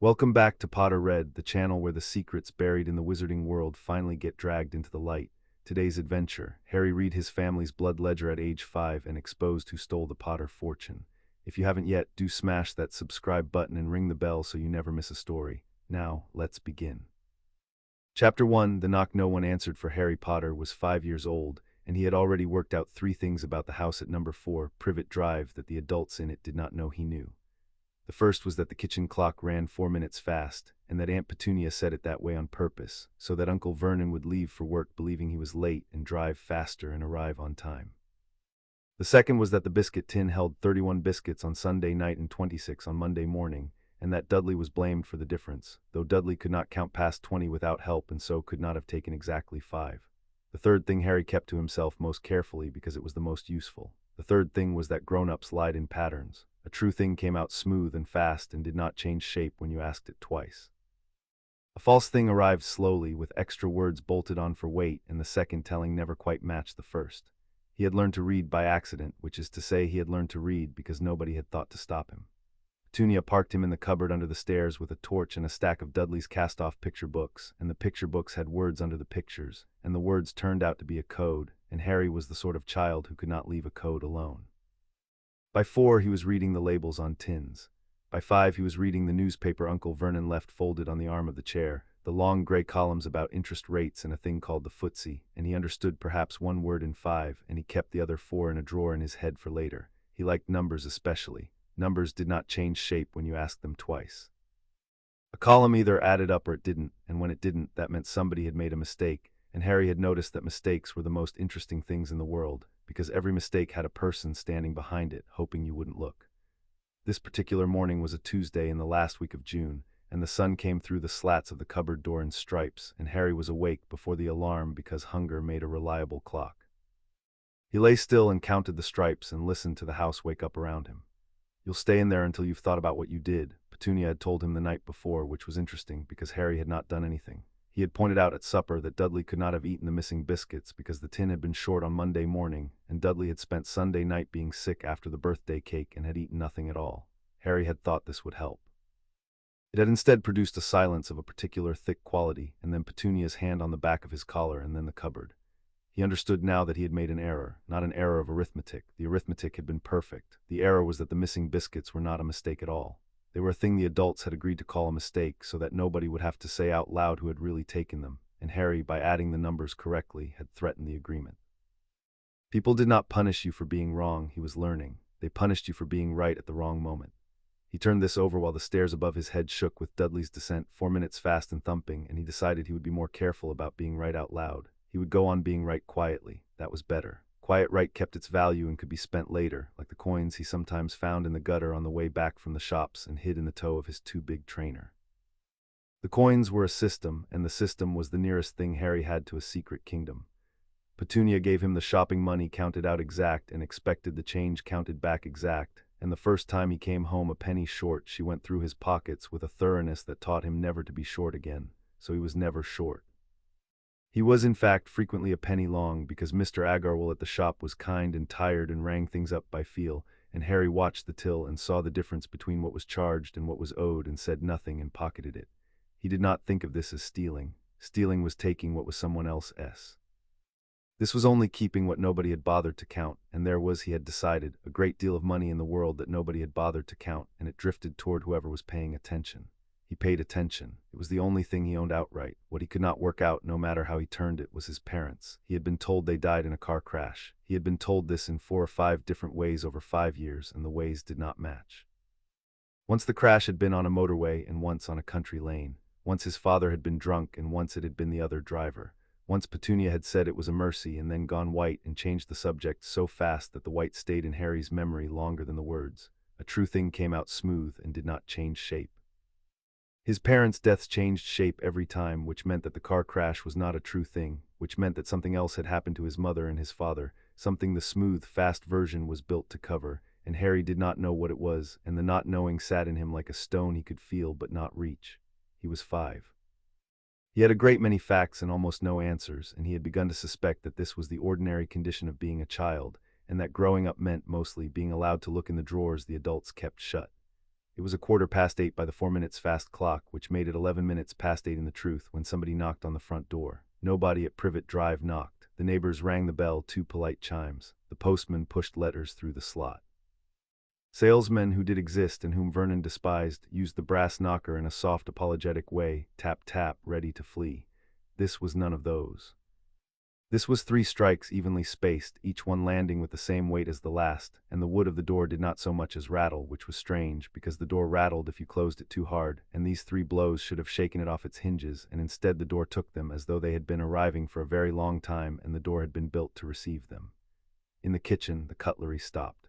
Welcome back to Potter Read, the channel where the secrets buried in the wizarding world finally get dragged into the light. Today's adventure: Harry read his family's blood ledger at age 5 and exposed who stole the Potter fortune. If you haven't yet, do smash that subscribe button and ring the bell so you never miss a story. Now, let's begin. Chapter 1: The knock no one answered for Harry Potter was 5 years old, and he had already worked out 3 things about the house at number 4, Privet Drive, that the adults in it did not know he knew. The first was that the kitchen clock ran 4 minutes fast, and that Aunt Petunia set it that way on purpose, so that Uncle Vernon would leave for work believing he was late and drive faster and arrive on time. The second was that the biscuit tin held 31 biscuits on Sunday night and 26 on Monday morning, and that Dudley was blamed for the difference, though Dudley could not count past 20 without help and so could not have taken exactly 5. The third thing Harry kept to himself most carefully because it was the most useful. The third thing was that grown-ups lied in patterns. A true thing came out smooth and fast and did not change shape when you asked it twice. A false thing arrived slowly, with extra words bolted on for weight, and the second telling never quite matched the first. He had learned to read by accident, which is to say he had learned to read because nobody had thought to stop him. Petunia parked him in the cupboard under the stairs with a torch and a stack of Dudley's cast-off picture books, and the picture books had words under the pictures, and the words turned out to be a code, and Harry was the sort of child who could not leave a code alone. By 4, he was reading the labels on tins. By 5, he was reading the newspaper Uncle Vernon left folded on the arm of the chair, the long gray columns about interest rates and a thing called the footsie, and he understood perhaps 1 word in 5, and he kept the other 4 in a drawer in his head for later. He liked numbers especially. Numbers did not change shape when you asked them twice. A column either added up or it didn't, and when it didn't, that meant somebody had made a mistake, and Harry had noticed that mistakes were the most interesting things in the world, because every mistake had a person standing behind it, hoping you wouldn't look. This particular morning was a Tuesday in the last week of June, and the sun came through the slats of the cupboard door in stripes, and Harry was awake before the alarm because hunger made a reliable clock. He lay still and counted the stripes and listened to the house wake up around him. "You'll stay in there until you've thought about what you did," Petunia had told him the night before, which was interesting because Harry had not done anything. He had pointed out at supper that Dudley could not have eaten the missing biscuits because the tin had been short on Monday morning, and Dudley had spent Sunday night being sick after the birthday cake and had eaten nothing at all. Harry had thought this would help. It had instead produced a silence of a particular thick quality, and then Petunia's hand on the back of his collar, and then the cupboard. He understood now that he had made an error, not an error of arithmetic. The arithmetic had been perfect. The error was that the missing biscuits were not a mistake at all. They were a thing the adults had agreed to call a mistake so that nobody would have to say out loud who had really taken them, and Harry, by adding the numbers correctly, had threatened the agreement. People did not punish you for being wrong, he was learning. They punished you for being right at the wrong moment. He turned this over while the stairs above his head shook with Dudley's descent, 4 minutes fast and thumping, and he decided he would be more careful about being right out loud. He would go on being right quietly. That was better. Quiet right kept its value and could be spent later, like the coins he sometimes found in the gutter on the way back from the shops and hid in the toe of his too big trainer. The coins were a system, and the system was the nearest thing Harry had to a secret kingdom. Petunia gave him the shopping money counted out exact and expected the change counted back exact, and the first time he came home a penny short, she went through his pockets with a thoroughness that taught him never to be short again, so he was never short. He was in fact frequently a penny long because Mr. Agarwal at the shop was kind and tired and rang things up by feel, and Harry watched the till and saw the difference between what was charged and what was owed and said nothing and pocketed it. He did not think of this as stealing. Stealing was taking what was someone else's. This was only keeping what nobody had bothered to count, and there was, he had decided, a great deal of money in the world that nobody had bothered to count, and it drifted toward whoever was paying attention. He paid attention. It was the only thing he owned outright. What he could not work out, no matter how he turned it, was his parents. He had been told they died in a car crash. He had been told this in 4 or 5 different ways over 5 years, and the ways did not match. Once the crash had been on a motorway and once on a country lane. Once his father had been drunk and once it had been the other driver. Once Petunia had said it was a mercy and then gone white and changed the subject so fast that the white stayed in Harry's memory longer than the words. A true thing came out smooth and did not change shape. His parents' deaths changed shape every time, which meant that the car crash was not a true thing, which meant that something else had happened to his mother and his father, something the smooth, fast version was built to cover, and Harry did not know what it was, and the not knowing sat in him like a stone he could feel but not reach. He was 5. He had a great many facts and almost no answers, and he had begun to suspect that this was the ordinary condition of being a child, and that growing up meant mostly being allowed to look in the drawers the adults kept shut. It was 8:15 by the 4 minutes fast clock, which made it 11 minutes past 8 in the truth, when somebody knocked on the front door. Nobody at Privet Drive knocked. The neighbors rang the bell, 2 polite chimes. The postman pushed letters through the slot. Salesmen who did exist and whom Vernon despised used the brass knocker in a soft, apologetic way, tap tap, ready to flee. This was none of those. This was 3 strikes evenly spaced, each one landing with the same weight as the last, and the wood of the door did not so much as rattle, which was strange, because the door rattled if you closed it too hard, and these 3 blows should have shaken it off its hinges, and instead the door took them as though they had been arriving for a very long time and the door had been built to receive them. In the kitchen, the cutlery stopped.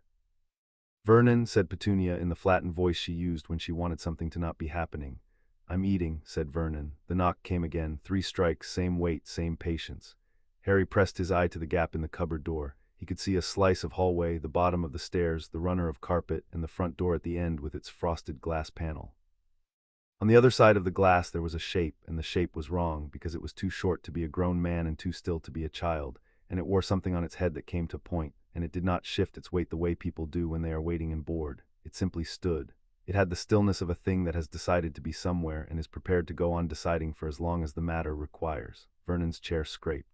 "Vernon," said Petunia in the flattened voice she used when she wanted something to not be happening. "I'm eating," said Vernon. The knock came again, 3 strikes, same weight, same patience. Harry pressed his eye to the gap in the cupboard door. He could see a slice of hallway, the bottom of the stairs, the runner of carpet, and the front door at the end with its frosted glass panel. On the other side of the glass there was a shape, and the shape was wrong, because it was too short to be a grown man and too still to be a child, and it wore something on its head that came to a point, and it did not shift its weight the way people do when they are waiting and bored. It simply stood. It had the stillness of a thing that has decided to be somewhere and is prepared to go on deciding for as long as the matter requires. Vernon's chair scraped.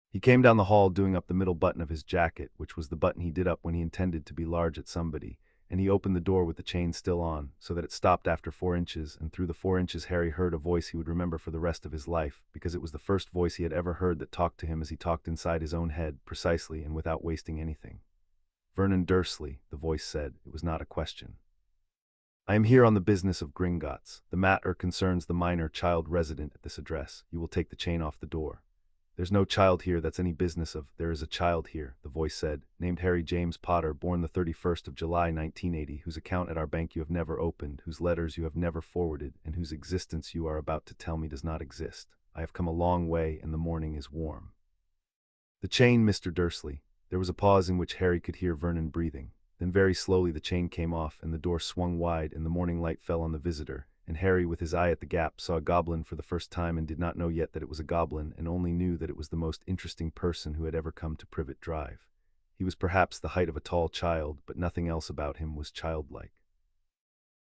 He came down the hall doing up the middle button of his jacket, which was the button he did up when he intended to be large at somebody, and he opened the door with the chain still on, so that it stopped after 4 inches, and through the 4 inches Harry heard a voice he would remember for the rest of his life, because it was the first voice he had ever heard that talked to him as he talked inside his own head, precisely and without wasting anything. "Vernon Dursley," the voice said. It was not a question. "I am here on the business of Gringotts. The matter concerns the minor child resident at this address. You will take the chain off the door." "There's no child here that's any business of—" "There is a child here," the voice said, "named Harry James Potter, born the 31st of July, 1980, whose account at our bank you have never opened, whose letters you have never forwarded, and whose existence you are about to tell me does not exist. I have come a long way, and the morning is warm." "The chain, Mr. Dursley." There was a pause in which Harry could hear Vernon breathing. Then very slowly the chain came off, and the door swung wide, and the morning light fell on the visitor, and Harry, with his eye at the gap, saw a goblin for the first time and did not know yet that it was a goblin, and only knew that it was the most interesting person who had ever come to Privet Drive. He was perhaps the height of a tall child, but nothing else about him was childlike.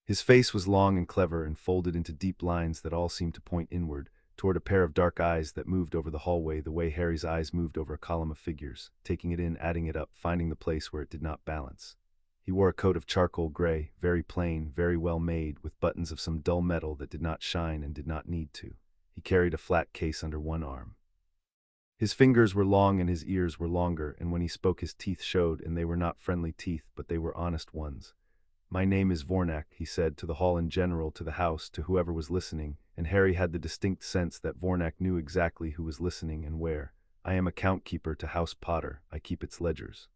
His face was long and clever and folded into deep lines that all seemed to point inward, toward a pair of dark eyes that moved over the hallway the way Harry's eyes moved over a column of figures, taking it in, adding it up, finding the place where it did not balance. He wore a coat of charcoal gray, very plain, very well made, with buttons of some dull metal that did not shine and did not need to. He carried a flat case under one arm. His fingers were long and his ears were longer, and when he spoke his teeth showed, and they were not friendly teeth, but they were honest ones. "My name is Vornak," he said, to the hall in general, to the house, to whoever was listening, and Harry had the distinct sense that Vornak knew exactly who was listening and where. "I am account keeper to House Potter. I keep its ledgers.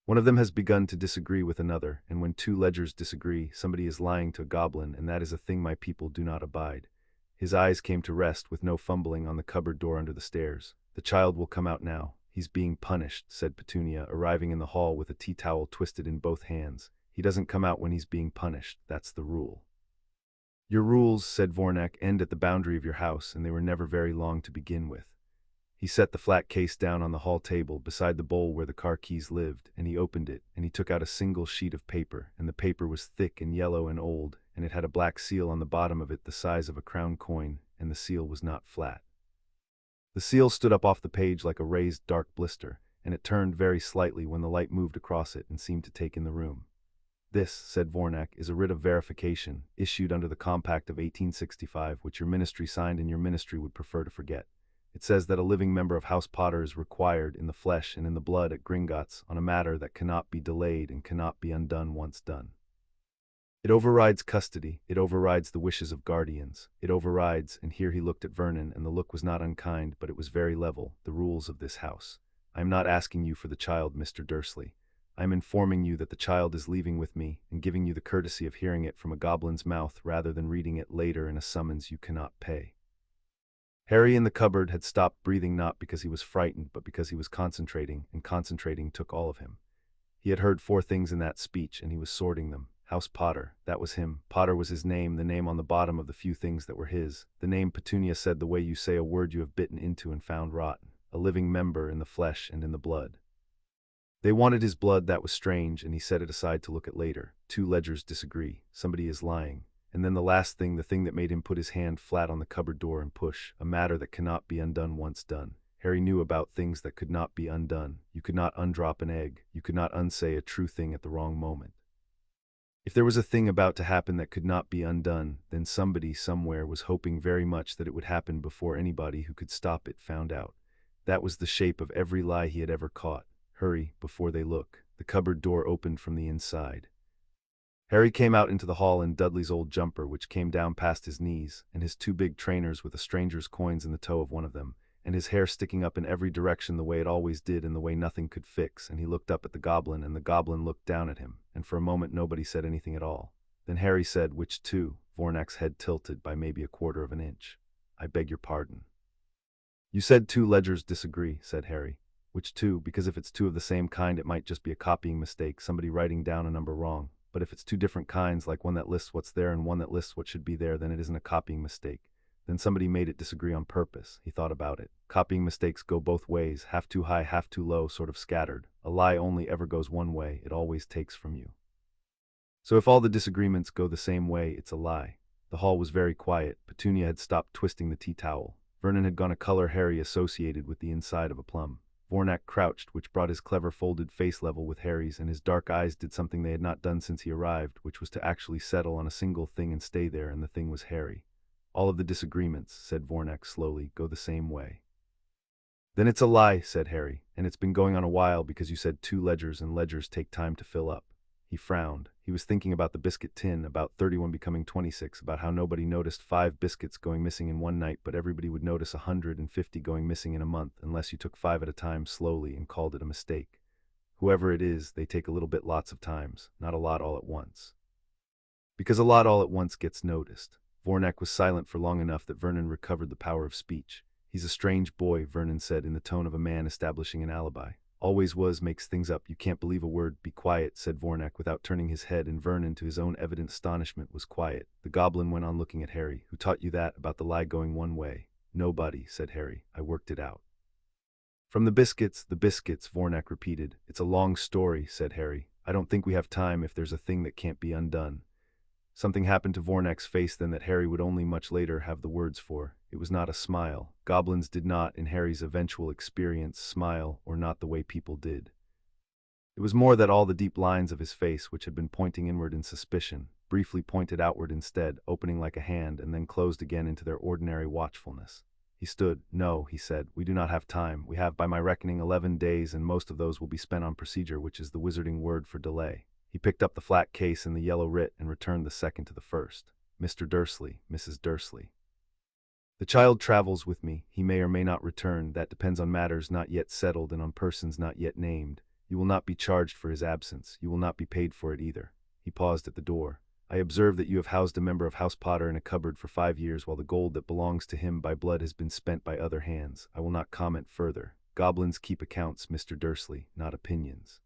One of them has begun to disagree with another, and when 2 ledgers disagree, somebody is lying to a goblin, and that is a thing my people do not abide." His eyes came to rest, with no fumbling, on the cupboard door under the stairs. "The child will come out now. He's being punished," said Petunia, arriving in the hall with a tea towel twisted in both hands. "He doesn't come out when he's being punished. That's the rule." "Your rules," said Vornak, "end at the boundary of your house, and they were never very long to begin with." He set the flat case down on the hall table beside the bowl where the car keys lived, and he opened it, and he took out a single sheet of paper, and the paper was thick and yellow and old, and it had a black seal on the bottom of it the size of a crown coin, and the seal was not flat. The seal stood up off the page like a raised dark blister, and it turned very slightly when the light moved across it and seemed to take in the room. "This," said Vornak, "is a writ of verification, issued under the Compact of 1865, which your ministry signed and your ministry would prefer to forget. It says that a living member of House Potter is required in the flesh and in the blood at Gringotts on a matter that cannot be delayed and cannot be undone once done. It overrides custody, it overrides the wishes of guardians, it overrides," and here he looked at Vernon, and the look was not unkind, but it was very level, "the rules of this house. I am not asking you for the child, Mr. Dursley. I am informing you that the child is leaving with me, and giving you the courtesy of hearing it from a goblin's mouth rather than reading it later in a summons you cannot pay." Harry in the cupboard had stopped breathing, not because he was frightened, but because he was concentrating, and concentrating took all of him. He had heard 4 things in that speech, and he was sorting them. House Potter, that was him. Potter was his name, the name on the bottom of the few things that were his. The name, Petunia said, the way you say a word you have bitten into and found rotten. A living member in the flesh and in the blood. They wanted his blood, that was strange, and he set it aside to look at later. 2 ledgers disagree. Somebody is lying. And then the last thing, the thing that made him put his hand flat on the cupboard door and push, a matter that cannot be undone once done. Harry knew about things that could not be undone. You could not undrop an egg. You could not unsay a true thing at the wrong moment. If there was a thing about to happen that could not be undone, then somebody somewhere was hoping very much that it would happen before anybody who could stop it found out. That was the shape of every lie he had ever caught. Hurry, before they look. The cupboard door opened from the inside. Harry came out into the hall in Dudley's old jumper, which came down past his knees, and his 2 big trainers with a stranger's coins in the toe of one of them, and his hair sticking up in every direction the way it always did and the way nothing could fix, and he looked up at the goblin, and the goblin looked down at him, and for a moment nobody said anything at all. Then Harry said, "Which 2?" Vornak's head tilted by maybe a quarter of an inch. "I beg your pardon." "You said 2 ledgers disagree," said Harry. "Which 2? Because if it's 2 of the same kind, it might just be a copying mistake, somebody writing down a number wrong. But if it's 2 different kinds, like one that lists what's there and one that lists what should be there, then it isn't a copying mistake. Then somebody made it disagree on purpose." He thought about it. Copying mistakes go both ways, half too high, half too low, sort of scattered. A lie only ever goes one way, it always takes from you. So if all the disagreements go the same way, it's a lie. The hall was very quiet. Petunia had stopped twisting the tea towel. Vernon had gone a color Harry associated with the inside of a plum. Vornak crouched, which brought his clever folded face level with Harry's, and his dark eyes did something they had not done since he arrived, which was to actually settle on a single thing and stay there, and the thing was Harry. "All of the disagreements," said Vornak slowly, "go the same way." "Then it's a lie," said Harry, "and it's been going on a while because you said 2 ledgers, and ledgers take time to fill up." He frowned. He was thinking about the biscuit tin, about 31 becoming 26, about how nobody noticed 5 biscuits going missing in one night, but everybody would notice 150 going missing in a month, unless you took 5 at a time slowly and called it a mistake. Whoever it is, they take a little bit lots of times, not a lot all at once. Because a lot all at once gets noticed. Vornak was silent for long enough that Vernon recovered the power of speech. "He's a strange boy," Vernon said in the tone of a man establishing an alibi. "Always was, makes things up, you can't believe a word." "Be quiet," said Vornak without turning his head, and Vernon, to his own evident astonishment, was quiet. The goblin went on looking at Harry. "Who taught you that, about the lie going one way?" "Nobody," said Harry. "I worked it out." "From the biscuits," Vornak repeated. "It's a long story," said Harry. "I don't think we have time if there's a thing that can't be undone." Something happened to Vornak's face then that Harry would only much later have the words for. It was not a smile. Goblins did not, in Harry's eventual experience, smile, or not the way people did. It was more that all the deep lines of his face, which had been pointing inward in suspicion, briefly pointed outward instead, opening like a hand and then closed again into their ordinary watchfulness. He stood. "No," he said, "we do not have time. We have, by my reckoning, 11 days, and most of those will be spent on procedure, which is the wizarding word for delay." He picked up the flat case and the yellow writ and returned the second to the first. "Mr. Dursley, Mrs. Dursley. The child travels with me. He may or may not return. That depends on matters not yet settled and on persons not yet named. You will not be charged for his absence. You will not be paid for it either." He paused at the door. "I observe that you have housed a member of House Potter in a cupboard for 5 years, while the gold that belongs to him by blood has been spent by other hands. I will not comment further. Goblins keep accounts, Mr. Dursley, not opinions.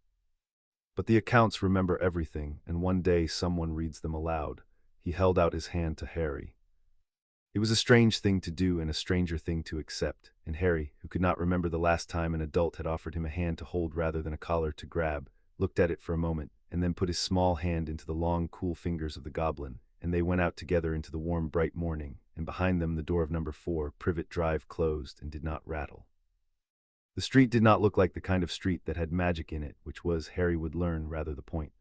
But the accounts remember everything, and one day someone reads them aloud." He held out his hand to Harry. It was a strange thing to do and a stranger thing to accept, and Harry, who could not remember the last time an adult had offered him a hand to hold rather than a collar to grab, looked at it for a moment, and then put his small hand into the long, cool fingers of the goblin, and they went out together into the warm, bright morning, and behind them the door of number 4, Privet Drive, closed and did not rattle. The street did not look like the kind of street that had magic in it, which was, Harry would learn, rather the point.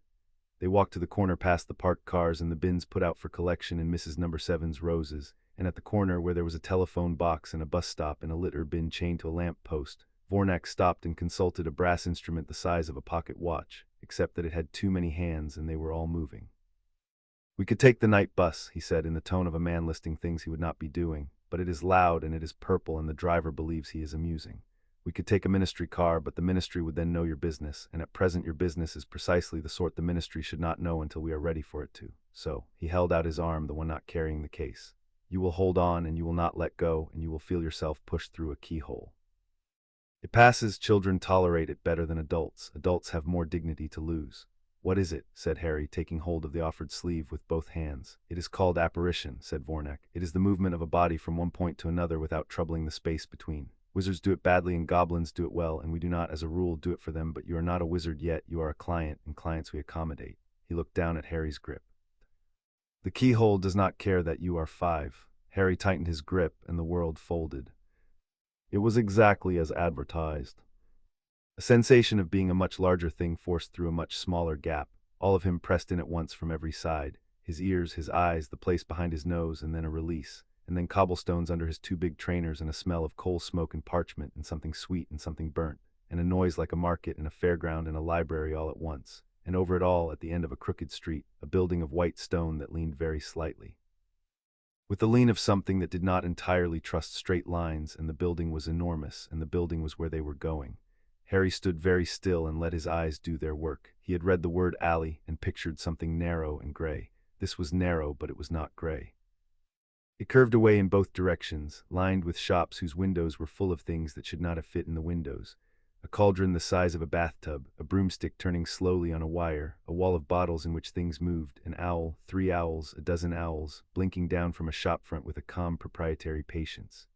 They walked to the corner past the parked cars and the bins put out for collection in Mrs. Number 7's roses, and at the corner where there was a telephone box and a bus stop and a litter bin chained to a lamp post, Vornak stopped and consulted a brass instrument the size of a pocket watch, except that it had too many hands and they were all moving. "We could take the night bus," he said in the tone of a man listing things he would not be doing, "but it is loud and it is purple and the driver believes he is amusing. We could take a ministry car, but the ministry would then know your business, and at present your business is precisely the sort the ministry should not know until we are ready for it to. So," he held out his arm, the one not carrying the case, "you will hold on and you will not let go, and you will feel yourself pushed through a keyhole. It passes. Children tolerate it better than adults. Adults have more dignity to lose." "What is it?" said Harry, taking hold of the offered sleeve with both hands. "It is called apparition," said Vornak. "It is the movement of a body from one point to another without troubling the space between." Wizards do it badly and goblins do it well, and we do not, as a rule, do it for them, but you are not a wizard yet, you are a client, and clients we accommodate. He looked down at Harry's grip. The keyhole does not care that you are 5. Harry tightened his grip, and the world folded. It was exactly as advertised. A sensation of being a much larger thing forced through a much smaller gap, all of him pressed in at once from every side. His ears, his eyes, the place behind his nose, and then a release. And then cobblestones under his 2 big trainers, and a smell of coal smoke and parchment, and something sweet and something burnt, and a noise like a market and a fairground and a library all at once. And over it all, at the end of a crooked street, a building of white stone that leaned very slightly. With the lean of something that did not entirely trust straight lines, and the building was enormous, and the building was where they were going. Harry stood very still and let his eyes do their work. He had read the word alley and pictured something narrow and gray. This was narrow, but it was not gray. It curved away in both directions, lined with shops whose windows were full of things that should not have fit in the windows. A cauldron the size of a bathtub, a broomstick turning slowly on a wire, a wall of bottles in which things moved, an owl, 3 owls, a dozen owls, blinking down from a shop front with a calm proprietary patience.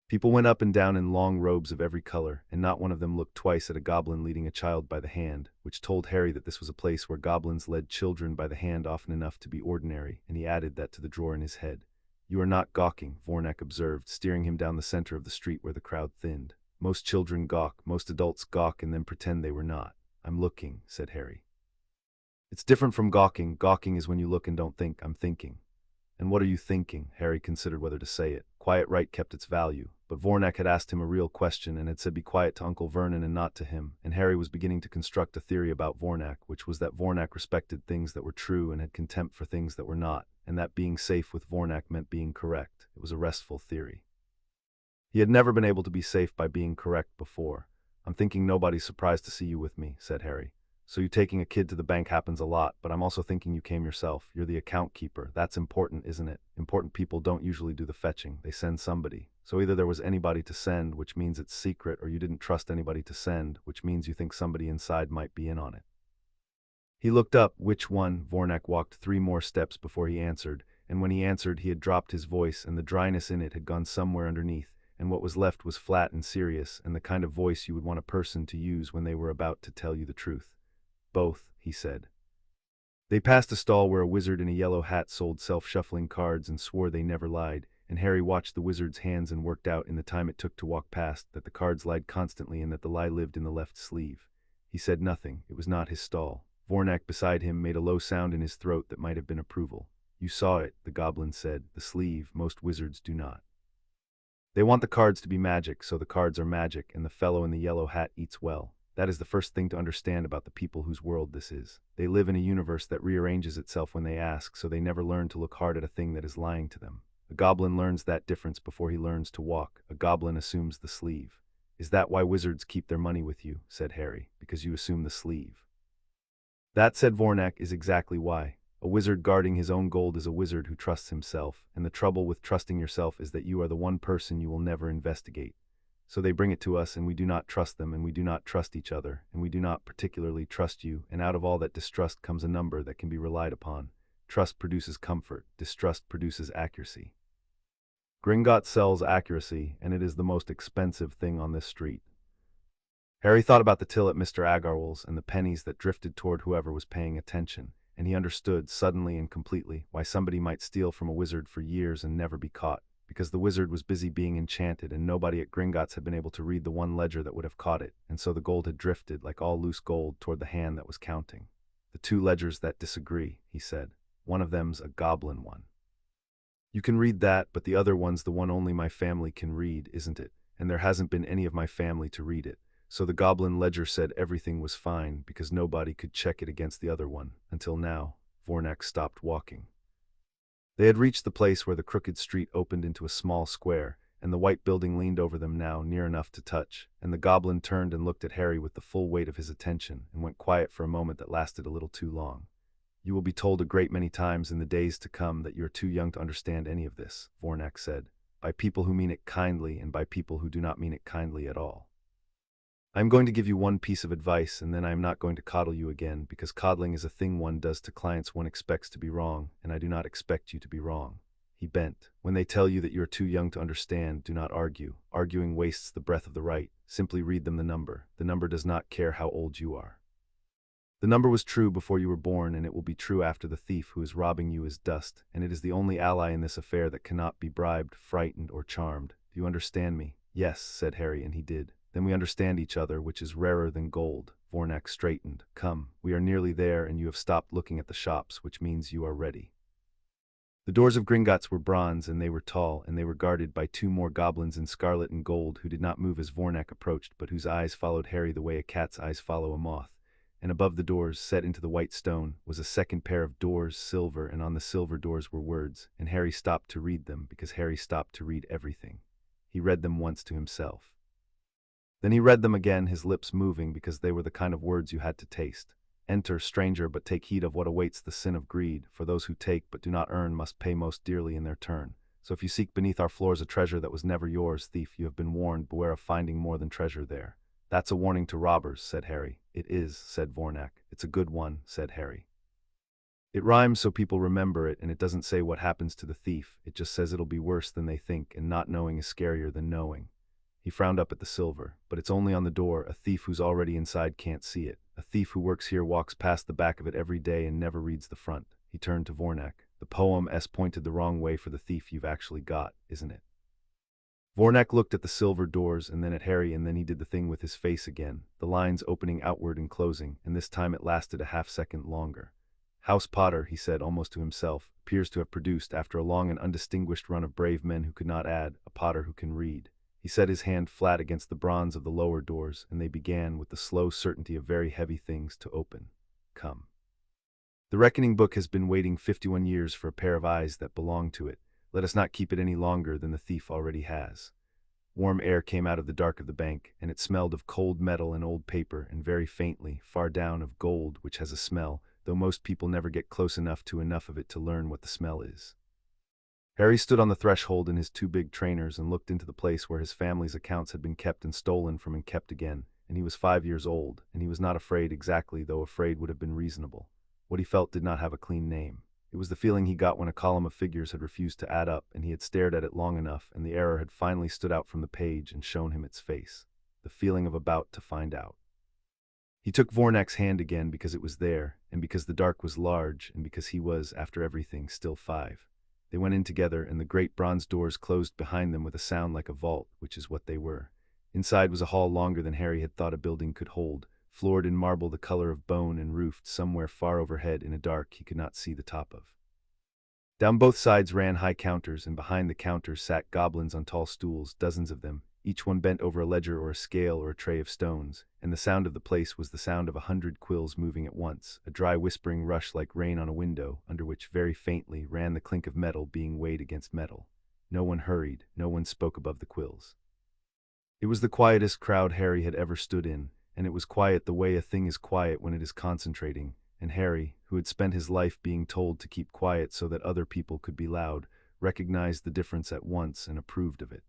People went up and down in long robes of every color, and not one of them looked twice at a goblin leading a child by the hand, which told Harry that this was a place where goblins led children by the hand often enough to be ordinary, and he added that to the drawer in his head. "You are not gawking," Vornak observed, steering him down the center of the street where the crowd thinned. "Most children gawk, most adults gawk and then pretend they were not." "I'm looking," said Harry. "It's different from gawking. Gawking is when you look and don't think. I'm thinking." "And what are you thinking?" Harry considered whether to say it. Quiet right kept its value, but Vornak had asked him a real question and had said be quiet to Uncle Vernon and not to him, and Harry was beginning to construct a theory about Vornak, which was that Vornak respected things that were true and had contempt for things that were not, and that being safe with Vornak meant being correct. It was a restful theory. He had never been able to be safe by being correct before. "I'm thinking nobody's surprised to see you with me," said Harry. "So you taking a kid to the bank happens a lot, but I'm also thinking you came yourself. You're the account keeper. That's important, isn't it? Important people don't usually do the fetching. They send somebody. So either there was anybody to send, which means it's secret, or you didn't trust anybody to send, which means you think somebody inside might be in on it." He looked up. "Which one?" Vornak walked 3 more steps before he answered, and when he answered he had dropped his voice, and the dryness in it had gone somewhere underneath, and what was left was flat and serious, and the kind of voice you would want a person to use when they were about to tell you the truth. "Both," he said. They passed a stall where a wizard in a yellow hat sold self-shuffling cards and swore they never lied, and Harry watched the wizard's hands and worked out in the time it took to walk past that the cards lied constantly and that the lie lived in the left sleeve. He said nothing. It was not his stall. Vornak beside him made a low sound in his throat that might have been approval. "You saw it," the goblin said. "The sleeve. Most wizards do not. They want the cards to be magic, so the cards are magic, and the fellow in the yellow hat eats well. That is the first thing to understand about the people whose world this is. They live in a universe that rearranges itself when they ask, so they never learn to look hard at a thing that is lying to them. A goblin learns that difference before he learns to walk. A goblin assumes the sleeve." "Is that why wizards keep their money with you?" said Harry. "Because you assume the sleeve." "That," said Vornak, "is exactly why. A wizard guarding his own gold is a wizard who trusts himself, and the trouble with trusting yourself is that you are the one person you will never investigate. So they bring it to us, and we do not trust them, and we do not trust each other, and we do not particularly trust you, and out of all that distrust comes a number that can be relied upon. Trust produces comfort, distrust produces accuracy. Gringotts sells accuracy, and it is the most expensive thing on this street." Harry thought about the till at Mr. Agarwal's and the pennies that drifted toward whoever was paying attention, and he understood, suddenly and completely, why somebody might steal from a wizard for years and never be caught, because the wizard was busy being enchanted and nobody at Gringotts had been able to read the one ledger that would have caught it, and so the gold had drifted, like all loose gold, toward the hand that was counting. "The 2 ledgers that disagree," he said. "One of them's a goblin one. You can read that, but the other one's the one only my family can read, isn't it? And there hasn't been any of my family to read it. So the goblin ledger said everything was fine because nobody could check it against the other one, until now." Vornak stopped walking. They had reached the place where the crooked street opened into a small square, and the white building leaned over them now, near enough to touch, and the goblin turned and looked at Harry with the full weight of his attention, and went quiet for a moment that lasted a little too long. "You will be told a great many times in the days to come that you are too young to understand any of this," Vornak said, "by people who mean it kindly and by people who do not mean it kindly at all. I am going to give you one piece of advice, and then I am not going to coddle you again, because coddling is a thing one does to clients one expects to be wrong, and I do not expect you to be wrong." He bent. When they tell you that you are too young to understand, do not argue. Arguing wastes the breath of the right. Simply read them the number. The number does not care how old you are. The number was true before you were born, and it will be true after. The thief who is robbing you is dust, and it is the only ally in this affair that cannot be bribed, frightened, or charmed. Do you understand me? Yes, said Harry, and he did. Then we understand each other, which is rarer than gold. Vornak straightened. Come, we are nearly there, and you have stopped looking at the shops, which means you are ready. The doors of Gringotts were bronze, and they were tall, and they were guarded by two more goblins in scarlet and gold who did not move as Vornak approached, but whose eyes followed Harry the way a cat's eyes follow a moth. And above the doors, set into the white stone, was a second pair of doors, silver, and on the silver doors were words, and Harry stopped to read them, because Harry stopped to read everything. He read them once to himself. Then he read them again, his lips moving, because they were the kind of words you had to taste. Enter, stranger, but take heed of what awaits the sin of greed, for those who take but do not earn must pay most dearly in their turn. So if you seek beneath our floors a treasure that was never yours, thief, you have been warned, beware of finding more than treasure there. That's a warning to robbers, said Harry. It is, said Vornak. It's a good one, said Harry. It rhymes so people remember it, and it doesn't say what happens to the thief. It just says it'll be worse than they think, and not knowing is scarier than knowing. He frowned up at the silver. But it's only on the door. A thief who's already inside can't see it. A thief who works here walks past the back of it every day and never reads the front. He turned to Vornak. The poem S pointed the wrong way for the thief you've actually got, isn't it? Vornak looked at the silver doors and then at Harry, and then he did the thing with his face again, the lines opening outward and closing, and this time it lasted a half-second longer. House Potter, he said almost to himself, appears to have produced, after a long and undistinguished run of brave men who could not add, a Potter who can read. He set his hand flat against the bronze of the lower doors, and they began, with the slow certainty of very heavy things, to open. Come. The reckoning book has been waiting 51 years for a pair of eyes that belong to it. Let us not keep it any longer than the thief already has. Warm air came out of the dark of the bank, and it smelled of cold metal and old paper, and very faintly, far down, of gold, which has a smell, though most people never get close enough of it to learn what the smell is. Harry stood on the threshold in his two big trainers and looked into the place where his family's accounts had been kept and stolen from and kept again, and he was 5 years old, and he was not afraid exactly, though afraid would have been reasonable. What he felt did not have a clean name. It was the feeling he got when a column of figures had refused to add up, and he had stared at it long enough, and the error had finally stood out from the page and shown him its face. The feeling of about to find out. He took Vornak's hand again because it was there, and because the dark was large, and because he was, after everything, still 5. They went in together, and the great bronze doors closed behind them with a sound like a vault, which is what they were. Inside was a hall longer than Harry had thought a building could hold, floored in marble the color of bone and roofed somewhere far overhead in a dark he could not see the top of. Down both sides ran high counters, and behind the counters sat goblins on tall stools, dozens of them, each one bent over a ledger or a scale or a tray of stones, and the sound of the place was the sound of 100 quills moving at once, a dry whispering rush like rain on a window, under which very faintly ran the clink of metal being weighed against metal. No one hurried, no one spoke above the quills. It was the quietest crowd Harry had ever stood in, and it was quiet the way a thing is quiet when it is concentrating, and Harry, who had spent his life being told to keep quiet so that other people could be loud, recognized the difference at once and approved of it.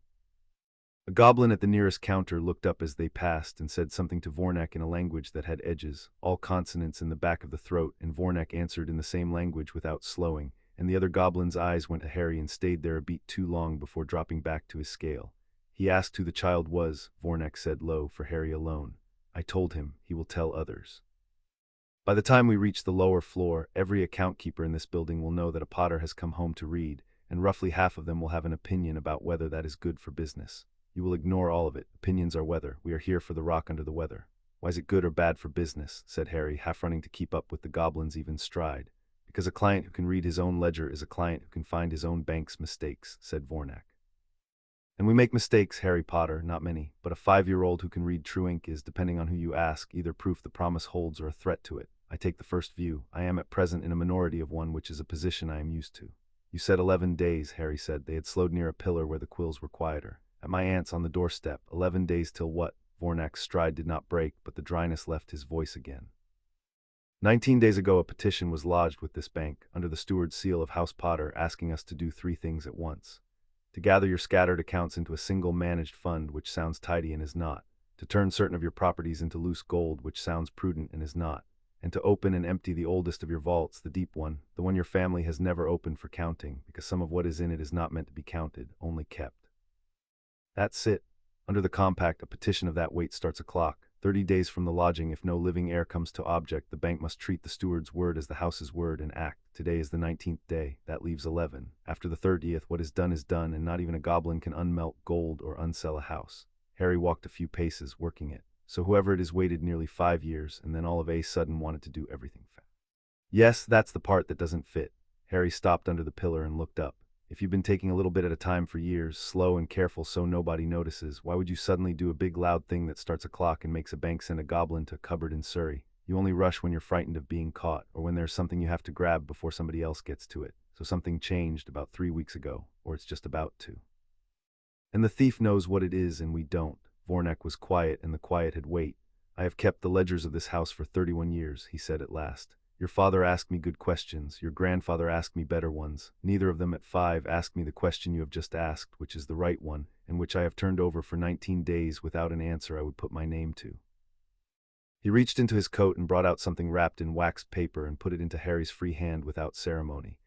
A goblin at the nearest counter looked up as they passed and said something to Vornak in a language that had edges, all consonants in the back of the throat, and Vornak answered in the same language without slowing, and the other goblin's eyes went to Harry and stayed there a beat too long before dropping back to his scale. He asked who the child was, Vornak said low, for Harry alone. I told him, he will tell others. By the time we reach the lower floor, every account keeper in this building will know that a Potter has come home to read, and roughly half of them will have an opinion about whether that is good for business. You will ignore all of it. Opinions are weather. We are here for the rock under the weather. Why is it good or bad for business? Said Harry, half running to keep up with the goblin's even stride. Because a client who can read his own ledger is a client who can find his own bank's mistakes, said Vornak. And we make mistakes, Harry Potter, not many, but a 5-year-old who can read true ink is, depending on who you ask, either proof the promise holds or a threat to it. I take the first view. I am at present in a minority of one, which is a position I am used to. You said 11 days, Harry said. They had slowed near a pillar where the quills were quieter. At my aunt's on the doorstep. 11 days till what? Vornak's stride did not break, but the dryness left his voice again. 19 days ago a petition was lodged with this bank, under the steward's seal of House Potter, asking us to do 3 things at once. To gather your scattered accounts into a single managed fund, which sounds tidy and is not. To turn certain of your properties into loose gold, which sounds prudent and is not. and to open and empty the oldest of your vaults, the deep one, the one your family has never opened for counting, because some of what is in it is not meant to be counted, only kept. That's it. Under the compact, a petition of that weight starts a clock. 30 days from the lodging, if no living heir comes to object, the bank must treat the steward's word as the house's word and act. Today is the 19th day. That leaves 11. After the 30th, what is done, and not even a goblin can unmelt gold or unsell a house. Harry walked a few paces, working it. So whoever it is waited nearly 5 years, and then all of a sudden wanted to do everything fast. Yes, that's the part that doesn't fit. Harry stopped under the pillar and looked up. If you've been taking a little bit at a time for years, slow and careful so nobody notices, why would you suddenly do a big loud thing that starts a clock and makes a bank send a goblin to a cupboard in Surrey? You only rush when you're frightened of being caught, or when there's something you have to grab before somebody else gets to it. So something changed about 3 weeks ago, or it's just about to. And the thief knows what it is and we don't. Vornak was quiet, and the quiet had weight. I have kept the ledgers of this house for 31 years, he said at last. Your father asked me good questions, your grandfather asked me better ones. Neither of them at 5 asked me the question you have just asked, which is the right one, and which I have turned over for 19 days without an answer I would put my name to. He reached into his coat and brought out something wrapped in waxed paper and put it into Harry's free hand without ceremony.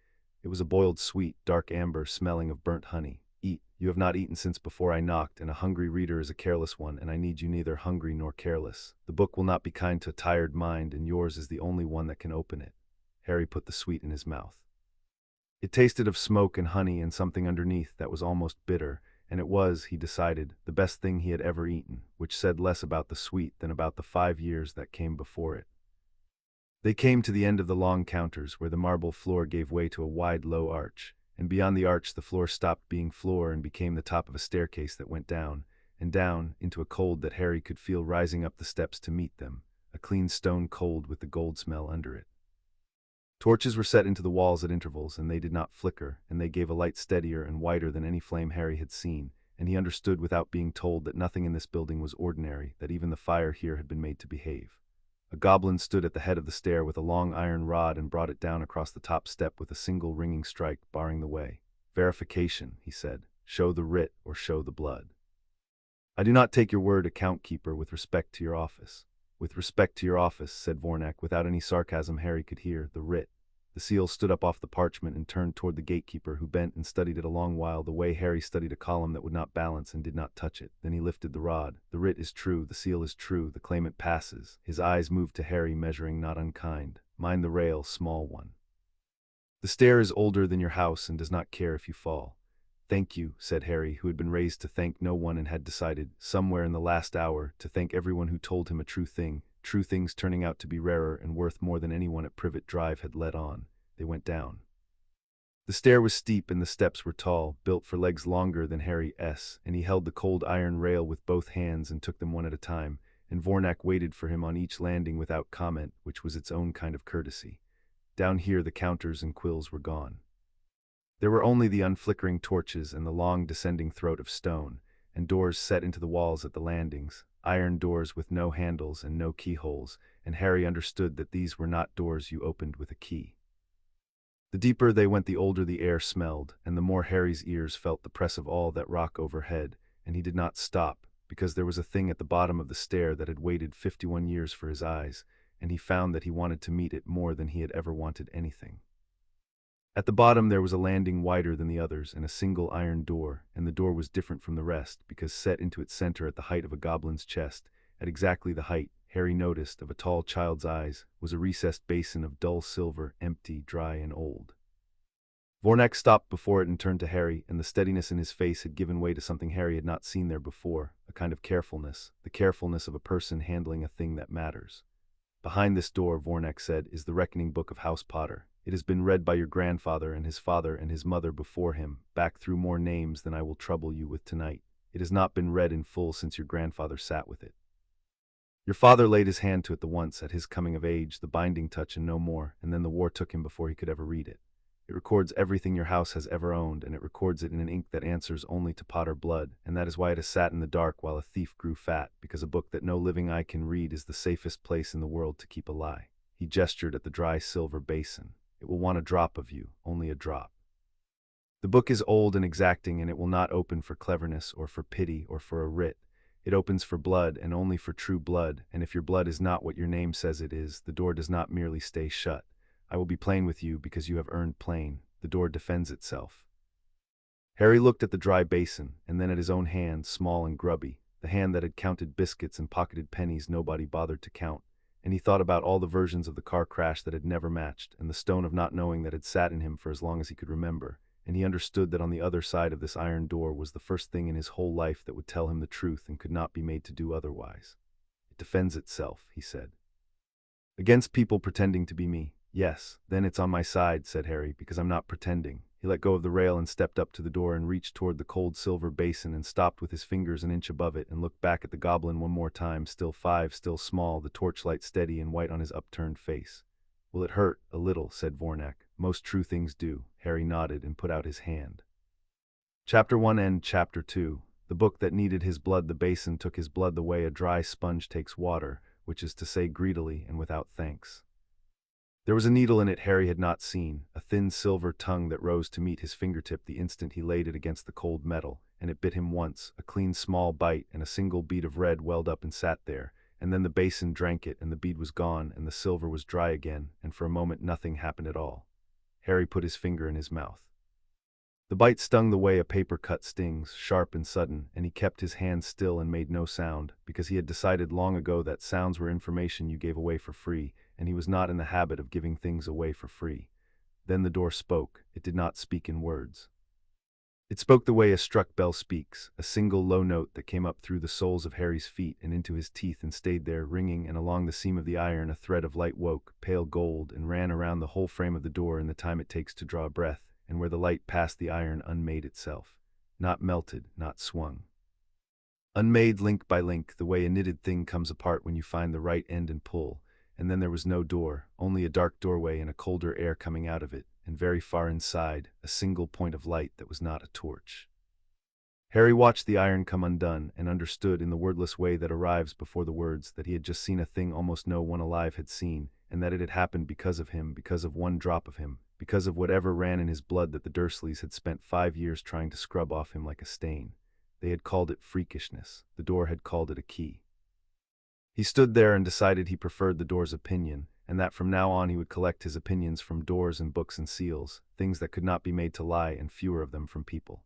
It was a boiled sweet, dark amber, smelling of burnt honey. Eat. You have not eaten since before I knocked, and a hungry reader is a careless one, and I need you neither hungry nor careless. The book will not be kind to a tired mind, and yours is the only one that can open it. Harry put the sweet in his mouth. It tasted of smoke and honey and something underneath that was almost bitter, and it was, he decided, the best thing he had ever eaten, which said less about the sweet than about the 5 years that came before it. They came to the end of the long counters, where the marble floor gave way to a wide, low arch, and beyond the arch the floor stopped being floor and became the top of a staircase that went down, and down, into a cold that Harry could feel rising up the steps to meet them, a clean stone cold with the gold smell under it. Torches were set into the walls at intervals, and they did not flicker, and they gave a light steadier and whiter than any flame Harry had seen, and he understood without being told that nothing in this building was ordinary, that even the fire here had been made to behave. A goblin stood at the head of the stair with a long iron rod and brought it down across the top step with a single ringing strike, barring the way. Verification, he said. Show the writ or show the blood. I do not take your word, account keeper, with respect to your office. With respect to your office, said Vornak, without any sarcasm Harry could hear, the writ. The seal stood up off the parchment and turned toward the gatekeeper, who bent and studied it a long while, the way Harry studied a column that would not balance and did not touch it. Then he lifted the rod. The writ is true, the seal is true, the claimant passes. His eyes moved to Harry, measuring, not unkind. Mind the rail, small one. The stair is older than your house and does not care if you fall. Thank you, said Harry, who had been raised to thank no one and had decided, somewhere in the last hour, to thank everyone who told him a true thing, true things turning out to be rarer and worth more than anyone at Privet Drive had let on. They went down. The stair was steep and the steps were tall, built for legs longer than Harry's, and he held the cold iron rail with both hands and took them one at a time, and Vornak waited for him on each landing without comment, which was its own kind of courtesy. Down here the counters and quills were gone. There were only the unflickering torches and the long descending throat of stone, and doors set into the walls at the landings, iron doors with no handles and no keyholes, and Harry understood that these were not doors you opened with a key. The deeper they went, the older the air smelled, and the more Harry's ears felt the press of all that rock overhead, and he did not stop, because there was a thing at the bottom of the stair that had waited 51 years for his eyes, and he found that he wanted to meet it more than he had ever wanted anything. At the bottom there was a landing wider than the others, and a single iron door, and the door was different from the rest, because set into its center at the height of a goblin's chest, at exactly the height, Harry noticed, of a tall child's eyes, was a recessed basin of dull silver, empty, dry, and old. Vornak stopped before it and turned to Harry, and the steadiness in his face had given way to something Harry had not seen there before, a kind of carefulness, the carefulness of a person handling a thing that matters. Behind this door, Vornak said, is the reckoning book of House Potter. It has been read by your grandfather and his mother before him, back through more names than I will trouble you with tonight. It has not been read in full since your grandfather sat with it. Your father laid his hand to it the once, at his coming of age, the binding touch and no more, and then the war took him before he could ever read it. It records everything your house has ever owned, and it records it in an ink that answers only to Potter blood, and that is why it has sat in the dark while a thief grew fat, because a book that no living eye can read is the safest place in the world to keep a lie. He gestured at the dry silver basin. It will want a drop of you, only a drop. The book is old and exacting, and it will not open for cleverness or for pity or for a writ. It opens for blood and only for true blood, and if your blood is not what your name says it is, the door does not merely stay shut. I will be plain with you because you have earned plain. The door defends itself. Harry looked at the dry basin, and then at his own hand, small and grubby, the hand that had counted biscuits and pocketed pennies nobody bothered to count, and he thought about all the versions of the car crash that had never matched, and the stone of not knowing that had sat in him for as long as he could remember, and he understood that on the other side of this iron door was the first thing in his whole life that would tell him the truth and could not be made to do otherwise. It defends itself, he said. Against people pretending to be me. Yes, then it's on my side, said Harry, because I'm not pretending. He let go of the rail and stepped up to the door and reached toward the cold silver basin and stopped with his fingers an inch above it and looked back at the goblin one more time, still 5, still small, the torchlight steady and white on his upturned face. Will it hurt? A little, said Vornak. Most true things do. Harry nodded and put out his hand. Chapter 1 and Chapter 2. The book that needed his blood, the basin took his blood the way a dry sponge takes water, which is to say greedily and without thanks. There was a needle in it Harry had not seen, a thin silver tongue that rose to meet his fingertip the instant he laid it against the cold metal, and it bit him once, a clean small bite, and a single bead of red welled up and sat there, and then the basin drank it, and the bead was gone, and the silver was dry again, and for a moment nothing happened at all. Harry put his finger in his mouth. The bite stung the way a paper cut stings, sharp and sudden, and he kept his hand still and made no sound, because he had decided long ago that sounds were information you gave away for free, and he was not in the habit of giving things away for free. Then the door spoke. It did not speak in words. It spoke the way a struck bell speaks, a single low note that came up through the soles of Harry's feet and into his teeth and stayed there, ringing, and along the seam of the iron a thread of light woke, pale gold, and ran around the whole frame of the door in the time it takes to draw a breath, and where the light passed the iron unmade itself. Not melted, not swung. Unmade link by link, the way a knitted thing comes apart when you find the right end and pull, and then there was no door, only a dark doorway and a colder air coming out of it, and very far inside, a single point of light that was not a torch. Harry watched the iron come undone, and understood in the wordless way that arrives before the words that he had just seen a thing almost no one alive had seen, and that it had happened because of him, because of one drop of him, because of whatever ran in his blood that the Dursleys had spent 5 years trying to scrub off him like a stain. They had called it freakishness. The door had called it a key. He stood there and decided he preferred the door's opinion, and that from now on he would collect his opinions from doors and books and seals, things that could not be made to lie, and fewer of them from people.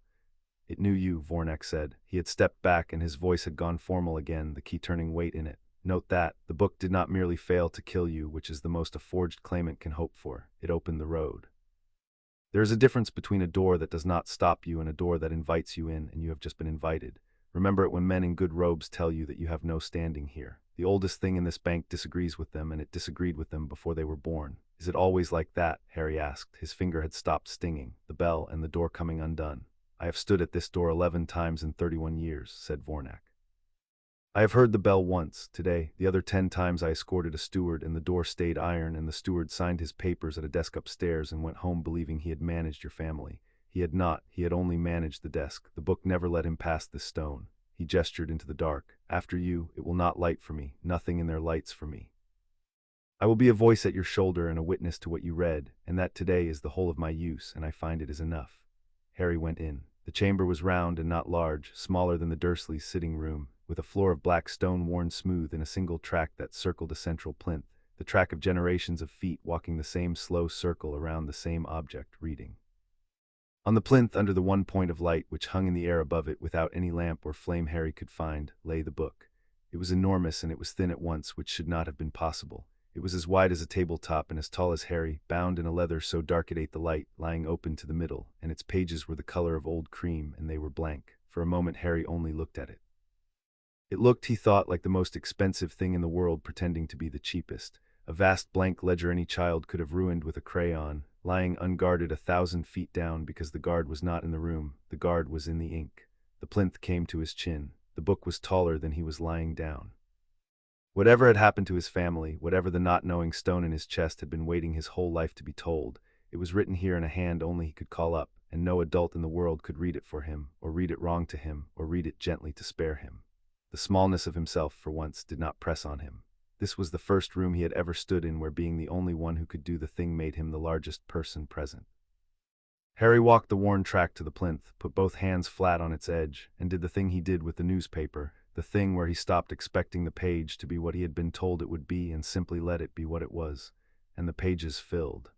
It knew you, Vornak said. He had stepped back and his voice had gone formal again, the key turning weight in it. Note that, the book did not merely fail to kill you, which is the most a forged claimant can hope for. It opened the road. There is a difference between a door that does not stop you and a door that invites you in and you have just been invited. Remember it when men in good robes tell you that you have no standing here. The oldest thing in this bank disagrees with them, and it disagreed with them before they were born. Is it always like that? Harry asked. His finger had stopped stinging, the bell and the door coming undone. I have stood at this door 11 times in 31 years, said Vornak. I have heard the bell once, today. The other 10 times I escorted a steward, and the door stayed iron, and the steward signed his papers at a desk upstairs and went home believing he had managed your family. He had not. He had only managed the desk. The book never let him pass this stone. He gestured into the dark. After you, it will not light for me. Nothing in there lights for me. I will be a voice at your shoulder and a witness to what you read, and that today is the whole of my use, and I find it is enough. Harry went in. The chamber was round and not large, smaller than the Dursleys' sitting room, with a floor of black stone worn smooth and a single track that circled a central plinth, the track of generations of feet walking the same slow circle around the same object, reading. On the plinth, under the one point of light which hung in the air above it without any lamp or flame Harry could find, lay the book. It was enormous and it was thin at once, which should not have been possible. It was as wide as a tabletop and as tall as Harry, bound in a leather so dark it ate the light, lying open to the middle, and its pages were the color of old cream, and they were blank. For a moment Harry only looked at it. It looked, he thought, like the most expensive thing in the world pretending to be the cheapest. A vast blank ledger any child could have ruined with a crayon, lying unguarded 1,000 feet down because the guard was not in the room. The guard was in the ink. The plinth came to his chin. The book was taller than he was lying down. Whatever had happened to his family, whatever the not-knowing stone in his chest had been waiting his whole life to be told, it was written here in a hand only he could call up, and no adult in the world could read it for him, or read it wrong to him, or read it gently to spare him. The smallness of himself, for once, did not press on him. This was the first room he had ever stood in where being the only one who could do the thing made him the largest person present. Harry walked the worn track to the plinth, put both hands flat on its edge, and did the thing he did with the newspaper, the thing where he stopped expecting the page to be what he had been told it would be and simply let it be what it was, and the pages filled.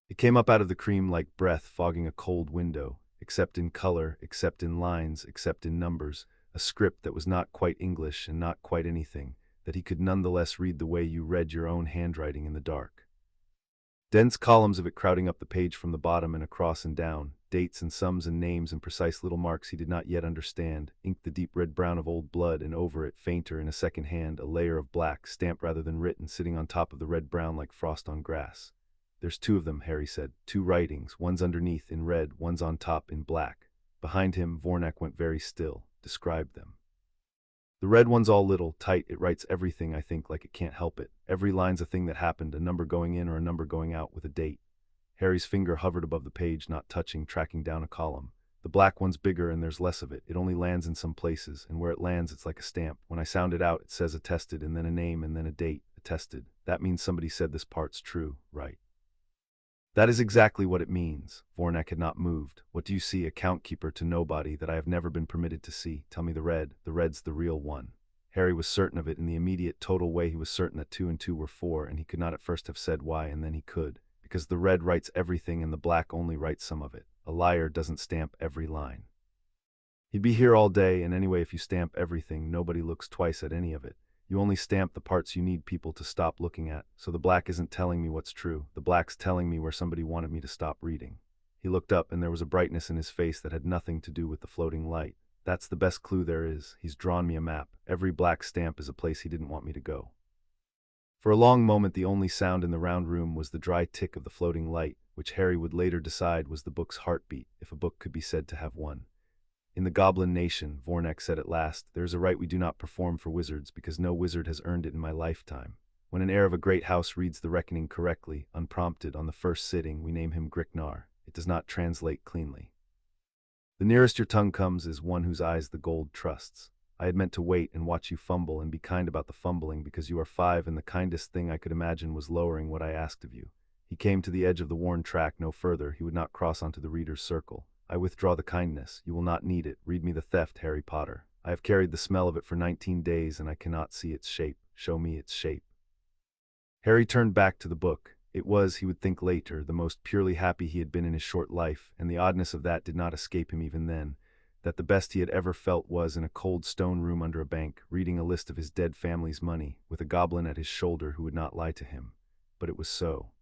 It came up out of the cream like breath fogging a cold window, except in color, except in lines, except in numbers, a script that was not quite English and not quite anything, that he could nonetheless read the way you read your own handwriting in the dark. Dense columns of it crowding up the page from the bottom and across and down, dates and sums and names and precise little marks he did not yet understand, inked the deep red-brown of old blood, and over it, fainter in a second hand, a layer of black, stamped rather than written, sitting on top of the red-brown like frost on grass. "There's two of them," Harry said. "Two writings, one's underneath in red, one's on top in black." Behind him, Vornak went very still, described them. "The red one's all little, tight, it writes everything, I think, like it can't help it. Every line's a thing that happened, a number going in or a number going out, with a date." Harry's finger hovered above the page, not touching, tracking down a column. "The black one's bigger and there's less of it. It only lands in some places, and where it lands it's like a stamp. When I sound it out, it says attested, and then a name, and then a date, attested. That means somebody said this part's true, right?" "That is exactly what it means." Vornak had not moved. "What do you see, account keeper to nobody, that I have never been permitted to see? Tell me the red. The red's the real one." Harry was certain of it in the immediate, total way he was certain that 2 and 2 were 4, and he could not at first have said why, and then he could. Because the red writes everything and the black only writes some of it. A liar doesn't stamp every line. He'd be here all day, and anyway, if you stamp everything, nobody looks twice at any of it. You only stamp the parts you need people to stop looking at, so the black isn't telling me what's true. The black's telling me where somebody wanted me to stop reading. He looked up, and there was a brightness in his face that had nothing to do with the floating light. "That's the best clue there is. He's drawn me a map. Every black stamp is a place he didn't want me to go." For a long moment, the only sound in the round room was the dry tick of the floating light, which Harry would later decide was the book's heartbeat, if a book could be said to have one. "In the Goblin Nation," Vornak said at last, "there is a right we do not perform for wizards, because no wizard has earned it in my lifetime. When an heir of a great house reads the reckoning correctly, unprompted, on the first sitting, we name him Gricknar. It does not translate cleanly. The nearest your tongue comes is one whose eyes the gold trusts. I had meant to wait and watch you fumble and be kind about the fumbling, because you are 5, and the kindest thing I could imagine was lowering what I asked of you." He came to the edge of the worn track, no further. He would not cross onto the reader's circle. "I withdraw the kindness. You will not need it. Read me the theft, Harry Potter. I have carried the smell of it for 19 days, and I cannot see its shape. Show me its shape." Harry turned back to the book. It was, he would think later, the most purely happy he had been in his short life, and the oddness of that did not escape him even then, that the best he had ever felt was in a cold stone room under a bank, reading a list of his dead family's money, with a goblin at his shoulder who would not lie to him. But it was so.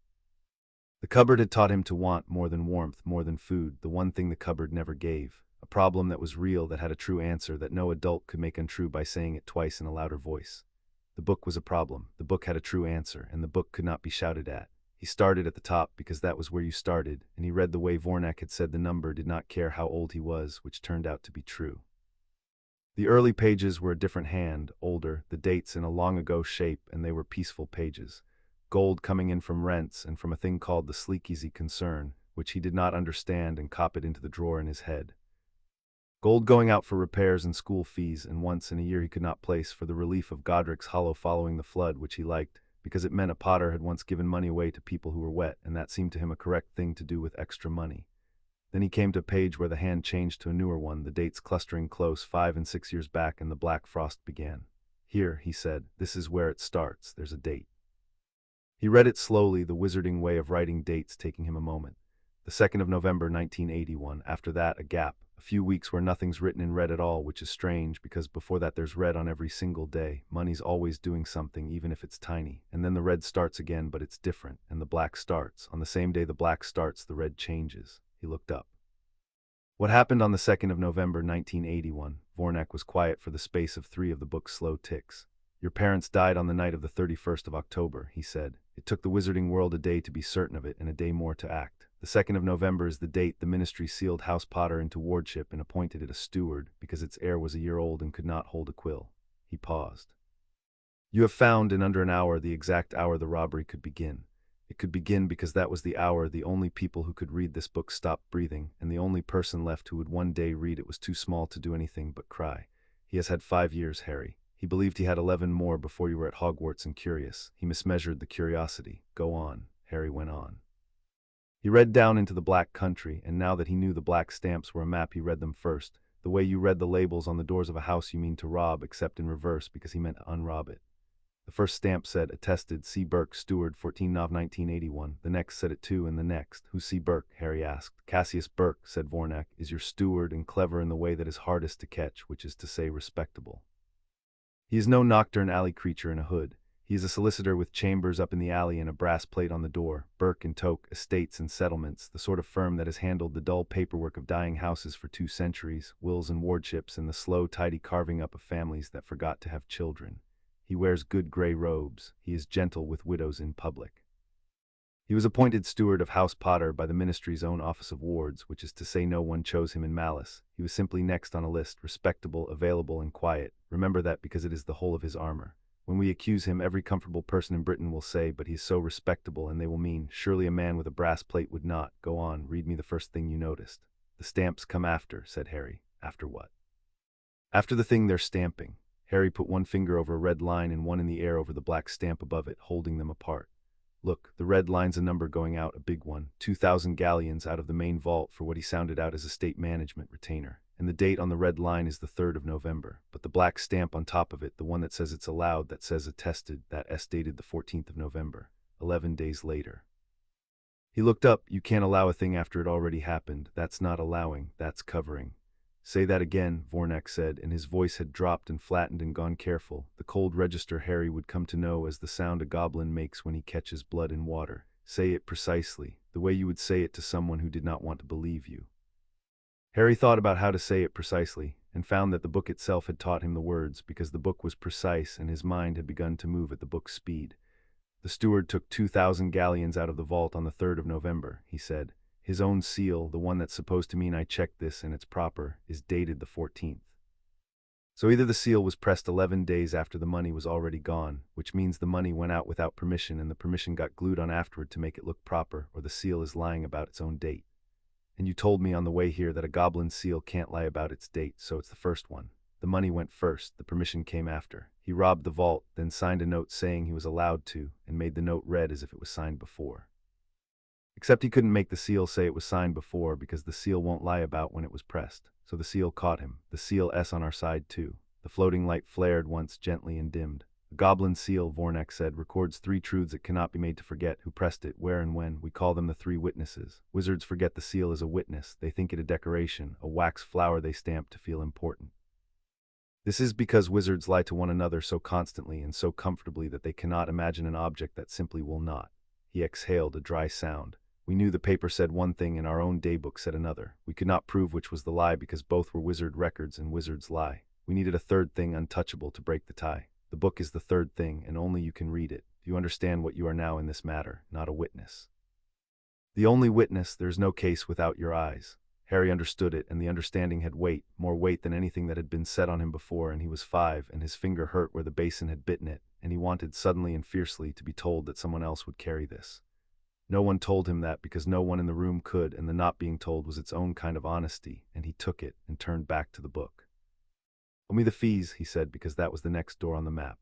The cupboard had taught him to want more than warmth, more than food, the one thing the cupboard never gave. A problem that was real, that had a true answer, that no adult could make untrue by saying it twice in a louder voice. The book was a problem. The book had a true answer, and the book could not be shouted at. He started at the top because that was where you started, and he read the way Vornak had said the number did not care how old he was, which turned out to be true. The early pages were a different hand, older, the dates in a long-ago shape, and they were peaceful pages. Gold coming in from rents and from a thing called the Sleekeasy concern, which he did not understand and copied into the drawer in his head. Gold going out for repairs and school fees, and once in a year he could not place, for the relief of Godric's Hollow following the flood, which he liked, because it meant a Potter had once given money away to people who were wet, and that seemed to him a correct thing to do with extra money. Then he came to a page where the hand changed to a newer one, the dates clustering close 5 and 6 years back, and the black frost began. "Here," he said, "this is where it starts. There's a date." He read it slowly, the wizarding way of writing dates taking him a moment. The 2nd of November, 1981. After that, a gap. A few weeks where nothing's written in red at all, which is strange, because before that there's red on every single day. Money's always doing something, even if it's tiny. And then the red starts again, but it's different, and the black starts. On the same day the black starts, the red changes. He looked up. What happened on the 2nd of November, 1981? Vornak was quiet for the space of 3 of the book's slow ticks. "Your parents died on the night of the 31st of October, he said. "It took the wizarding world a day to be certain of it, and a day more to act. The 2nd of November is the date the ministry sealed House Potter into wardship and appointed it a steward, because its heir was a year old and could not hold a quill." He paused. "You have found, in under an hour, the exact hour the robbery could begin. It could begin because that was the hour the only people who could read this book stopped breathing, and the only person left who would one day read it was too small to do anything but cry. He has had 5 years, Harry. He believed he had 11 more before you were at Hogwarts and curious. He mismeasured the curiosity. Go on," Harry went on. He read down into the black country, and now that he knew the black stamps were a map, he read them first. The way you read the labels on the doors of a house you mean to rob, except in reverse because he meant to unrob it. The first stamp said, attested, C. Burke, steward, 14 Nov 1981. The next said it too, and the next. Who's C. Burke? Harry asked. Cassius Burke, said Vornak, is your steward and clever in the way that is hardest to catch, which is to say respectable. He is no nocturne alley creature in a hood. He is a solicitor with chambers up in the alley and a brass plate on the door. Burke and Toke, Estates and Settlements, the sort of firm that has handled the dull paperwork of dying houses for 2 centuries, wills and wardships, and the slow, tidy carving up of families that forgot to have children. He wears good gray robes. He is gentle with widows in public. He was appointed steward of House Potter by the Ministry's own Office of Wards, which is to say no one chose him in malice. He was simply next on a list, respectable, available, and quiet. Remember that because it is the whole of his armor. When we accuse him, every comfortable person in Britain will say, but he is so respectable, and they will mean, surely a man with a brass plate would not. Go on, read me the first thing you noticed. The stamps come after, said Harry. After what? After the thing they're stamping. Harry put one finger over a red line and one in the air over the black stamp above it, holding them apart. Look, the red line's a number going out, a big one, 2,000 galleons out of the main vault for what he sounded out as a state management retainer. And the date on the red line is the 3rd of November. But the black stamp on top of it, the one that says it's allowed, that says attested, that S dated the 14th of November, 11 days later. He looked up. You can't allow a thing after it already happened. That's not allowing, that's covering. Say that again, Vornak said, and his voice had dropped and flattened and gone careful, the cold register Harry would come to know as the sound a goblin makes when he catches blood in water. Say it precisely, the way you would say it to someone who did not want to believe you. Harry thought about how to say it precisely, and found that the book itself had taught him the words, because the book was precise and his mind had begun to move at the book's speed. The steward took 2,000 galleons out of the vault on the 3rd of November, he said. His own seal, the one that's supposed to mean I checked this and it's proper, is dated the 14th. So either the seal was pressed 11 days after the money was already gone, which means the money went out without permission and the permission got glued on afterward to make it look proper, or the seal is lying about its own date. And you told me on the way here that a goblin seal can't lie about its date, so it's the first one. The money went first, the permission came after. He robbed the vault, then signed a note saying he was allowed to, and made the note read as if it was signed before. Except he couldn't make the seal say it was signed before because the seal won't lie about when it was pressed. So the seal caught him. The seal S on our side too. The floating light flared once gently and dimmed. A goblin seal, Vornak said, records 3 truths it cannot be made to forget. Who pressed it, where and when. We call them the 3 witnesses. Wizards forget the seal is a witness. They think it a decoration, a wax flower they stamp to feel important. This is because wizards lie to one another so constantly and so comfortably that they cannot imagine an object that simply will not. He exhaled a dry sound. We knew the paper said one thing and our own daybook said another. We could not prove which was the lie because both were wizard records and wizards lie. We needed a third thing untouchable to break the tie. The book is the third thing and only you can read it. Do you understand what you are now in this matter? Not a witness. The only witness, there is no case without your eyes. Harry understood it, and the understanding had weight, more weight than anything that had been said on him before, and he was 5, and his finger hurt where the basin had bitten it, and he wanted suddenly and fiercely to be told that someone else would carry this. No one told him that because no one in the room could, and the not being told was its own kind of honesty, and he took it and turned back to the book. "Owe me the fees," he said, because that was the next door on the map.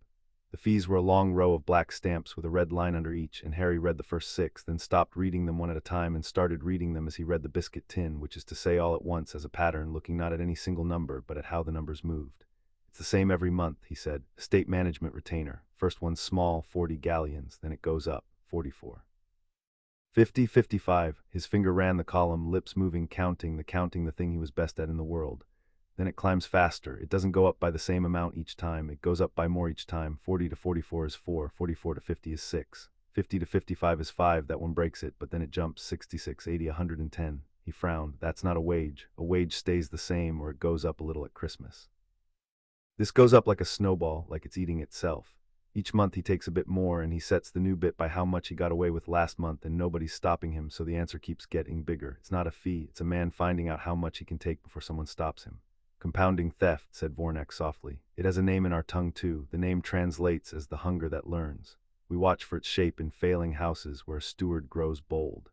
The fees were a long row of black stamps with a red line under each, and Harry read the first 6, then stopped reading them one at a time and started reading them as he read the biscuit tin, which is to say all at once as a pattern, looking not at any single number, but at how the numbers moved. "It's the same every month," he said. "Estate management retainer. First one's small, 40 galleons, then it goes up, 44. 50, 55, his finger ran the column, lips moving, counting the thing he was best at in the world. Then it climbs faster. It doesn't go up by the same amount each time. It goes up by more each time. 40 to 44 is 4. 44 to 50 is 6. 50 to 55 is 5. That one breaks it, but then it jumps 66, 80, 110. He frowned. That's not a wage. A wage stays the same, or it goes up a little at Christmas. This goes up like a snowball, like it's eating itself. Each month he takes a bit more, and he sets the new bit by how much he got away with last month, and nobody's stopping him, so the answer keeps getting bigger. It's not a fee. It's a man finding out how much he can take before someone stops him. Compounding theft, said Vornak softly. It has a name in our tongue too. The name translates as the hunger that learns. We watch for its shape in failing houses where a steward grows bold.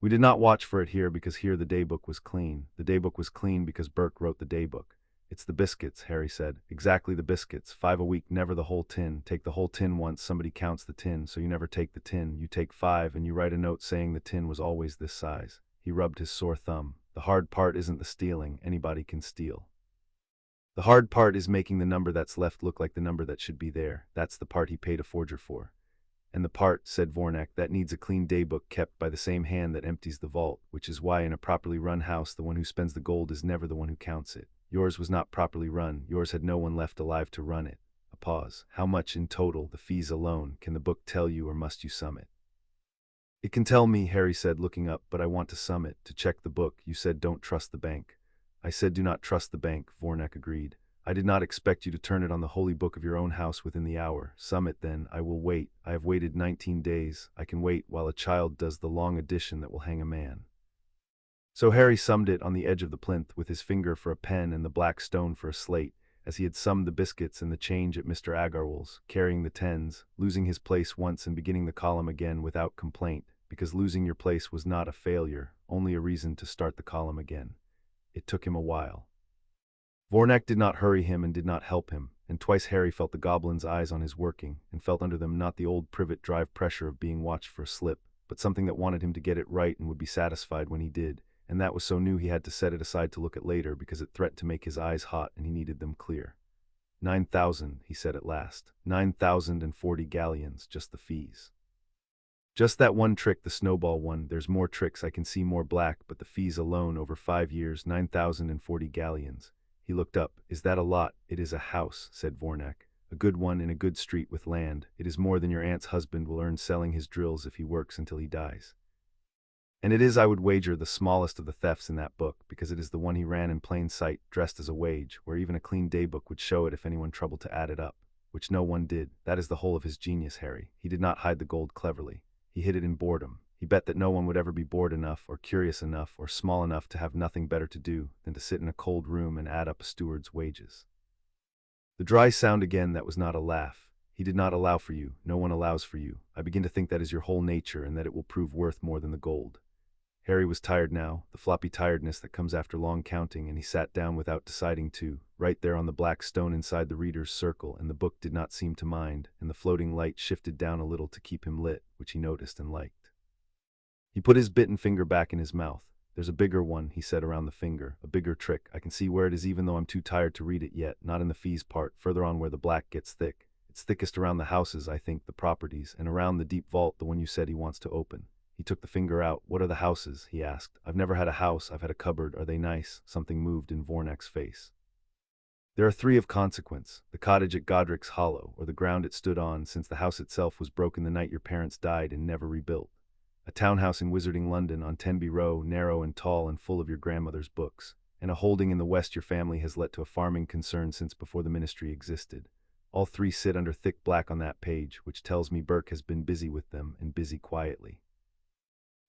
We did not watch for it here because here the daybook was clean. The daybook was clean because Burke wrote the daybook. It's the biscuits, Harry said. Exactly the biscuits. 5 a week, never the whole tin. Take the whole tin once, somebody counts the tin, so you never take the tin. You take 5 and you write a note saying the tin was always this size. He rubbed his sore thumb. The hard part isn't the stealing, anybody can steal. The hard part is making the number that's left look like the number that should be there. That's the part he paid a forger for. And the part, said Vornak, that needs a clean daybook kept by the same hand that empties the vault, which is why in a properly run house the one who spends the gold is never the one who counts it. Yours was not properly run, yours had no one left alive to run it. A pause. How much in total, the fees alone, can the book tell you, or must you sum it? It can tell me, Harry said, looking up, but I want to sum it, to check the book. You said don't trust the bank. I said do not trust the bank, Vornak agreed. I did not expect you to turn it on the holy book of your own house within the hour. Sum it then. I will wait. I have waited 19 days. I can wait while a child does the long addition that will hang a man. So Harry summed it on the edge of the plinth, with his finger for a pen and the black stone for a slate, as he had summed the biscuits and the change at Mr. Agarwal's, carrying the tens, losing his place once and beginning the column again without complaint, because losing your place was not a failure, only a reason to start the column again. It took him a while. Vornak did not hurry him and did not help him, and twice Harry felt the goblin's eyes on his working, and felt under them not the old Privet Drive pressure of being watched for a slip, but something that wanted him to get it right and would be satisfied when he did, and that was so new he had to set it aside to look at later because it threatened to make his eyes hot and he needed them clear. 9,000, he said at last. 9,040 galleons, just the fees. Just that one trick, the snowball one. There's more tricks, I can see more black, but the fees alone over 5 years, 9,040 galleons. He looked up. Is that a lot? It is a house, said Vornak. A good one in a good street with land. It is more than your aunt's husband will earn selling his drills if he works until he dies. And it is, I would wager, the smallest of the thefts in that book, because it is the one he ran in plain sight, dressed as a wage, where even a clean daybook would show it if anyone troubled to add it up, which no one did. That is the whole of his genius, Harry. He did not hide the gold cleverly. He hid it in boredom. He bet that no one would ever be bored enough, or curious enough, or small enough to have nothing better to do than to sit in a cold room and add up a steward's wages. The dry sound again, that was not a laugh. He did not allow for you. No one allows for you. I begin to think that is your whole nature, and that it will prove worth more than the gold. Harry was tired now, the floppy tiredness that comes after long counting, and he sat down without deciding to, right there on the black stone inside the reader's circle, and the book did not seem to mind, and the floating light shifted down a little to keep him lit, which he noticed and liked. He put his bitten finger back in his mouth. There's a bigger one, he said around the finger, a bigger trick. I can see where it is even though I'm too tired to read it yet, not in the fees part, further on where the black gets thick. It's thickest around the houses, I think, the properties, and around the deep vault, the one you said he wants to open. He took the finger out. What are the houses? He asked. I've never had a house, I've had a cupboard. Are they nice? Something moved in Vornak's face. There are 3 of consequence. The cottage at Godric's Hollow, or the ground it stood on, since the house itself was broken the night your parents died and never rebuilt. A townhouse in Wizarding London on Tenby Row, narrow and tall and full of your grandmother's books, and a holding in the West your family has let to a farming concern since before the ministry existed. All 3 sit under thick black on that page, which tells me Burke has been busy with them, and busy quietly.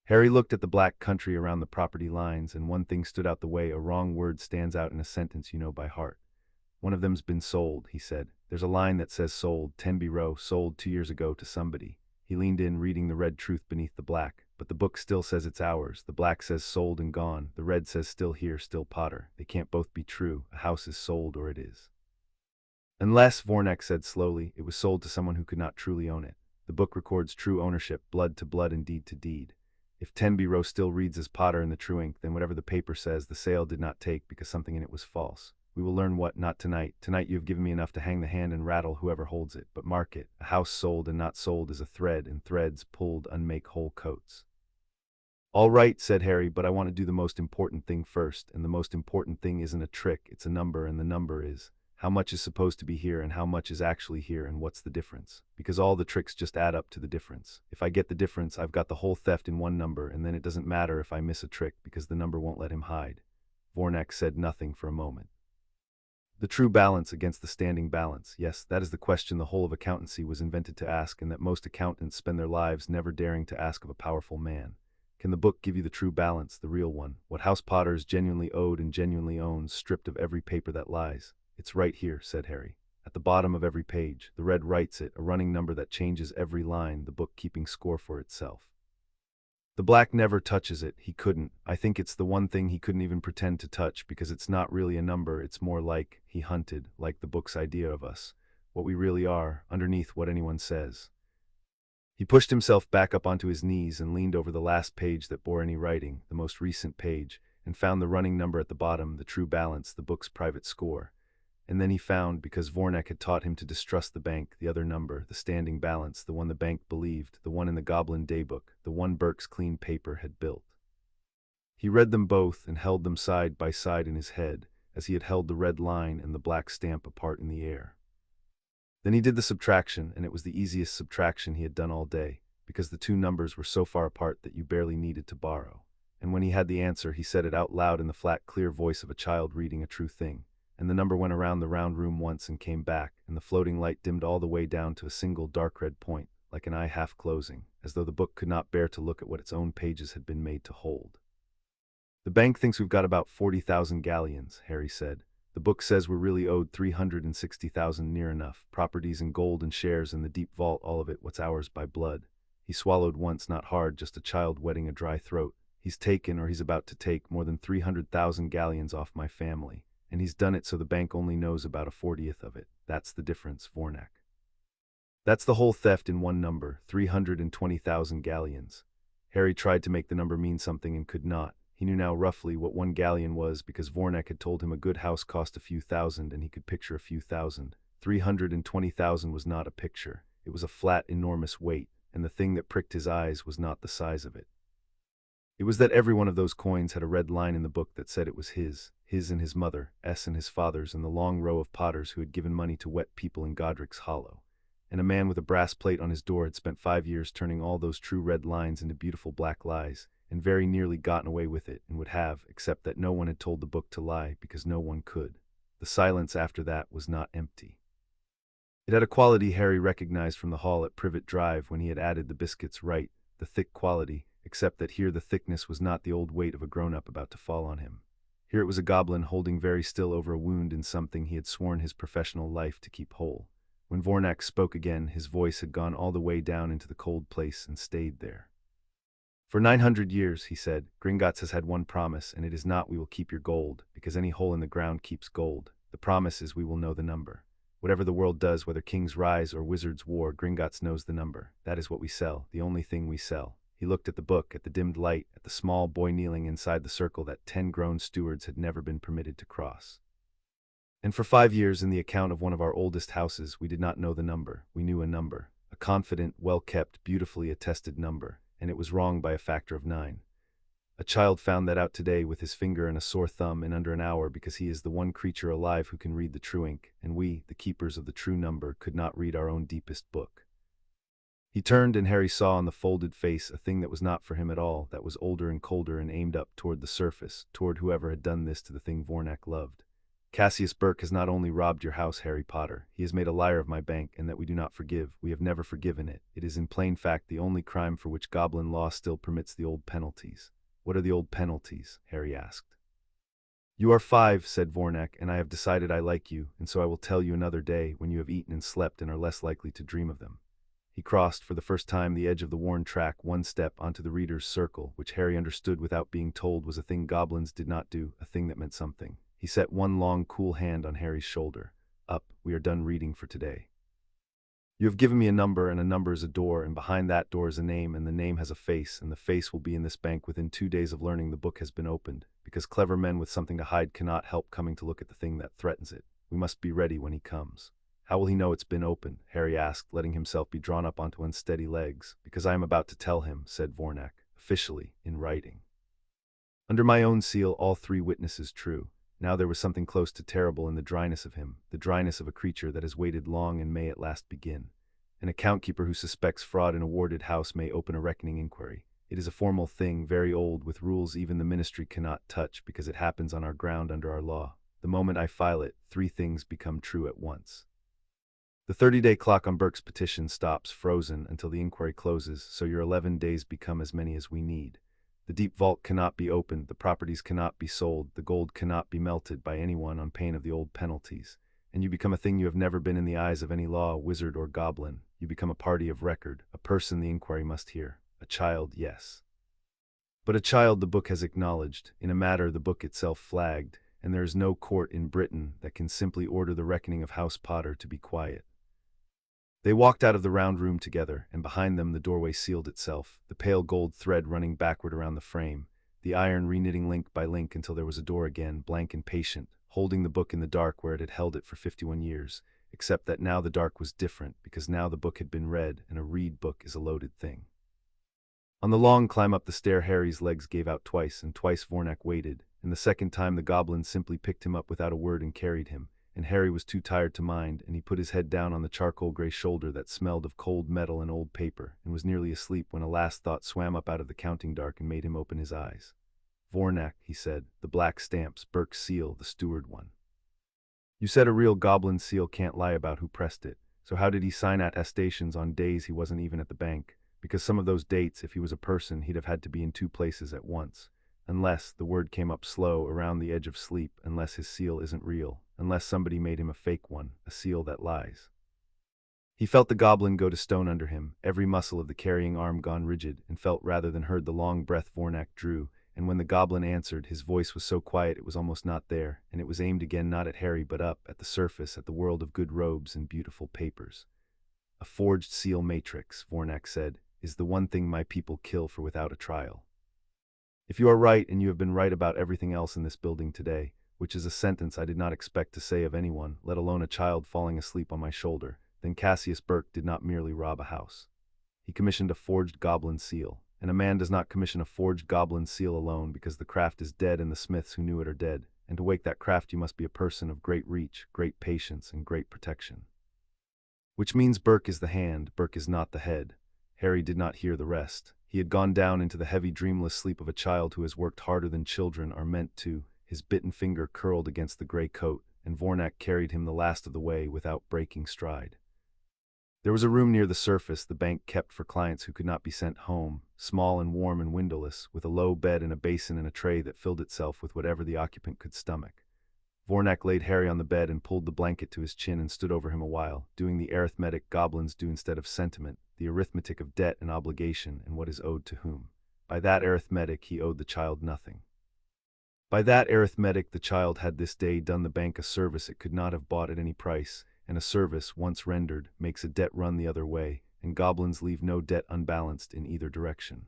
Harry looked at the black country around the property lines, and one thing stood out the way a wrong word stands out in a sentence you know by heart. One of them's been sold, he said. There's a line that says sold, Tenby Row, sold 2 years ago to somebody. He leaned in, reading the red truth beneath the black. But the book still says it's ours. The black says sold and gone. The red says still here, still Potter. They can't both be true. A house is sold or it is. Unless, Vornak said slowly, it was sold to someone who could not truly own it. The book records true ownership, blood to blood and deed to deed. If Tenby Row still reads as Potter in the true ink, then whatever the paper says, the sale did not take because something in it was false. We will learn what, not tonight. Tonight you have given me enough to hang the hand and rattle whoever holds it. But mark it, a house sold and not sold is a thread, and threads pulled unmake whole coats. All right, said Harry, but I want to do the most important thing first, and the most important thing isn't a trick, it's a number, and the number is how much is supposed to be here and how much is actually here and what's the difference. Because all the tricks just add up to the difference. If I get the difference, I've got the whole theft in one number, and then it doesn't matter if I miss a trick because the number won't let him hide. Vornak said nothing for a moment. The true balance against the standing balance. Yes, that is the question the whole of accountancy was invented to ask, and that most accountants spend their lives never daring to ask of a powerful man. Can the book give you the true balance, the real one? What House Potter is genuinely owed and genuinely owns, stripped of every paper that lies? It's right here, said Harry. At the bottom of every page, the red writes it, a running number that changes every line, the book keeping score for itself. The black never touches it, he couldn't. I think it's the one thing he couldn't even pretend to touch, because it's not really a number, it's more like, he hunted, like the book's idea of us, what we really are, underneath what anyone says. He pushed himself back up onto his knees and leaned over the last page that bore any writing, the most recent page, and found the running number at the bottom, the true balance, the book's private score. And then he found, because Vornak had taught him to distrust the bank, the other number, the standing balance, the one the bank believed, the one in the goblin daybook, the one Burke's clean paper had built. He read them both and held them side by side in his head, as he had held the red line and the black stamp apart in the air. Then he did the subtraction, and it was the easiest subtraction he had done all day, because the two numbers were so far apart that you barely needed to borrow. And when he had the answer, he said it out loud in the flat, clear voice of a child reading a true thing. And the number went around the round room once and came back, and the floating light dimmed all the way down to a single dark red point, like an eye half closing, as though the book could not bear to look at what its own pages had been made to hold. "The bank thinks we've got about 40,000 galleons," Harry said. "The book says we're really owed 360,000 near enough, properties and gold and shares in the deep vault, all of it what's ours by blood." He swallowed once, not hard, just a child wetting a dry throat. "He's taken, or he's about to take, more than 300,000 galleons off my family. And he's done it so the bank only knows about a 40th of it. That's the difference, Vornak. That's the whole theft in one number, 320,000 galleons." Harry tried to make the number mean something and could not. He knew now roughly what 1 galleon was, because Vornak had told him a good house cost a few thousand, and he could picture a few thousand. 320,000 was not a picture. It was a flat, enormous weight, and the thing that pricked his eyes was not the size of it. It was that every one of those coins had a red line in the book that said it was his and his mother, and his father's, and the long row of potters who had given money to wet people in Godric's Hollow. And a man with a brass plate on his door had spent 5 years turning all those true red lines into beautiful black lies, and very nearly gotten away with it, and would have, except that no one had told the book to lie, because no one could. The silence after that was not empty. It had a quality Harry recognized from the hall at Privet Drive when he had added the biscuits right, the thick quality, except that here the thickness was not the old weight of a grown-up about to fall on him. Here it was a goblin holding very still over a wound in something he had sworn his professional life to keep whole. When Vornak spoke again, his voice had gone all the way down into the cold place and stayed there. "For 900 years, he said, Gringotts has had one promise, and it is not we will keep your gold, because any hole in the ground keeps gold. The promise is we will know the number. Whatever the world does, whether kings rise or wizards war, Gringotts knows the number. That is what we sell, the only thing we sell." He looked at the book, at the dimmed light, at the small boy kneeling inside the circle that 10 grown stewards had never been permitted to cross. "And for 5 years, in the account of one of our oldest houses, we did not know the number. We knew a number, a confident, well-kept, beautifully attested number, and it was wrong by a factor of 9. A child found that out today with his finger and a sore thumb in under an hour, because he is the one creature alive who can read the true ink, and we, the keepers of the true number, could not read our own deepest book." He turned, and Harry saw on the folded face a thing that was not for him at all, that was older and colder and aimed up toward the surface, toward whoever had done this to the thing Vornak loved. "Cassius Burke has not only robbed your house, Harry Potter, he has made a liar of my bank, and that we do not forgive. We have never forgiven it. It is in plain fact the only crime for which goblin law still permits the old penalties." "What are the old penalties?" Harry asked. "You are 5, said Vornak, "and I have decided I like you, and so I will tell you another day, when you have eaten and slept and are less likely to dream of them." He crossed, for the first time, the edge of the worn track one step onto the reader's circle, which Harry understood without being told was a thing goblins did not do, a thing that meant something. He set one long, cool hand on Harry's shoulder. "Up, we are done reading for today. You have given me a number, and a number is a door, and behind that door is a name, and the name has a face, and the face will be in this bank within 2 days of learning the book has been opened, because clever men with something to hide cannot help coming to look at the thing that threatens it. We must be ready when he comes." "How will he know it's been opened?" Harry asked, letting himself be drawn up onto unsteady legs. "Because I am about to tell him," said Vornak, "officially, in writing. Under my own seal, all 3 witnesses true." Now there was something close to terrible in the dryness of him, the dryness of a creature that has waited long and may at last begin. An account-keeper who suspects fraud in a warded house may open a reckoning inquiry. It is a formal thing, very old, with rules even the ministry cannot touch, because it happens on our ground under our law. The moment I file it, 3 things become true at once. The 30-day clock on Burke's petition stops, frozen, until the inquiry closes, so your 11 days become as many as we need. The deep vault cannot be opened, the properties cannot be sold, the gold cannot be melted by anyone on pain of the old penalties, and you become a thing you have never been in the eyes of any law, wizard or goblin. You become a party of record, a person the inquiry must hear. A child, yes. But a child the book has acknowledged, in a matter the book itself flagged, and there is no court in Britain that can simply order the reckoning of House Potter to be quiet. They walked out of the round room together, and behind them the doorway sealed itself, the pale gold thread running backward around the frame. the iron reknitting link by link until there was a door again, blank and patient, holding the book in the dark where it had held it for 51 years, except that now the dark was different, because now the book had been read, and a read book is a loaded thing. On the long climb up the stair, Harry's legs gave out twice, and twice Vornak waited, and the second time the goblin simply picked him up without a word and carried him, and Harry was too tired to mind, and he put his head down on the charcoal-gray shoulder that smelled of cold metal and old paper, and was nearly asleep when a last thought swam up out of the counting dark and made him open his eyes. "Vornak," he said, "the black stamps, Burke's seal, the steward one. You said a real goblin seal can't lie about who pressed it, so how did he sign attestations on days he wasn't even at the bank? Because some of those dates, if he was a person, he'd have had to be in two places at once. Unless," the word came up slow, around the edge of sleep, "unless his seal isn't real, unless somebody made him a fake one, a seal that lies." He felt the goblin go to stone under him, every muscle of the carrying arm gone rigid, and felt rather than heard the long breath Vornak drew, and when the goblin answered, his voice was so quiet it was almost not there, and it was aimed again not at Harry but up, at the surface, at the world of good robes and beautiful papers. "A forged seal matrix," Vornak said, "is the one thing my people kill for without a trial. If you are right, and you have been right about everything else in this building today, which is a sentence I did not expect to say of anyone, let alone a child falling asleep on my shoulder, then Cassius Burke did not merely rob a house. He commissioned a forged goblin seal, and a man does not commission a forged goblin seal alone because the craft is dead and the smiths who knew it are dead, and to wake that craft you must be a person of great reach, great patience, and great protection. Which means Burke is the hand, Burke is not the head." Harry did not hear the rest. He had gone down into the heavy dreamless sleep of a child who has worked harder than children are meant to, his bitten finger curled against the gray coat, and Vornak carried him the last of the way without breaking stride. There was a room near the surface the bank kept for clients who could not be sent home, small and warm and windowless, with a low bed and a basin and a tray that filled itself with whatever the occupant could stomach. Vornak laid Harry on the bed and pulled the blanket to his chin and stood over him a while, doing the arithmetic goblins do instead of sentiment, the arithmetic of debt and obligation and what is owed to whom. By that arithmetic he owed the child nothing. By that arithmetic the child had this day done the bank a service it could not have bought at any price, and a service, once rendered, makes a debt run the other way, and goblins leave no debt unbalanced in either direction.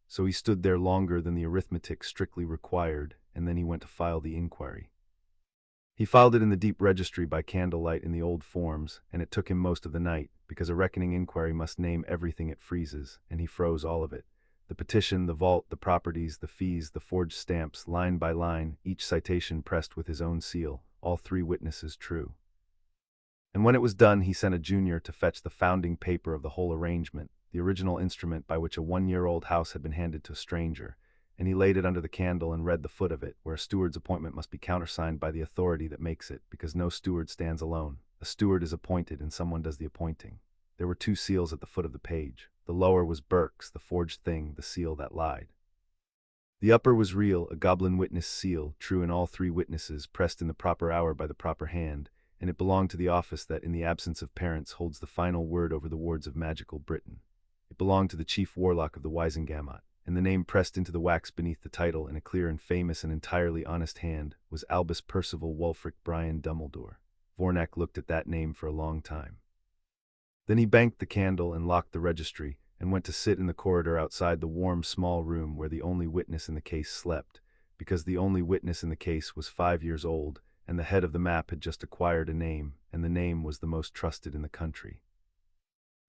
So he stood there longer than the arithmetic strictly required, and then he went to file the inquiry. He filed it in the deep registry by candlelight in the old forms, and it took him most of the night, because a reckoning inquiry must name everything it freezes, and he froze all of it. The petition, the vault, the properties, the fees, the forged stamps, line by line, each citation pressed with his own seal, all three witnesses true. And when it was done, he sent a junior to fetch the founding paper of the whole arrangement, the original instrument by which a 1-year-old house had been handed to a stranger, and he laid it under the candle and read the foot of it, where a steward's appointment must be countersigned by the authority that makes it, because no steward stands alone. A steward is appointed and someone does the appointing. There were 2 seals at the foot of the page. The lower was Burke's, the forged thing, the seal that lied. The upper was real, a goblin witness seal, true in all 3 witnesses, pressed in the proper hour by the proper hand, and it belonged to the office that, in the absence of parents, holds the final word over the wards of magical Britain. It belonged to the chief warlock of the Wisengamot, and the name pressed into the wax beneath the title in a clear and famous and entirely honest hand was Albus Percival Wulfric Brian Dumbledore. Vornak looked at that name for a long time. Then he banked the candle and locked the registry, and went to sit in the corridor outside the warm small room where the only witness in the case slept, because the only witness in the case was 5 years old, and the head of the map had just acquired a name, and the name was the most trusted in the country.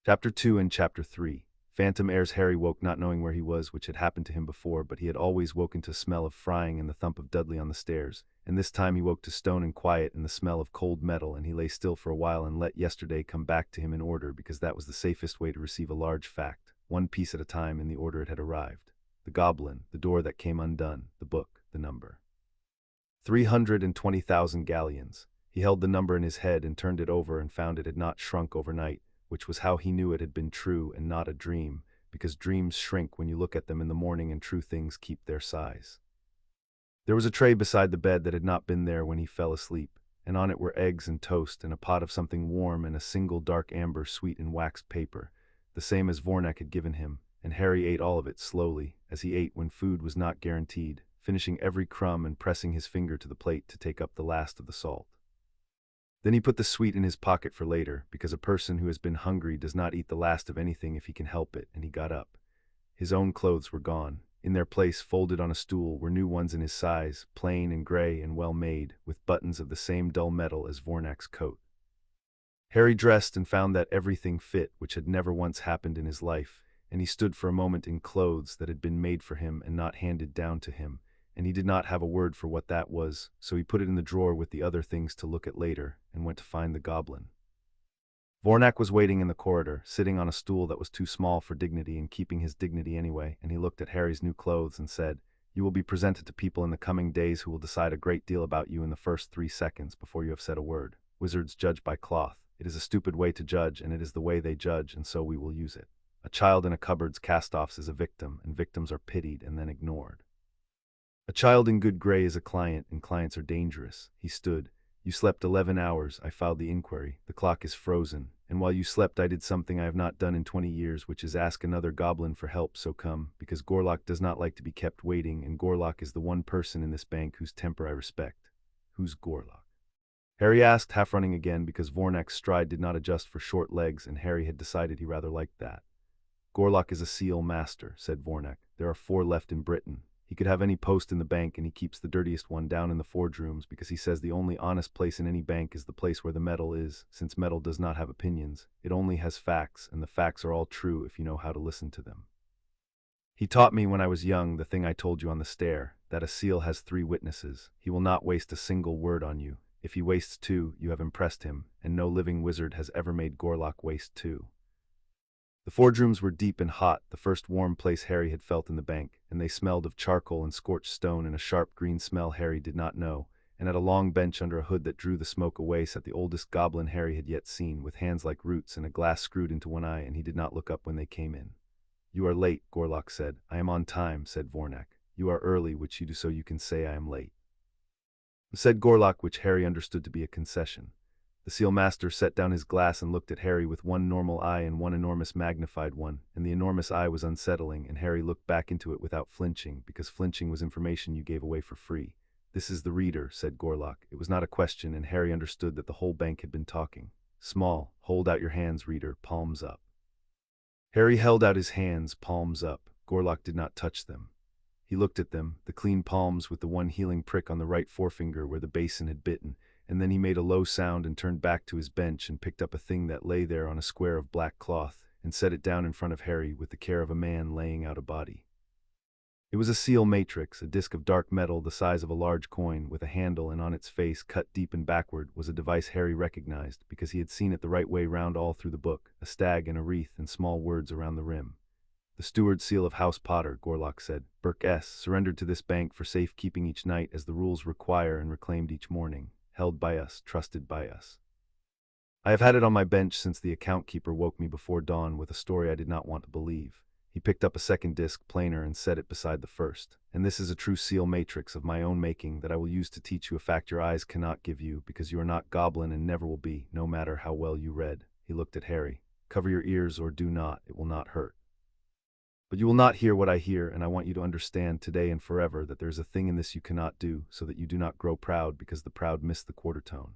Chapter 2 and Chapter 3. Phantom airs. Harry woke not knowing where he was, which had happened to him before, but he had always woken to smell of frying and the thump of Dudley on the stairs, and this time he woke to stone and quiet and the smell of cold metal, and he lay still for a while and let yesterday come back to him in order, because that was the safest way to receive a large fact, one piece at a time in the order it had arrived. The goblin, the door that came undone, the book, the number. 320,000 galleons. He held the number in his head and turned it over and found it had not shrunk overnight, which was how he knew it had been true and not a dream, because dreams shrink when you look at them in the morning and true things keep their size. There was a tray beside the bed that had not been there when he fell asleep, and on it were eggs and toast and a pot of something warm and a single dark amber sweet in waxed paper, the same as Vornak had given him, and Harry ate all of it slowly, as he ate when food was not guaranteed, finishing every crumb and pressing his finger to the plate to take up the last of the salt. Then he put the sweet in his pocket for later, because a person who has been hungry does not eat the last of anything if he can help it, and he got up. His own clothes were gone. In their place, folded on a stool, were new ones in his size, plain and gray and well-made, with buttons of the same dull metal as Vornak's coat. Harry dressed and found that everything fit, which had never once happened in his life, and he stood for a moment in clothes that had been made for him and not handed down to him, and he did not have a word for what that was, so he put it in the drawer with the other things to look at later, and went to find the goblin. Vornak was waiting in the corridor, sitting on a stool that was too small for dignity and keeping his dignity anyway, and he looked at Harry's new clothes and said, "You will be presented to people in the coming days who will decide a great deal about you in the first 3 seconds before you have said a word. Wizards judge by cloth. It is a stupid way to judge, and it is the way they judge, and so we will use it. A child in a cupboard's cast-offs is a victim, and victims are pitied and then ignored. A child in good gray is a client, and clients are dangerous." He stood. "You slept 11 hours, I filed the inquiry. The clock is frozen, and while you slept I did something I have not done in 20 years, which is ask another goblin for help, so come, because Gorlock does not like to be kept waiting, and Gorlock is the one person in this bank whose temper I respect." "Who's Gorlock?" Harry asked, half running again, because Vornak's stride did not adjust for short legs, and Harry had decided he rather liked that. "Gorlock is a seal master," said Vornak. "There are 4 left in Britain. He could have any post in the bank, and he keeps the dirtiest one down in the forge rooms because he says the only honest place in any bank is the place where the metal is, since metal does not have opinions. It only has facts, and the facts are all true if you know how to listen to them. He taught me when I was young the thing I told you on the stair, that a seal has 3 witnesses. He will not waste a single word on you. If he wastes 2, you have impressed him, and no living wizard has ever made Gorlock waste 2. The forge rooms were deep and hot, the first warm place Harry had felt in the bank, and they smelled of charcoal and scorched stone and a sharp green smell Harry did not know, and at a long bench under a hood that drew the smoke away sat the oldest goblin Harry had yet seen, with hands like roots and a glass screwed into one eye, and he did not look up when they came in. "You are late," Gorlock said. "I am on time," said Vornak. "You are early, which you do so you can say I am late," said Gorlock, which Harry understood to be a concession. The seal master set down his glass and looked at Harry with one normal eye and one enormous magnified one, and the enormous eye was unsettling, and Harry looked back into it without flinching, because flinching was information you gave away for free. "This is the reader," said Gorlock. It was not a question, and Harry understood that the whole bank had been talking. "Small, hold out your hands, reader, palms up." Harry held out his hands, palms up. Gorlock did not touch them. He looked at them, the clean palms with the one healing prick on the right forefinger where the basin had bitten, and then he made a low sound and turned back to his bench and picked up a thing that lay there on a square of black cloth, and set it down in front of Harry with the care of a man laying out a body. It was a seal matrix, a disc of dark metal the size of a large coin, with a handle, and on its face, cut deep and backward, was a device Harry recognized, because he had seen it the right way round all through the book, a stag and a wreath and small words around the rim. "The steward seal of House Potter," Gorlock said. "Burke S. surrendered to this bank for safekeeping each night as the rules require and reclaimed each morning. Held by us, trusted by us. I have had it on my bench since the account keeper woke me before dawn with a story I did not want to believe." He picked up a second disc, plainer, and set it beside the first. "And this is a true seal matrix of my own making that I will use to teach you a fact your eyes cannot give you, because you are not goblin and never will be, no matter how well you read." He looked at Harry. "Cover your ears or do not, it will not hurt. But you will not hear what I hear, and I want you to understand today and forever that there is a thing in this you cannot do, so that you do not grow proud, because the proud miss the quarter tone."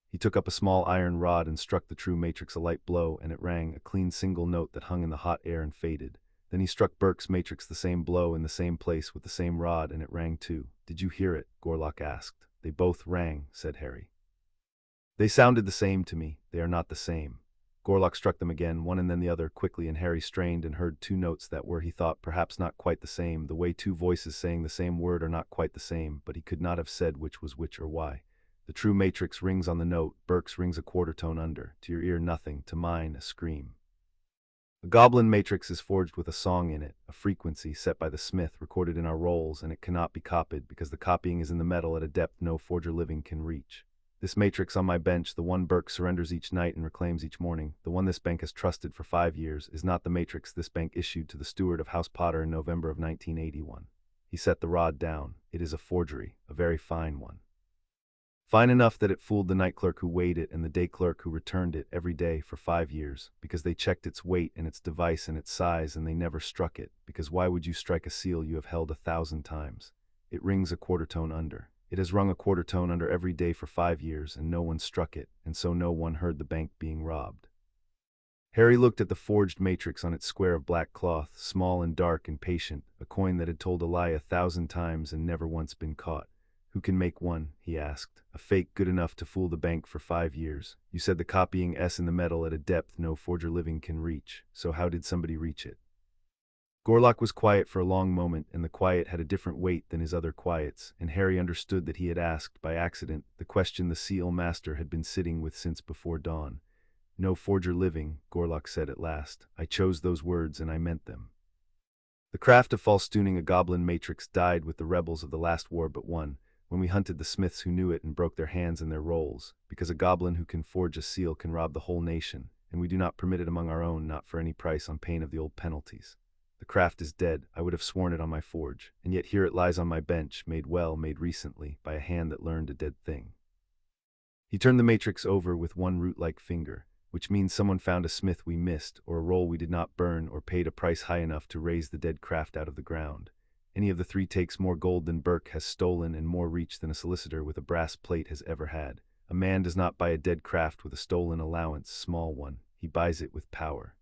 He took up a small iron rod and struck the true matrix a light blow, and it rang, a clean single note that hung in the hot air and faded. Then he struck Burke's matrix the same blow in the same place with the same rod, and it rang too. "Did you hear it?" Gorlock asked. "They both rang," said Harry. "They sounded the same to me. They are not the same." Gorlock struck them again, one and then the other, quickly, and Harry strained and heard 2 notes that were, he thought, perhaps not quite the same, the way 2 voices saying the same word are not quite the same, but he could not have said which was which or why. "The true matrix rings on the note, Burke's rings a quarter tone under. To your ear nothing, to mine a scream. A goblin matrix is forged with a song in it, a frequency set by the smith, recorded in our rolls, and it cannot be copied, because the copying is in the metal at a depth no forger living can reach. This matrix on my bench, the one Burke surrenders each night and reclaims each morning, the one this bank has trusted for 5 years, is not the matrix this bank issued to the steward of House Potter in November of 1981. He set the rod down. It is a forgery, a very fine one. Fine enough that it fooled the night clerk who weighed it and the day clerk who returned it every day for 5 years, because they checked its weight and its device and its size, and they never struck it, because why would you strike a seal you have held 1,000 times? It rings a quarter tone under. It has rung a quarter tone under every day for 5 years, and no one struck it, and so no one heard the bank being robbed." Harry looked at the forged matrix on its square of black cloth, small and dark and patient, a coin that had told a lie 1,000 times and never once been caught. Who can make one? He asked. A fake good enough to fool the bank for 5 years. You said the copying S in the metal at a depth no forger living can reach, so how did somebody reach it? Gorlock was quiet for a long moment, and the quiet had a different weight than his other quiets, and Harry understood that he had asked, by accident, the question the seal master had been sitting with since before dawn. No forger living, Gorlock said at last. I chose those words and I meant them. The craft of false-tuning a goblin matrix died with the rebels of the last war but one, when we hunted the smiths who knew it and broke their hands and their rolls, because a goblin who can forge a seal can rob the whole nation, and we do not permit it among our own, not for any price on pain of the old penalties. The craft is dead, I would have sworn it on my forge, and yet here it lies on my bench, made recently, by a hand that learned a dead thing. He turned the matrix over with one root-like finger, which means someone found a smith we missed, or a roll we did not burn, or paid a price high enough to raise the dead craft out of the ground. Any of the three takes more gold than Burke has stolen and more reach than a solicitor with a brass plate has ever had. A man does not buy a dead craft with a stolen allowance, small one. He buys it with power.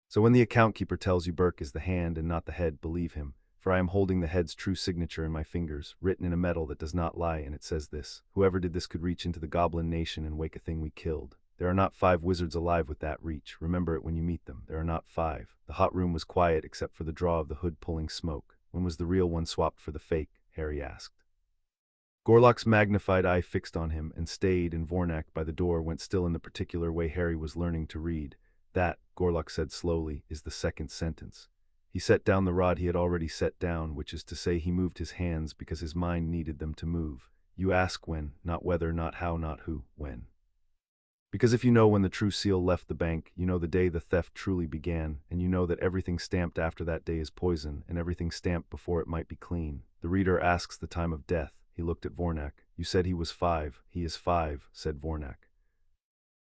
So when the account keeper tells you Burke is the hand and not the head, believe him, for I am holding the head's true signature in my fingers, written in a metal that does not lie, and it says this: whoever did this could reach into the goblin nation and wake a thing we killed. There are not 5 wizards alive with that reach. Remember it when you meet them. There are not 5. The hot room was quiet except for the draw of the hood pulling smoke. When was the real one swapped for the fake? Harry asked. Gorlock's magnified eye fixed on him, and stayed, and Vornak by the door went still in the particular way Harry was learning to read. That, Gorlock said slowly, is the second sentence. He set down the rod he had already set down, which is to say he moved his hands because his mind needed them to move. You ask when, not whether, not how, not who, when. Because if you know when the true seal left the bank, you know the day the theft truly began, and you know that everything stamped after that day is poison, and everything stamped before it might be clean. The reader asks the time of death. He looked at Vornak. You said he was 5. He is 5, said Vornak.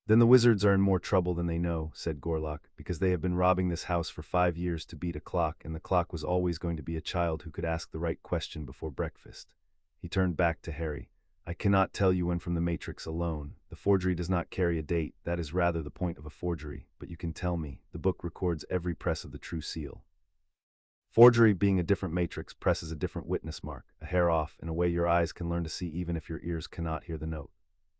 Then the wizards are in more trouble than they know, said Gorlock, because they have been robbing this house for 5 years to beat a clock, and the clock was always going to be a child who could ask the right question before breakfast. He turned back to Harry. I cannot tell you when from the matrix alone. The forgery does not carry a date, that is rather the point of a forgery, but you can tell me. The book records every press of the true seal. Forgery, being a different matrix, presses a different witness mark, a hair off, in a way your eyes can learn to see even if your ears cannot hear the note.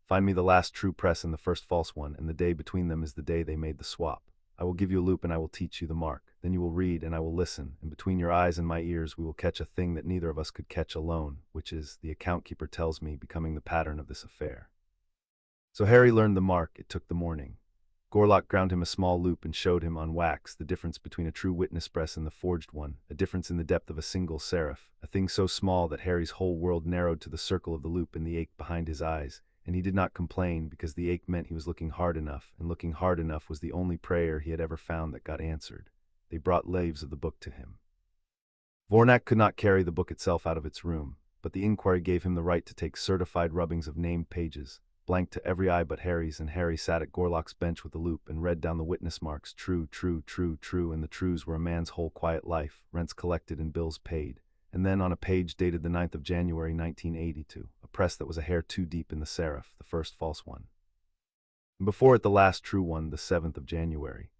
Find me the last true press and the first false one, and the day between them is the day they made the swap. I will give you a loop and I will teach you the mark. Then you will read and I will listen, and between your eyes and my ears we will catch a thing that neither of us could catch alone, which is, the account keeper tells me, becoming the pattern of this affair. So Harry learned the mark. It took the morning. Gorlock ground him a small loop and showed him on wax the difference between a true witness press and the forged one, a difference in the depth of a single serif, a thing so small that Harry's whole world narrowed to the circle of the loop and the ache behind his eyes. And he did not complain, because the ache meant he was looking hard enough, and looking hard enough was the only prayer he had ever found that got answered. They brought leaves of the book to him. Vornak could not carry the book itself out of its room, but the inquiry gave him the right to take certified rubbings of named pages, blank to every eye but Harry's, and Harry sat at Gorlock's bench with the loop and read down the witness marks, true, true, true, true, and the trues were a man's whole quiet life, rents collected and bills paid. And then on a page dated the 9th of January 1982, a press that was a hair too deep in the serif, the first false one. And before it the last true one, the 7th of January.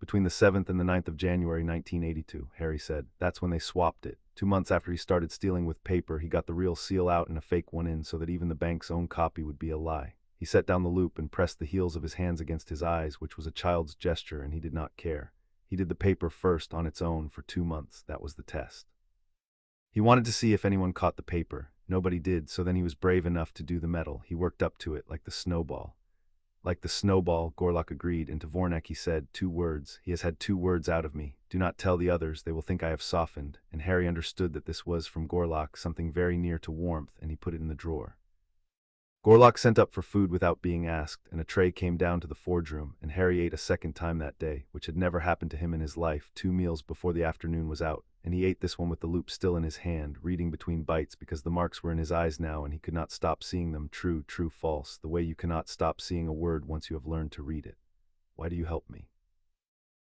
Between the 7th and the 9th of January 1982, Harry said. That's when they swapped it. 2 months after he started stealing with paper, he got the real seal out and a fake one in so that even the bank's own copy would be a lie. He set down the loop and pressed the heels of his hands against his eyes, which was a child's gesture, and he did not care. He did the paper first on its own for 2 months. That was the test. He wanted to see if anyone caught the paper. Nobody did, so then he was brave enough to do the metal. He worked up to it, like the snowball. Like the snowball, Gorlock agreed, and to Vornak he said, 2 words. He has had 2 words out of me. Do not tell the others, they will think I have softened. And Harry understood that this was, from Gorlock, something very near to warmth, and he put it in the drawer. Gorlock sent up for food without being asked, and a tray came down to the forge room, and Harry ate a second time that day, which had never happened to him in his life, 2 meals before the afternoon was out, and he ate this one with the loop still in his hand, reading between bites because the marks were in his eyes now and he could not stop seeing them, true, true, false, the way you cannot stop seeing a word once you have learned to read it. Why do you help me?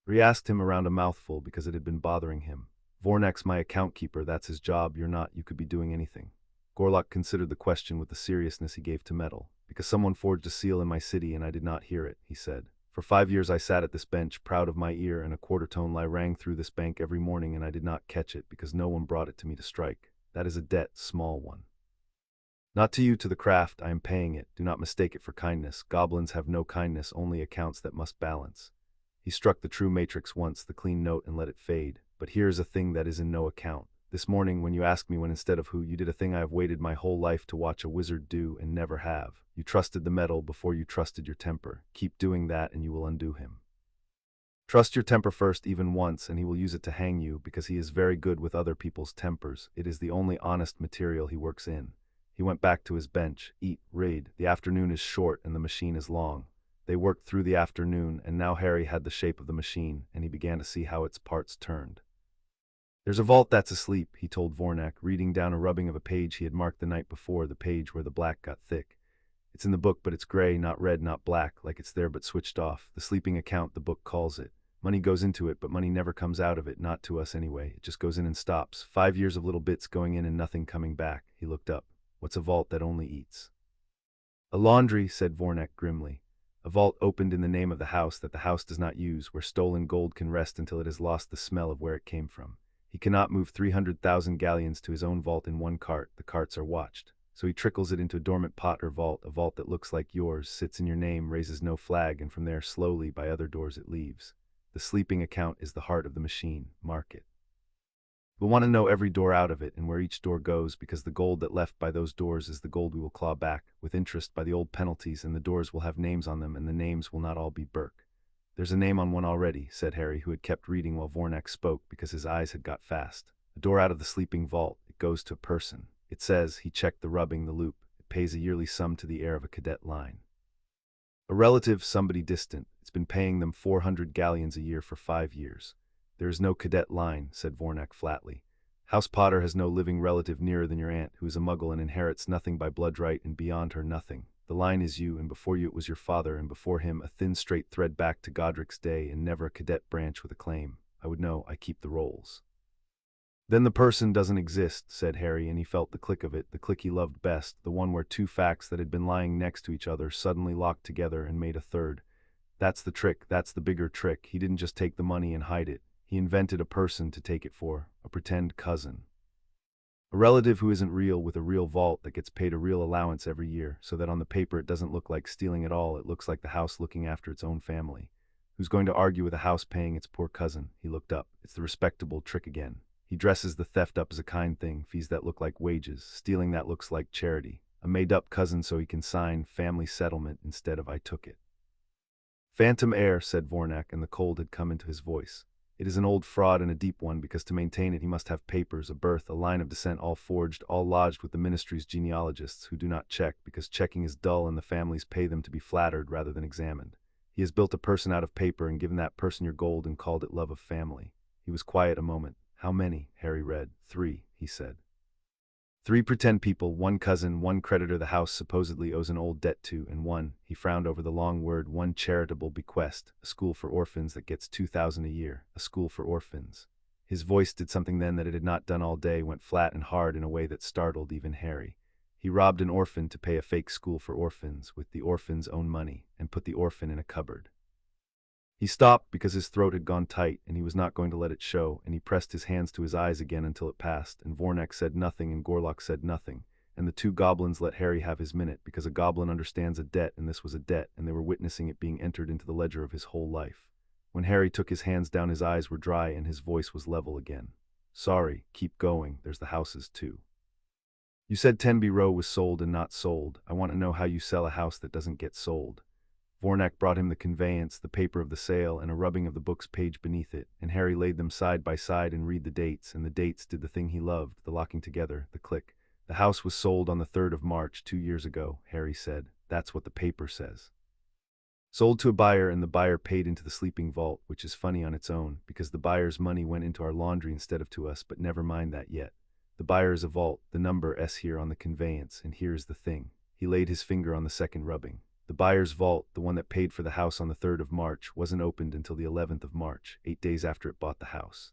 He asked him around a mouthful because it had been bothering him. Vornak's my account keeper, that's his job, you're not, you could be doing anything. Gorlock considered the question with the seriousness he gave to metal. Because someone forged a seal in my city and I did not hear it, he said. For 5 years I sat at this bench, proud of my ear, and a quarter-tone lie rang through this bank every morning, and I did not catch it because no one brought it to me to strike. That is a debt, small one. Not to you, to the craft, I am paying it. Do not mistake it for kindness. Goblins have no kindness, only accounts that must balance. He struck the true matrix once, the clean note, and let it fade. But here is a thing that is in no account. This morning, when you ask me when instead of who, you did a thing I have waited my whole life to watch a wizard do and never have. You trusted the metal before you trusted your temper. Keep doing that and you will undo him. Trust your temper first, even once, and he will use it to hang you, because he is very good with other people's tempers. It is the only honest material he works in. He went back to his bench. Eat, read. The afternoon is short and the machine is long. They worked through the afternoon, and now Harry had the shape of the machine, and he began to see how its parts turned. There's a vault that's asleep, he told Vornak, reading down a rubbing of a page he had marked the night before, the page where the black got thick. It's in the book, but it's gray, not red, not black, like it's there but switched off. The sleeping account, the book calls it. Money goes into it, but money never comes out of it, not to us anyway. It just goes in and stops. 5 years of little bits going in and nothing coming back. He looked up. What's a vault that only eats? A laundry, said Vornak grimly. A vault opened in the name of the house that the house does not use, where stolen gold can rest until it has lost the smell of where it came from. He cannot move 300,000 galleons to his own vault in one cart. The carts are watched. So he trickles it into a dormant pot or vault, a vault that looks like yours, sits in your name, raises no flag, and from there slowly by other doors it leaves. The sleeping account is the heart of the machine. Mark it. We'll want to know every door out of it and where each door goes, because the gold that left by those doors is the gold we will claw back, with interest by the old penalties, and the doors will have names on them, and the names will not all be Burke. There's a name on one already, said Harry, who had kept reading while Vornak spoke because his eyes had got fast. A door out of the sleeping vault. It goes to a person. It says, he checked the rubbing, the loop. It pays a yearly sum to the heir of a cadet line. A relative, somebody distant. It's been paying them 400 galleons a year for 5 years. There is no cadet line, said Vornak flatly. House Potter has no living relative nearer than your aunt, who is a muggle and inherits nothing by bloodright, and beyond her nothing. The line is you, and before you it was your father, and before him a thin straight thread back to Godric's day, and never a cadet branch with a claim. I would know, I keep the rolls. Then the person doesn't exist, said Harry, and he felt the click of it, the click he loved best, the one where two facts that had been lying next to each other suddenly locked together and made a third. That's the trick, that's the bigger trick. He didn't just take the money and hide it. He invented a person to take it for, a pretend cousin. A relative who isn't real, with a real vault that gets paid a real allowance every year, so that on the paper it doesn't look like stealing at all, it looks like the house looking after its own family. Who's going to argue with a house paying its poor cousin? He looked up. It's the respectable trick again. He dresses the theft up as a kind thing, fees that look like wages, stealing that looks like charity. A made-up cousin so he can sign family settlement instead of I took it. Phantom heir, said Vornak, and the cold had come into his voice. It is an old fraud and a deep one, because to maintain it he must have papers, a birth, a line of descent, all forged, all lodged with the ministry's genealogists, who do not check, because checking is dull and the families pay them to be flattered rather than examined. He has built a person out of paper and given that person your gold and called it love of family. He was quiet a moment. How many? Harry read. 3, he said. 3 pretend people, 1 cousin, 1 creditor the house supposedly owes an old debt to, and 1, he frowned over the long word, 1 charitable bequest, a school for orphans that gets 2,000 a year, a school for orphans. His voice did something then that it had not done all day, went flat and hard in a way that startled even Harry. He robbed an orphan to pay a fake school for orphans with the orphan's own money, and put the orphan in a cupboard. He stopped because his throat had gone tight, and he was not going to let it show, and he pressed his hands to his eyes again until it passed, and Vornak said nothing, and Gorlock said nothing, and the 2 goblins let Harry have his minute, because a goblin understands a debt, and this was a debt, and they were witnessing it being entered into the ledger of his whole life. When Harry took his hands down, his eyes were dry, and his voice was level again. Sorry, keep going, there's the houses too. You said Tenby Row was sold and not sold. I want to know how you sell a house that doesn't get sold. Vornak brought him the conveyance, the paper of the sale, and a rubbing of the book's page beneath it, and Harry laid them side by side and read the dates, and the dates did the thing he loved, the locking together, the click. The house was sold on the 3rd of March, 2 years ago, Harry said. That's what the paper says. Sold to a buyer, and the buyer paid into the sleeping vault, which is funny on its own, because the buyer's money went into our laundry instead of to us, but never mind that yet. The buyer is a vault, the number S here on the conveyance, and here is the thing. He laid his finger on the second rubbing. The buyer's vault, the one that paid for the house on the 3rd of March, wasn't opened until the 11th of March, 8 days after it bought the house.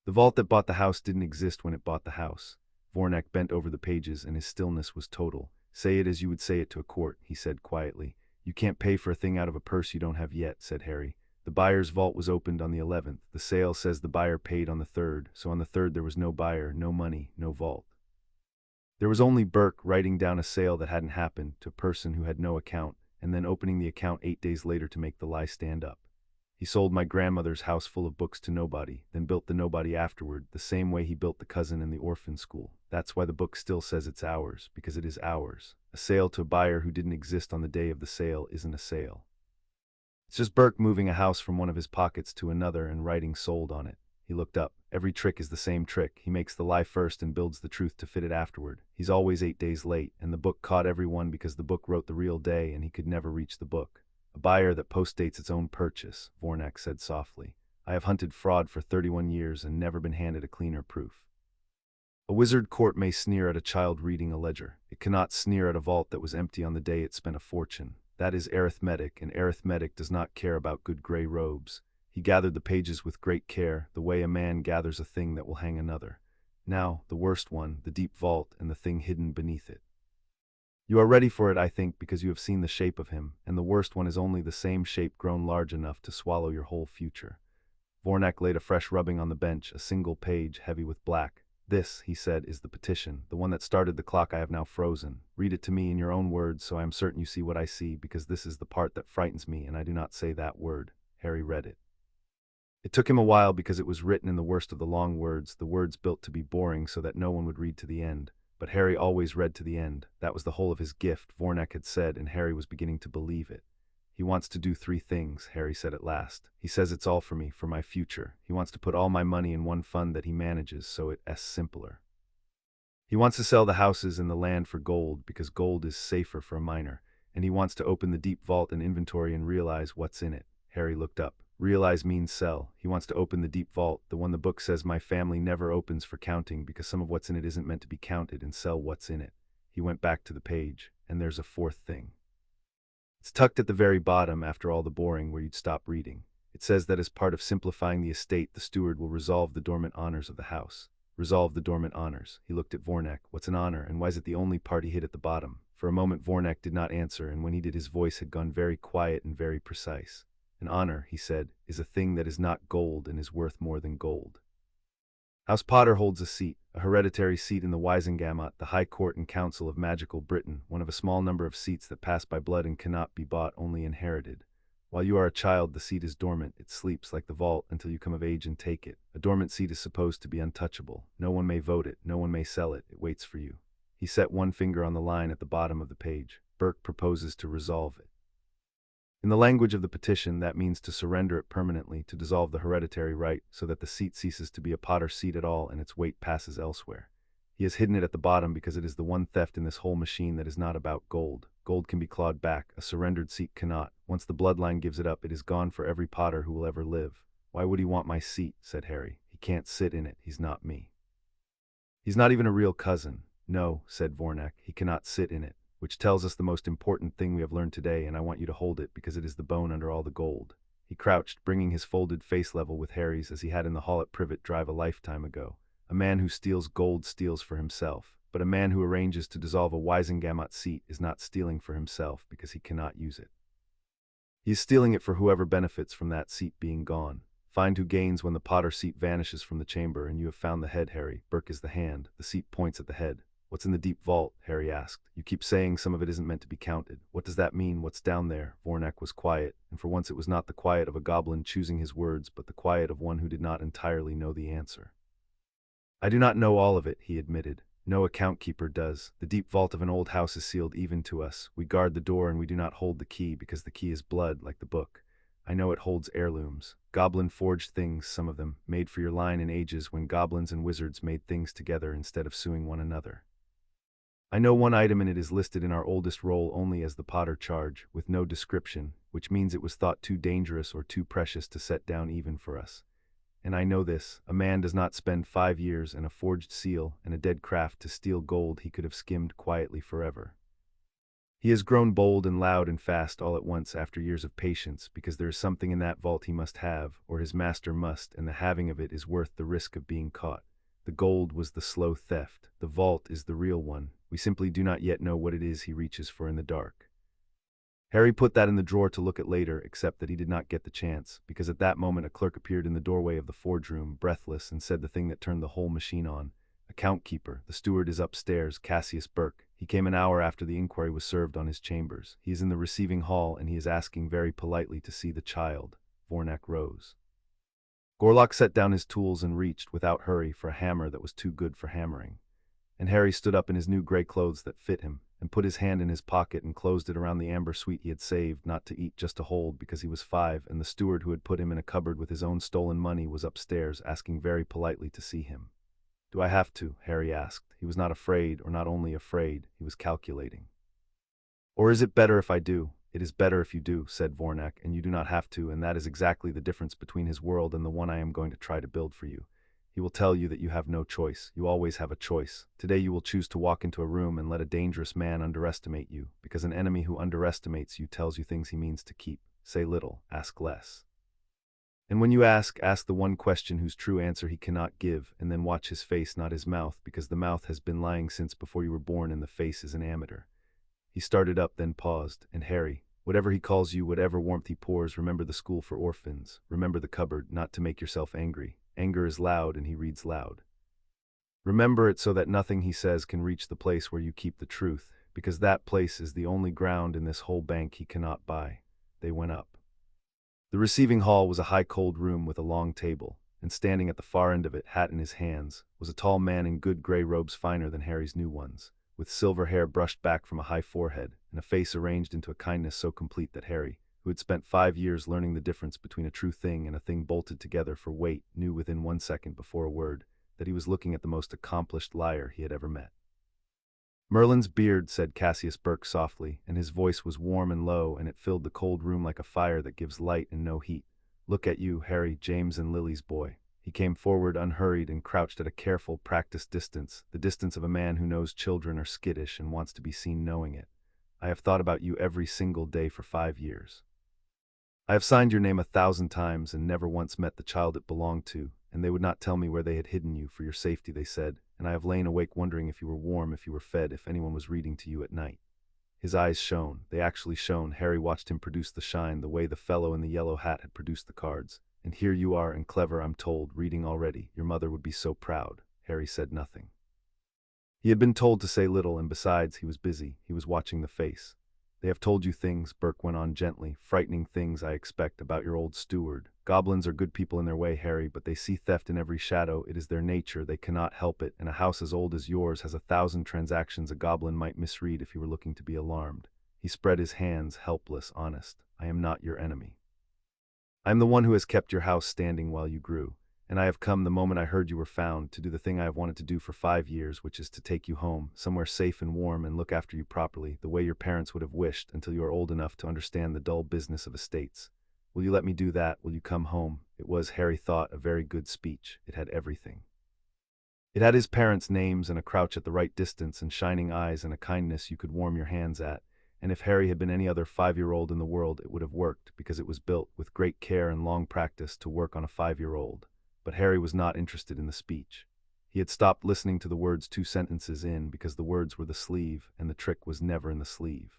The vault that bought the house didn't exist when it bought the house. Vornak bent over the pages, and his stillness was total. Say it as you would say it to a court, he said quietly. You can't pay for a thing out of a purse you don't have yet, said Harry. The buyer's vault was opened on the 11th. The sale says the buyer paid on the 3rd, so on the 3rd there was no buyer, no money, no vault. There was only Burke writing down a sale that hadn't happened to a person who had no account, and then opening the account 8 days later to make the lie stand up. He sold my grandmother's house full of books to nobody, then built the nobody afterward, the same way he built the cousin in the orphan school. That's why the book still says it's ours, because it is ours. A sale to a buyer who didn't exist on the day of the sale isn't a sale. It's just Burke moving a house from one of his pockets to another and writing sold on it. He looked up. Every trick is the same trick. He makes the lie first and builds the truth to fit it afterward. He's always 8 days late, and the book caught everyone because the book wrote the real day and he could never reach the book. A buyer that postdates its own purchase, Vornak said softly. I have hunted fraud for 31 years and never been handed a cleaner proof. A wizard court may sneer at a child reading a ledger. It cannot sneer at a vault that was empty on the day it spent a fortune. That is arithmetic, and arithmetic does not care about good gray robes. He gathered the pages with great care, the way a man gathers a thing that will hang another. Now, the worst one, the deep vault, and the thing hidden beneath it. You are ready for it, I think, because you have seen the shape of him, and the worst one is only the same shape grown large enough to swallow your whole future. Vornak laid a fresh rubbing on the bench, a single page heavy with black. This, he said, is the petition, the one that started the clock I have now frozen. Read it to me in your own words so I am certain you see what I see, because this is the part that frightens me and I do not say that word. Harry read it. It took him a while because it was written in the worst of the long words, the words built to be boring so that no one would read to the end. But Harry always read to the end. That was the whole of his gift, Vornak had said, and Harry was beginning to believe it. He wants to do 3 things, Harry said at last. He says it's all for me, for my future. He wants to put all my money in one fund that he manages, so it's simpler. He wants to sell the houses and the land for gold, because gold is safer for a miner, and he wants to open the deep vault and inventory and realize what's in it. Harry looked up. Realize means sell. He wants to open the deep vault, the one the book says my family never opens for counting because some of what's in it isn't meant to be counted, and sell what's in it. He went back to the page, and there's a 4th thing. It's tucked at the very bottom after all the boring where you'd stop reading. It says that as part of simplifying the estate, the steward will resolve the dormant honors of the house. Resolve the dormant honors. He looked at Vornak. What's an honor, and why is it the only part he hid at the bottom? For a moment Vornak did not answer, and when he did his voice had gone very quiet and very precise. An honor, he said, is a thing that is not gold and is worth more than gold. House Potter holds a seat, a hereditary seat in the Wisengamot, the High Court and Council of Magical Britain, one of a small number of seats that pass by blood and cannot be bought, only inherited. While you are a child, the seat is dormant. It sleeps like the vault until you come of age and take it. A dormant seat is supposed to be untouchable. No one may vote it, no one may sell it. It waits for you. He set one finger on the line at the bottom of the page. Burke proposes to resolve it. In the language of the petition, that means to surrender it permanently, to dissolve the hereditary right, so that the seat ceases to be a Potter seat at all and its weight passes elsewhere. He has hidden it at the bottom because it is the one theft in this whole machine that is not about gold. Gold can be clawed back, a surrendered seat cannot. Once the bloodline gives it up, it is gone for every Potter who will ever live. Why would he want my seat? Said Harry. He can't sit in it, he's not me. He's not even a real cousin. No, said Vornak, he cannot sit in it. Which tells us the most important thing we have learned today, and I want you to hold it because it is the bone under all the gold. He crouched, bringing his folded face level with Harry's as he had in the hall at Privet Drive a lifetime ago. A man who steals gold steals for himself, but a man who arranges to dissolve a Wisengamot seat is not stealing for himself because he cannot use it. He is stealing it for whoever benefits from that seat being gone. Find who gains when the Potter seat vanishes from the chamber, and you have found the head, Harry. Burke is the hand. The seat points at the head. What's in the deep vault? Harry asked. You keep saying some of it isn't meant to be counted. What does that mean? What's down there? Vornak was quiet, and for once it was not the quiet of a goblin choosing his words, but the quiet of one who did not entirely know the answer. I do not know all of it, he admitted. No account keeper does. The deep vault of an old house is sealed even to us. We guard the door and we do not hold the key because the key is blood, like the book. I know it holds heirlooms. Goblin-forged things, some of them, made for your line in ages when goblins and wizards made things together instead of suing one another. I know one item and it is listed in our oldest roll only as the Potter charge, with no description, which means it was thought too dangerous or too precious to set down even for us. And I know this, a man does not spend 5 years and a forged seal and a dead craft to steal gold he could have skimmed quietly forever. He has grown bold and loud and fast all at once after years of patience, because there is something in that vault he must have, or his master must, and the having of it is worth the risk of being caught. The gold was the slow theft. The vault is the real one. We simply do not yet know what it is he reaches for in the dark. Harry put that in the drawer to look at later, except that he did not get the chance, because at that moment a clerk appeared in the doorway of the forge room, breathless, and said the thing that turned the whole machine on. "Account keeper, the steward is upstairs, Cassius Burke. He came an hour after the inquiry was served on his chambers. He is in the receiving hall, and he is asking very politely to see the child." Vornak rose. Gorlock set down his tools and reached, without hurry, for a hammer that was too good for hammering. And Harry stood up in his new gray clothes that fit him, and put his hand in his pocket and closed it around the amber sweet he had saved, not to eat, just to hold, because he was 5, and the steward who had put him in a cupboard with his own stolen money was upstairs, asking very politely to see him. "Do I have to?" Harry asked. He was not afraid, or not only afraid, he was calculating. "Or is it better if I do?" "It is better if you do," said Vornak, "and you do not have to, and that is exactly the difference between his world and the one I am going to try to build for you. He will tell you that you have no choice. You always have a choice. Today you will choose to walk into a room and let a dangerous man underestimate you, because an enemy who underestimates you tells you things he means to keep. Say little, ask less. And when you ask the one question whose true answer he cannot give, and then watch his face, not his mouth, because the mouth has been lying since before you were born and the face is an amateur." He started up, then paused, and Harry, "Whatever he calls you, whatever warmth he pours, remember the school for orphans, remember the cupboard, not to make yourself angry. Anger is loud and he reads loud. Remember it so that nothing he says can reach the place where you keep the truth, because that place is the only ground in this whole bank he cannot buy." They went up. The receiving hall was a high cold room with a long table, and standing at the far end of it, hat in his hands, was a tall man in good gray robes finer than Harry's new ones, with silver hair brushed back from a high forehead, and a face arranged into a kindness so complete that Harry, who had spent 5 years learning the difference between a true thing and a thing bolted together for weight, knew within 1 second before a word that he was looking at the most accomplished liar he had ever met. "Merlin's beard," said Cassius Burke softly, and his voice was warm and low, and it filled the cold room like a fire that gives light and no heat. "Look at you, Harry, James and Lily's boy." He came forward unhurried and crouched at a careful, practiced distance, the distance of a man who knows children are skittish and wants to be seen knowing it. "I have thought about you every single day for 5 years. I have signed your name 1,000 times and never once met the child it belonged to, and they would not tell me where they had hidden you, for your safety, they said, and I have lain awake wondering if you were warm, if you were fed, if anyone was reading to you at night." His eyes shone. They actually shone. Harry watched him produce the shine, the way the fellow in the yellow hat had produced the cards. "And here you are, and clever, I'm told, reading already. Your mother would be so proud." Harry said nothing. He had been told to say little, and besides, he was busy. He was watching the face. "They have told you things," Burke went on gently, "frightening things, I expect, about your old steward. Goblins are good people in their way, Harry, but they see theft in every shadow. It is their nature. They cannot help it, and a house as old as yours has 1,000 transactions a goblin might misread if he were looking to be alarmed." He spread his hands, helpless, honest. "I am not your enemy. I am the one who has kept your house standing while you grew. And I have come the moment I heard you were found to do the thing I have wanted to do for 5 years, which is to take you home, somewhere safe and warm, and look after you properly, the way your parents would have wished, until you are old enough to understand the dull business of estates. Will you let me do that? Will you come home?" It was, Harry thought, a very good speech. It had everything. It had his parents' names and a crouch at the right distance and shining eyes and a kindness you could warm your hands at. And if Harry had been any other 5-year-old in the world, it would have worked, because it was built, with great care and long practice, to work on a 5-year-old. But Harry was not interested in the speech. He had stopped listening to the words 2 sentences in, because the words were the sleeve, and the trick was never in the sleeve.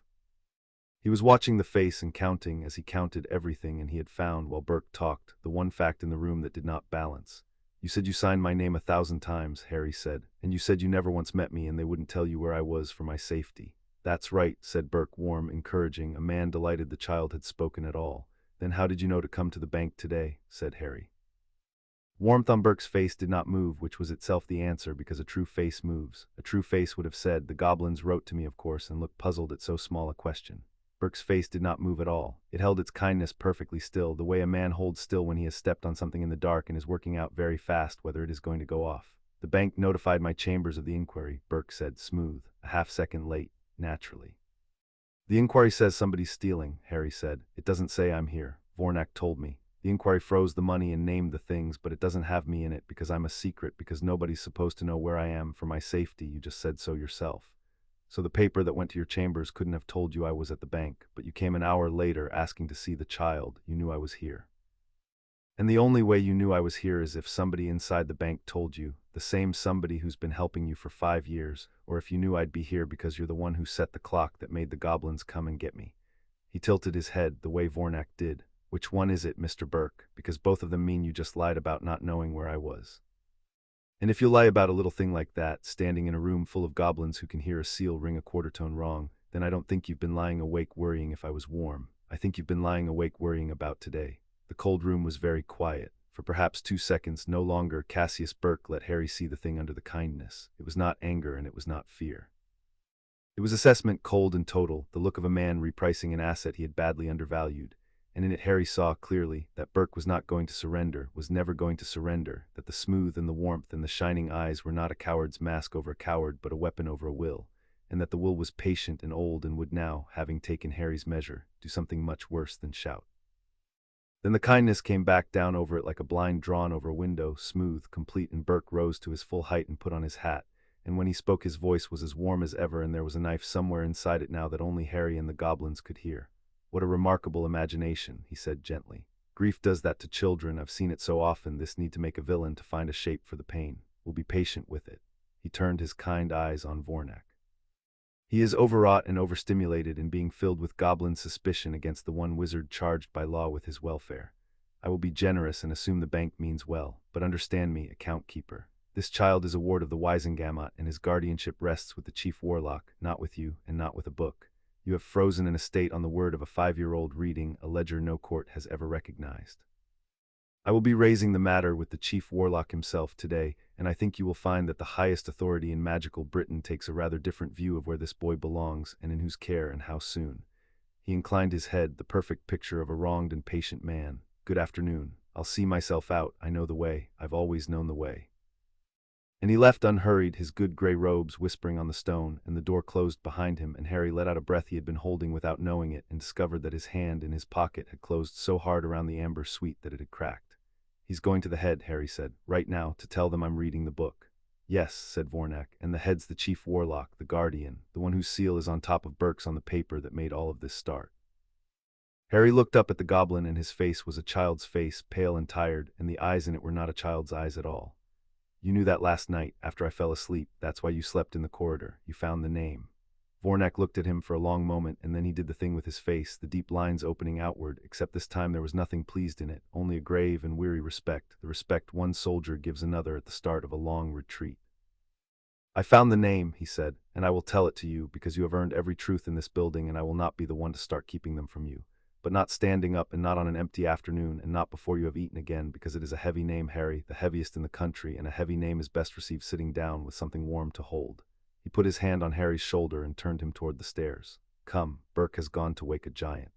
He was watching the face and counting, as he counted everything, and he had found, while Burke talked, the one fact in the room that did not balance. "You said you signed my name 1,000 times, Harry said, "and you said you never once met me and they wouldn't tell you where I was for my safety." "That's right," said Burke, warm, encouraging, a man delighted the child had spoken at all. "Then how did you know to come to the bank today?" said Harry. Warmth on Burke's face did not move, which was itself the answer, because a true face moves. A true face would have said, "The goblins wrote to me, of course," and looked puzzled at so small a question. Burke's face did not move at all. It held its kindness perfectly still, the way a man holds still when he has stepped on something in the dark and is working out very fast whether it is going to go off. "The bank notified my chambers of the inquiry," Burke said, smooth, a half-second late, naturally. "The inquiry says somebody's stealing," Harry said. "It doesn't say I'm here. Vornak told me. The inquiry froze the money and named the things, but it doesn't have me in it, because I'm a secret, because nobody's supposed to know where I am for my safety. You just said so yourself. So the paper that went to your chambers couldn't have told you I was at the bank, but you came an hour later asking to see the child. You knew I was here. And the only way you knew I was here is if somebody inside the bank told you, the same somebody who's been helping you for 5 years, or if you knew I'd be here because you're the one who set the clock that made the goblins come and get me." He tilted his head the way Vornak did. "Which one is it, Mr. Burke? Because both of them mean you just lied about not knowing where I was. And if you lie about a little thing like that, standing in a room full of goblins who can hear a seal ring a quarter tone wrong, then I don't think you've been lying awake worrying if I was warm. I think you've been lying awake worrying about today." The cold room was very quiet. For perhaps 2 seconds, no longer, Cassius Burke let Harry see the thing under the kindness. It was not anger and it was not fear. It was assessment, cold and total, the look of a man repricing an asset he had badly undervalued. And in it Harry saw clearly that Burke was not going to surrender, was never going to surrender, that the smooth and the warmth and the shining eyes were not a coward's mask over a coward but a weapon over a will, and that the will was patient and old and would now, having taken Harry's measure, do something much worse than shout. Then the kindness came back down over it like a blind drawn over a window, smooth, complete, and Burke rose to his full height and put on his hat, and when he spoke his voice was as warm as ever, and there was a knife somewhere inside it now that only Harry and the goblins could hear. "What a remarkable imagination," he said gently. "Grief does that to children. I've seen it so often, this need to make a villain to find a shape for the pain. We'll be patient with it." He turned his kind eyes on Vornak. "He is overwrought and overstimulated in being filled with goblin suspicion against the one wizard charged by law with his welfare. I will be generous and assume the bank means well, but understand me, account keeper. This child is a ward of the Wisengamot, and his guardianship rests with the chief warlock, not with you, and not with a book. You have frozen an estate on the word of a 5-year-old reading a ledger no court has ever recognized. I will be raising the matter with the chief warlock himself today, and I think you will find that the highest authority in magical Britain takes a rather different view of where this boy belongs and in whose care and how soon." He inclined his head, the perfect picture of a wronged and patient man. "Good afternoon. I'll see myself out. I know the way. I've always known the way." And he left unhurried, his good gray robes whispering on the stone, and the door closed behind him, and Harry let out a breath he had been holding without knowing it, and discovered that his hand in his pocket had closed so hard around the amber sweet that it had cracked. "He's going to the head," Harry said, "right now, to tell them I'm reading the book." "Yes," said Vornak, "and the head's the chief warlock, the guardian, the one whose seal is on top of Burke's on the paper that made all of this start." Harry looked up at the goblin, and his face was a child's face, pale and tired, and the eyes in it were not a child's eyes at all. "You knew that last night, after I fell asleep. That's why you slept in the corridor. You found the name." Vornak looked at him for a long moment, and then he did the thing with his face, the deep lines opening outward, except this time there was nothing pleased in it, only a grave and weary respect, the respect one soldier gives another at the start of a long retreat. "I found the name," he said, "and I will tell it to you, because you have earned every truth in this building, and I will not be the one to start keeping them from you. But not standing up, and not on an empty afternoon, and not before you have eaten again, because it is a heavy name, Harry, the heaviest in the country, and a heavy name is best received sitting down with something warm to hold." He put his hand on Harry's shoulder and turned him toward the stairs. "Come, Burke has gone to wake a giant.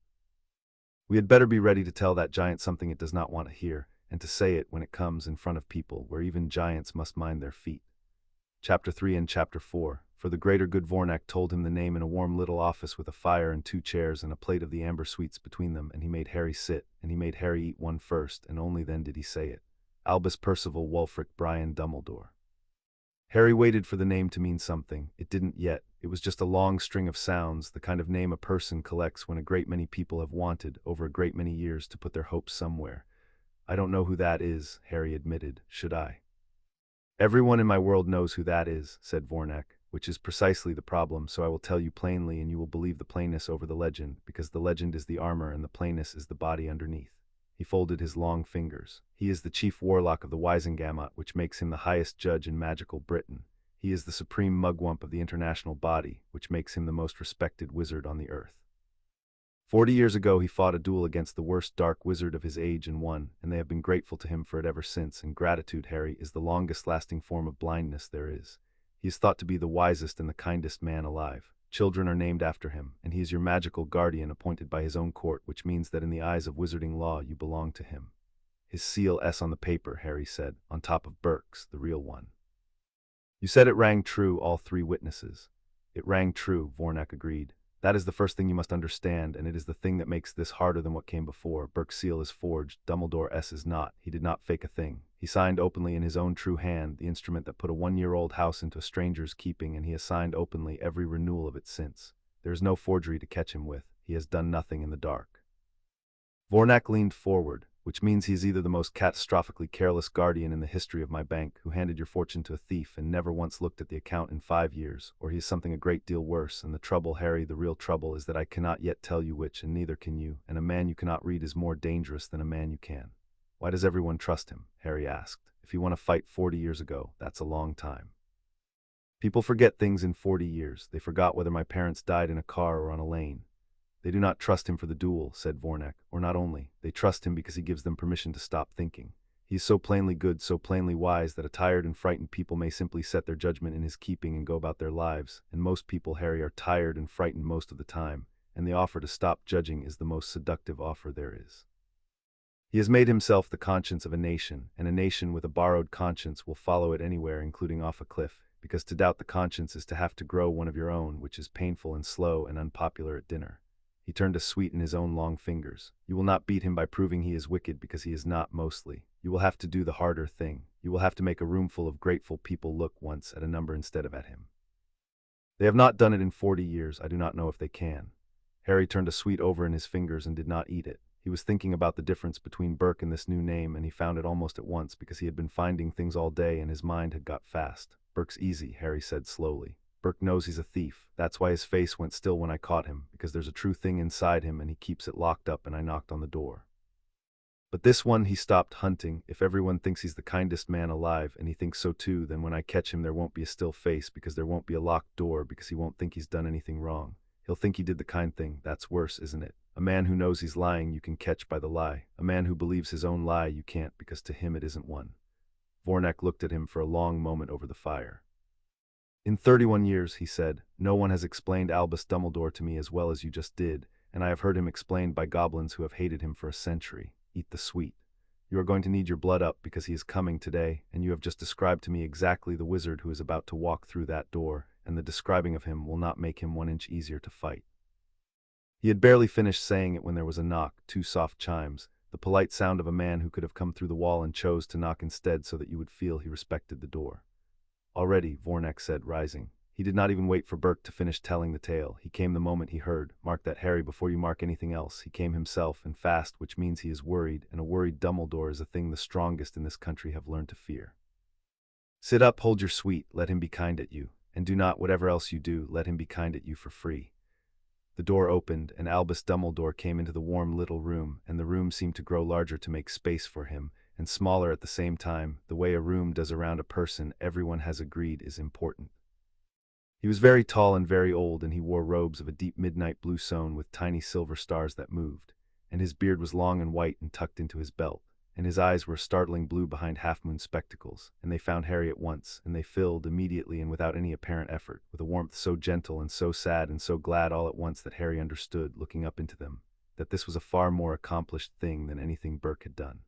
We had better be ready to tell that giant something it does not want to hear, and to say it when it comes in front of people, where even giants must mind their feet." Chapter 3 and Chapter 4. For the greater good, Vornak told him the name in a warm little office with a fire and 2 chairs and a plate of the amber sweets between them, and he made Harry sit, and he made Harry eat one first, and only then did he say it. Albus Percival Wulfric Brian Dumbledore. Harry waited for the name to mean something. It didn't yet. It was just a long string of sounds, the kind of name a person collects when a great many people have wanted, over a great many years, to put their hopes somewhere. "I don't know who that is," Harry admitted. "Should I?" "Everyone in my world knows who that is," said Vornak, "which is precisely the problem, so I will tell you plainly, and you will believe the plainness over the legend, because the legend is the armor and the plainness is the body underneath." He folded his long fingers. "He is the chief warlock of the Wisengamot, which makes him the highest judge in magical Britain. He is the supreme mugwump of the international body, which makes him the most respected wizard on the earth. 40 years ago he fought a duel against the worst dark wizard of his age and won, and they have been grateful to him for it ever since, and gratitude, Harry, is the longest-lasting form of blindness there is. He is thought to be the wisest and the kindest man alive. Children are named after him, and he is your magical guardian appointed by his own court, which means that in the eyes of wizarding law you belong to him." "His seal S on the paper," Harry said, "on top of Burke's, the real one." "You said it rang true, all 3 witnesses." "It rang true," Vornak agreed. "That is the first thing you must understand, and it is the thing that makes this harder than what came before. Burke's seal is forged, Dumbledore S is not. He did not fake a thing. He signed openly in his own true hand the instrument that put a 1-year-old house into a stranger's keeping, and he has signed openly every renewal of it since. There is no forgery to catch him with. He has done nothing in the dark." Vornak leaned forward. which means he is either the most catastrophically careless guardian in the history of my bank who handed your fortune to a thief and never once looked at the account in 5 years, or he is something a great deal worse, and the trouble, Harry, the real trouble is that I cannot yet tell you which, and neither can you, and a man you cannot read is more dangerous than a man you can. Why does everyone trust him? Harry asked. If he won a fight 40 years ago, that's a long time. People forget things in 40 years. They forgot whether my parents died in a car or on a lane. They do not trust him for the duel, said Vornak, or not only, they trust him because he gives them permission to stop thinking. He is so plainly good, so plainly wise, that a tired and frightened people may simply set their judgment in his keeping and go about their lives, and most people, Harry, are tired and frightened most of the time, and the offer to stop judging is the most seductive offer there is. He has made himself the conscience of a nation, and a nation with a borrowed conscience will follow it anywhere, including off a cliff, because to doubt the conscience is to have to grow one of your own, which is painful and slow and unpopular at dinner. He turned to sweeten his own long fingers. You will not beat him by proving he is wicked, because he is not mostly. You will have to do the harder thing. You will have to make a room full of grateful people look once at a number instead of at him. They have not done it in 40 years. I do not know if they can. Harry turned a sweet over in his fingers and did not eat it. He was thinking about the difference between Burke and this new name, and he found it almost at once because he had been finding things all day and his mind had got fast. Burke's easy, Harry said slowly. Burke knows he's a thief. That's why his face went still when I caught him, because there's a true thing inside him and he keeps it locked up, and I knocked on the door. But this one, he stopped hunting. If everyone thinks he's the kindest man alive, and he thinks so too, then when I catch him there won't be a still face, because there won't be a locked door, because he won't think he's done anything wrong. He'll think he did the kind thing. That's worse, isn't it? A man who knows he's lying you can catch by the lie. A man who believes his own lie you can't, because to him it isn't one. Vornak looked at him for a long moment over the fire. In 31 years, he said, no one has explained Albus Dumbledore to me as well as you just did, and I have heard him explained by goblins who have hated him for a century. Eat the sweet. You are going to need your blood up because he is coming today, and you have just described to me exactly the wizard who is about to walk through that door, and the describing of him will not make him 1 inch easier to fight. He had barely finished saying it when there was a knock, 2 soft chimes, the polite sound of a man who could have come through the wall and chose to knock instead so that you would feel he respected the door. Already, Vornak said, rising. He did not even wait for Burke to finish telling the tale. He came the moment he heard. Mark that, Harry, before you mark anything else. He came himself, and fast, which means he is worried, and a worried Dumbledore is a thing the strongest in this country have learned to fear. Sit up, hold your sweet, let him be kind at you, and do not, whatever else you do, let him be kind at you for free. The door opened, and Albus Dumbledore came into the warm little room, and the room seemed to grow larger to make space for him, and smaller at the same time. The way a room does around a person, everyone has agreed, is important. He was very tall and very old, and he wore robes of a deep midnight blue sewn with tiny silver stars that moved, and his beard was long and white and tucked into his belt, and his eyes were a startling blue behind half-moon spectacles, and they found Harry at once, and they filled immediately and without any apparent effort, with a warmth so gentle and so sad and so glad all at once that Harry understood, looking up into them, that this was a far more accomplished thing than anything Burke had done.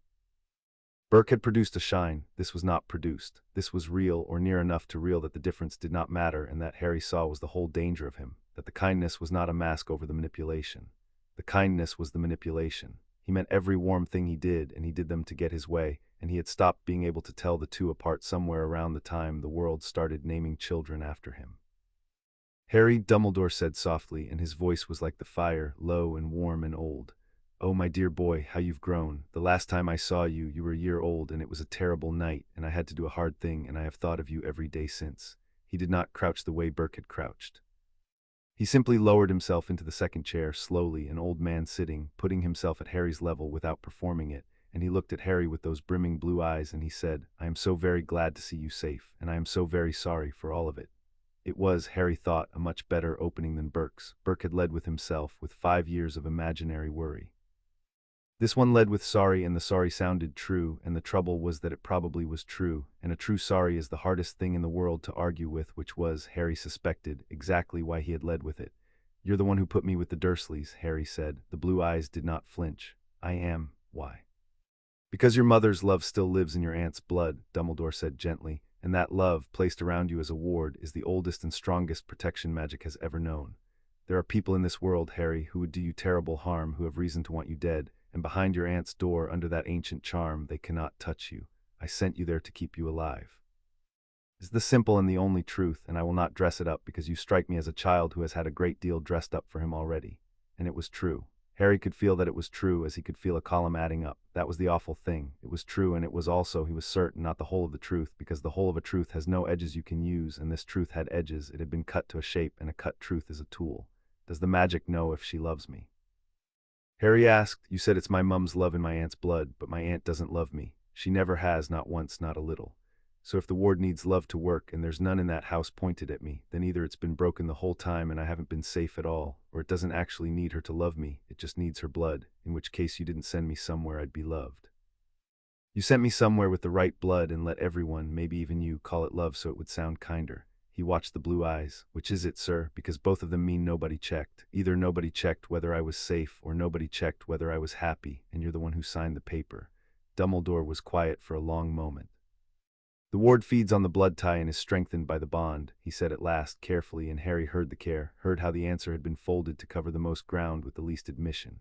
Burke had produced a shine. This was not produced. This was real, or near enough to real that the difference did not matter, and that Harry saw was the whole danger of him, that the kindness was not a mask over the manipulation. The kindness was the manipulation. He meant every warm thing he did, and he did them to get his way, and he had stopped being able to tell the two apart somewhere around the time the world started naming children after him. Harry, Dumbledore said softly, and his voice was like the fire, low and warm and old. Oh, my dear boy, how you've grown. The last time I saw you, you were a year old, and it was a terrible night, and I had to do a hard thing, and I have thought of you every day since. He did not crouch the way Burke had crouched. He simply lowered himself into the second chair, slowly, an old man sitting, putting himself at Harry's level without performing it, and he looked at Harry with those brimming blue eyes, and he said, I am so very glad to see you safe, and I am so very sorry for all of it. It was, Harry thought, a much better opening than Burke's. Burke had led with himself, with 5 years of imaginary worry. This one led with sorry, and the sorry sounded true, and the trouble was that it probably was true, and a true sorry is the hardest thing in the world to argue with, which was, Harry suspected, exactly why he had led with it. You're the one who put me with the Dursleys, Harry said. The blue eyes did not flinch. I am. Why? Because your mother's love still lives in your aunt's blood, Dumbledore said gently, and that love, placed around you as a ward, is the oldest and strongest protection magic has ever known. There are people in this world, Harry, who would do you terrible harm, who have reason to want you dead, and behind your aunt's door, under that ancient charm, they cannot touch you. I sent you there to keep you alive. It's the simple and the only truth, and I will not dress it up because you strike me as a child who has had a great deal dressed up for him already. And it was true. Harry could feel that it was true as he could feel a column adding up. That was the awful thing. It was true, and it was also, he was certain, not the whole of the truth, because the whole of a truth has no edges you can use, and this truth had edges. It had been cut to a shape, and a cut truth is a tool. Does the magic know if she loves me? Harry asked. You said it's my mum's love in my aunt's blood, but my aunt doesn't love me. She never has, not once, not a little. So if the ward needs love to work and there's none in that house pointed at me, then either it's been broken the whole time and I haven't been safe at all, or it doesn't actually need her to love me, it just needs her blood, in which case you didn't send me somewhere I'd be loved. You sent me somewhere with the right blood and let everyone, maybe even you, call it love so it would sound kinder. He watched the blue eyes. Which is it, sir? Because both of them mean nobody checked. Either nobody checked whether I was safe or nobody checked whether I was happy, and you're the one who signed the paper. Dumbledore was quiet for a long moment. The ward feeds on the blood tie and is strengthened by the bond, he said at last, carefully, and Harry heard the care, heard how the answer had been folded to cover the most ground with the least admission.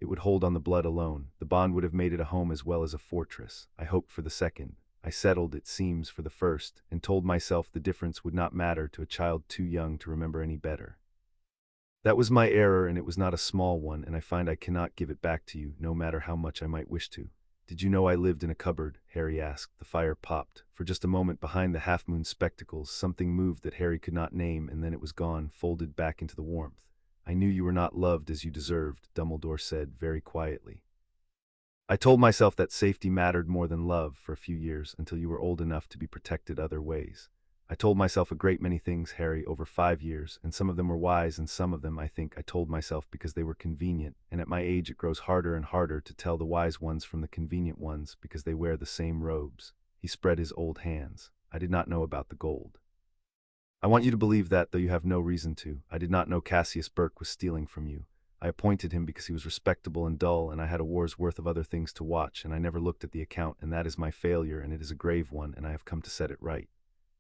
It would hold on the blood alone. The bond would have made it a home as well as a fortress. I hoped for the second. I settled, it seems, for the first, and told myself the difference would not matter to a child too young to remember any better. That was my error, and it was not a small one, and I find I cannot give it back to you, no matter how much I might wish to. Did you know I lived in a cupboard? Harry asked. The fire popped. For just a moment behind the half-moon spectacles, something moved that Harry could not name, and then it was gone, folded back into the warmth. I knew you were not loved as you deserved, Dumbledore said, very quietly. I told myself that safety mattered more than love for a few years, until you were old enough to be protected other ways. I told myself a great many things, Harry, over 5 years, and some of them were wise, and some of them, I think, I told myself because they were convenient, and at my age it grows harder and harder to tell the wise ones from the convenient ones because they wear the same robes. He spread his old hands. I did not know about the gold. I want you to believe that, though you have no reason to. I did not know Cassius Burke was stealing from you. I appointed him because he was respectable and dull, and I had a war's worth of other things to watch, and I never looked at the account, and that is my failure, and it is a grave one, and I have come to set it right.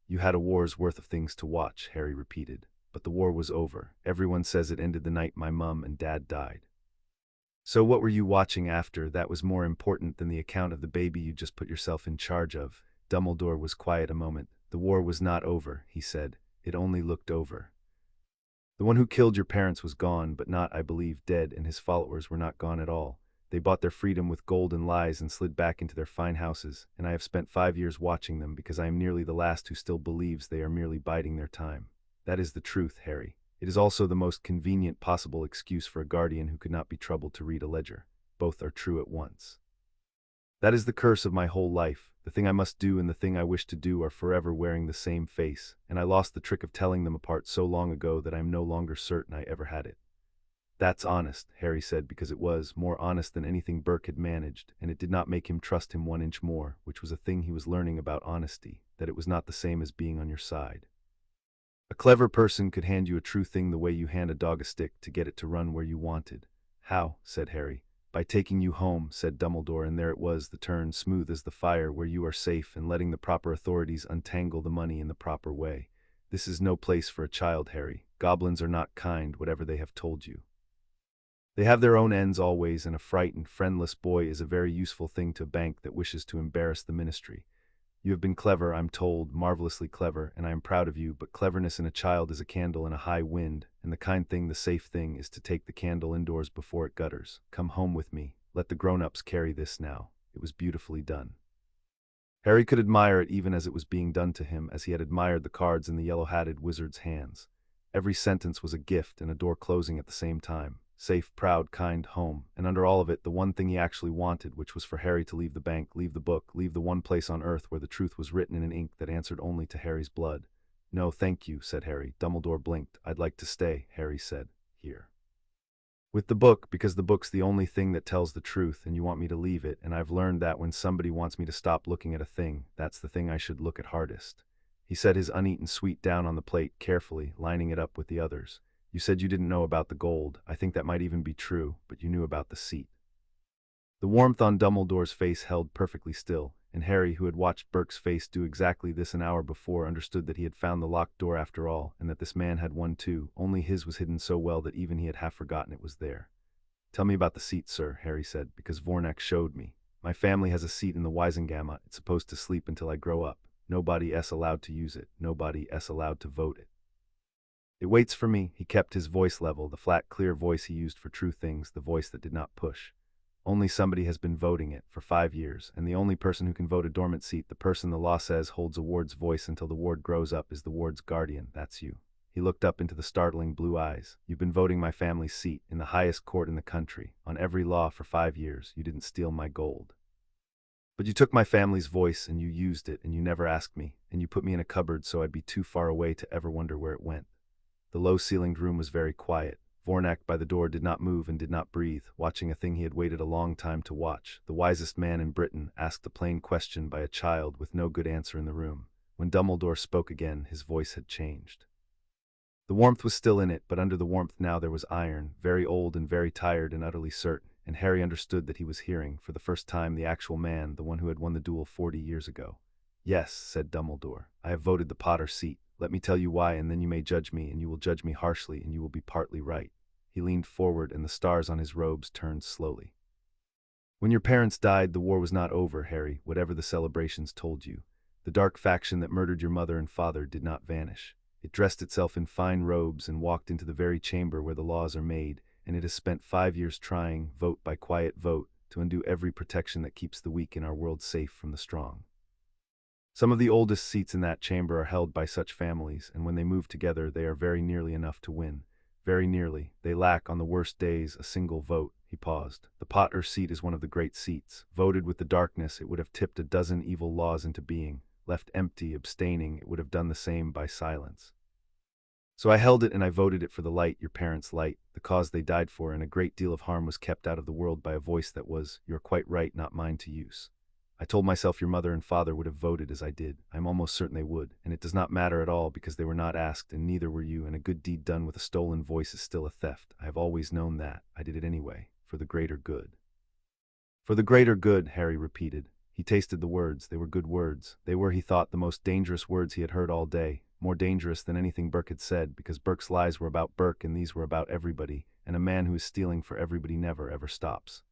You had a war's worth of things to watch, Harry repeated. But the war was over. Everyone says it ended the night my mum and dad died. So what were you watching after that was more important than the account of the baby you just put yourself in charge of? Dumbledore was quiet a moment. The war was not over, he said. It only looked over. The one who killed your parents was gone, but not, I believe, dead, and his followers were not gone at all. They bought their freedom with gold and lies and slid back into their fine houses, and I have spent 5 years watching them because I am nearly the last who still believes they are merely biding their time. That is the truth, Harry. It is also the most convenient possible excuse for a guardian who could not be troubled to read a ledger. Both are true at once. That is the curse of my whole life. The thing I must do and the thing I wish to do are forever wearing the same face, and I lost the trick of telling them apart so long ago that I am no longer certain I ever had it. That's honest, Harry said, because it was more honest than anything Burke had managed, and it did not make him trust him 1 inch more, which was a thing he was learning about honesty, that it was not the same as being on your side. A clever person could hand you a true thing the way you hand a dog a stick to get it to run where you wanted. How? Said Harry. By taking you home, said Dumbledore, and there it was, the turn, smooth as the fire, where you are safe, and letting the proper authorities untangle the money in the proper way. This is no place for a child, Harry. Goblins are not kind, whatever they have told you. They have their own ends always, and a frightened, friendless boy is a very useful thing to a bank that wishes to embarrass the ministry. You have been clever, I'm told, marvelously clever, and I am proud of you, but cleverness in a child is a candle in a high wind, and the kind thing, the safe thing, is to take the candle indoors before it gutters. Come home with me. Let the grown-ups carry this now. It was beautifully done. Harry could admire it even as it was being done to him, as he had admired the cards in the yellow-hatted wizard's hands. Every sentence was a gift and a door closing at the same time. Safe, proud, kind, home, and under all of it, the one thing he actually wanted, which was for Harry to leave the bank, leave the book, leave the one place on earth where the truth was written in an ink that answered only to Harry's blood. No, thank you, said Harry. Dumbledore blinked. I'd like to stay, Harry said. Here. With the book, because the book's the only thing that tells the truth, and you want me to leave it, and I've learned that when somebody wants me to stop looking at a thing, that's the thing I should look at hardest. He set his uneaten sweet down on the plate carefully, lining it up with the others. You said you didn't know about the gold. I think that might even be true, but you knew about the seat. The warmth on Dumbledore's face held perfectly still, and Harry, who had watched Burke's face do exactly this an hour before, understood that he had found the locked door after all, and that this man had one too, only his was hidden so well that even he had half forgotten it was there. Tell me about the seat, sir, Harry said, because Vornak showed me. My family has a seat in the Wisengamot. It's supposed to sleep until I grow up. Nobody else allowed to use it. Nobody else allowed to vote it. It waits for me. He kept his voice level, the flat, clear voice he used for true things, the voice that did not push. Only somebody has been voting it for 5 years, and the only person who can vote a dormant seat, the person the law says holds a ward's voice until the ward grows up, is the ward's guardian. That's you. He looked up into the startling blue eyes. You've been voting my family's seat in the highest court in the country, on every law for 5 years. You didn't steal my gold. But you took my family's voice and you used it, and you never asked me, and you put me in a cupboard so I'd be too far away to ever wonder where it went. The low-ceilinged room was very quiet. Vornak by the door did not move and did not breathe, watching a thing he had waited a long time to watch. The wisest man in Britain asked a plain question by a child with no good answer in the room. When Dumbledore spoke again, his voice had changed. The warmth was still in it, but under the warmth now there was iron, very old and very tired and utterly certain, and Harry understood that he was hearing, for the first time, the actual man, the one who had won the duel 40 years ago. "Yes," said Dumbledore, "I have voted the Potter seat. Let me tell you why, and then you may judge me, and you will judge me harshly, and you will be partly right." He leaned forward, and the stars on his robes turned slowly. "When your parents died, the war was not over, Harry, whatever the celebrations told you. The dark faction that murdered your mother and father did not vanish. It dressed itself in fine robes and walked into the very chamber where the laws are made, and it has spent 5 years trying, vote by quiet vote, to undo every protection that keeps the weak in our world safe from the strong. Some of the oldest seats in that chamber are held by such families, and when they move together, they are very nearly enough to win. Very nearly. They lack, on the worst days, a single vote." He paused. "The Potter seat is one of the great seats. Voted with the darkness, it would have tipped a dozen evil laws into being. Left empty, abstaining, it would have done the same by silence. So I held it and I voted it for the light, your parents' light, the cause they died for, and a great deal of harm was kept out of the world by a voice that was, you're quite right, not mine to use. I told myself your mother and father would have voted as I did. I'm almost certain they would, and it does not matter at all because they were not asked and neither were you, and a good deed done with a stolen voice is still a theft. I have always known that. I did it anyway, for the greater good." "For the greater good," Harry repeated. He tasted the words. They were good words. They were, he thought, the most dangerous words he had heard all day. More dangerous than anything Burke had said, because Burke's lies were about Burke and these were about everybody, and a man who is stealing for everybody never, ever stops.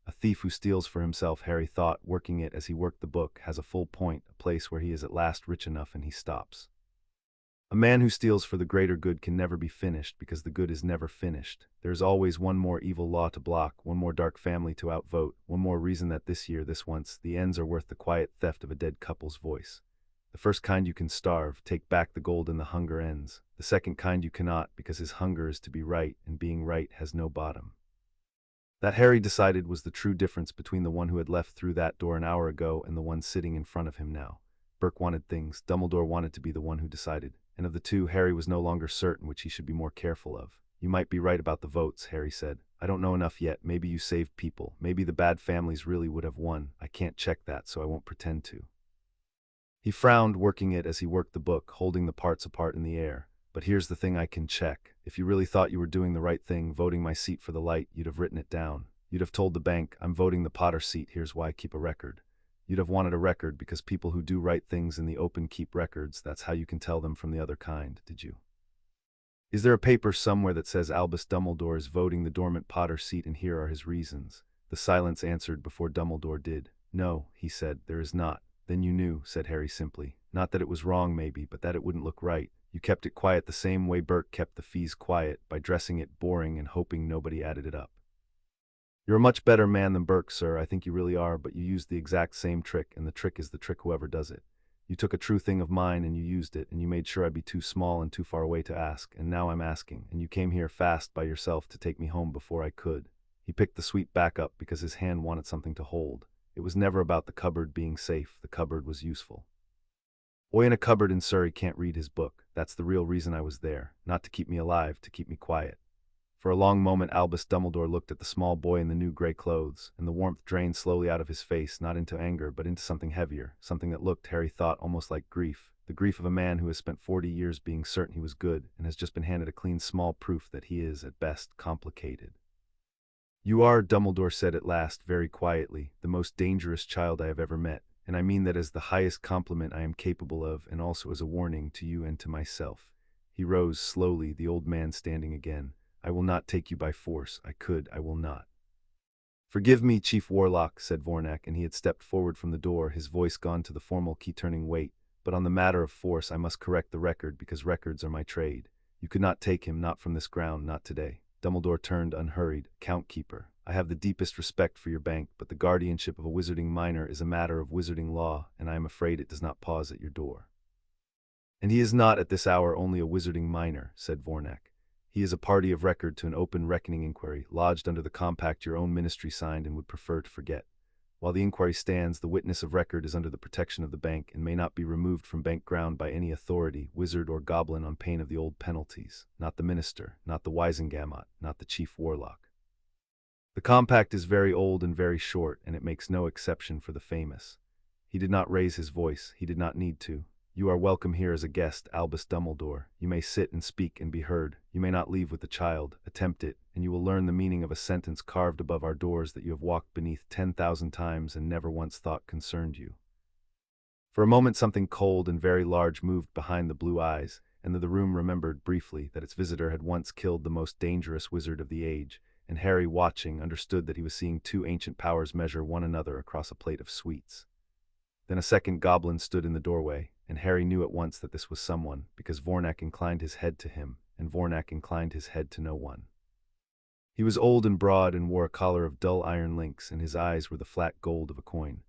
A thief who steals for himself, Harry thought, working it as he worked the book, has a full point, a place where he is at last rich enough and he stops. A man who steals for the greater good can never be finished because the good is never finished. There is always one more evil law to block, one more dark family to outvote, one more reason that this year, this once, the ends are worth the quiet theft of a dead couple's voice. The first kind you can starve, take back the gold and the hunger ends. The second kind you cannot, because his hunger is to be right, and being right has no bottom. That, Harry decided, was the true difference between the one who had left through that door an hour ago and the one sitting in front of him now. Burke wanted things, Dumbledore wanted to be the one who decided. And of the two, Harry was no longer certain which he should be more careful of. "You might be right about the votes," Harry said. "I don't know enough yet. Maybe you saved people. Maybe the bad families really would have won. I can't check that, so I won't pretend to." He frowned, working it as he worked the book, holding the parts apart in the air. "But here's the thing I can check. If you really thought you were doing the right thing, voting my seat for the light, you'd have written it down. You'd have told the bank, I'm voting the Potter seat, here's why I keep a record. You'd have wanted a record because people who do right things in the open keep records. That's how you can tell them from the other kind, did you? Is there a paper somewhere that says Albus Dumbledore is voting the dormant Potter seat and here are his reasons?" The silence answered before Dumbledore did. "No," he said, "there is not." "Then you knew," said Harry simply. "Not that it was wrong maybe, but that it wouldn't look right. You kept it quiet the same way Burke kept the fees quiet, by dressing it boring and hoping nobody added it up. You're a much better man than Burke, sir, I think you really are, but you used the exact same trick, and the trick is the trick whoever does it. You took a true thing of mine and you used it, and you made sure I'd be too small and too far away to ask, and now I'm asking, and you came here fast by yourself to take me home before I could." He picked the sweet back up because his hand wanted something to hold. It was never about the cupboard being safe, the cupboard was useful. Boy in a cupboard in Surrey can't read his book. That's the real reason I was there, not to keep me alive, to keep me quiet. For a long moment Albus Dumbledore looked at the small boy in the new grey clothes, and the warmth drained slowly out of his face, not into anger, but into something heavier, something that looked, Harry thought, almost like grief. The grief of a man who has spent 40 years being certain he was good, and has just been handed a clean small proof that he is, at best, complicated. "You are," Dumbledore said at last, very quietly, "the most dangerous child I have ever met, and I mean that as the highest compliment I am capable of, and also as a warning to you and to myself." He rose slowly, the old man standing again. "I will not take you by force. I will not." "Forgive me, Chief Warlock," said Vornak, and he had stepped forward from the door, his voice gone to the formal key-turning weight. "But on the matter of force I must correct the record, because records are my trade. You could not take him, not from this ground, not today. Dumbledore turned unhurried. Count Keeper, I have the deepest respect for your bank, but the guardianship of a wizarding minor is a matter of wizarding law, and I am afraid it does not pause at your door. And he is not at this hour only a wizarding minor, said Vornak. He is a party of record to an open reckoning inquiry, lodged under the compact your own ministry signed and would prefer to forget. While the inquiry stands, the witness of record is under the protection of the bank and may not be removed from bank ground by any authority, wizard or goblin, on pain of the old penalties. Not the minister, not the Wisengamot, not the chief warlock. The compact is very old and very short, and it makes no exception for the famous. He did not raise his voice. He did not need to. You are welcome here as a guest, Albus Dumbledore. You may sit and speak and be heard. You may not leave with the child. Attempt it, and you will learn the meaning of a sentence carved above our doors that you have walked beneath 10,000 times and never once thought concerned you. For a moment something cold and very large moved behind the blue eyes, and the room remembered briefly that its visitor had once killed the most dangerous wizard of the age, and Harry, watching, understood that he was seeing two ancient powers measure one another across a plate of sweets. Then a second goblin stood in the doorway, and Harry knew at once that this was someone, because Vornak inclined his head to him, and Vornak inclined his head to no one. He was old and broad and wore a collar of dull iron links, and his eyes were the flat gold of a coin.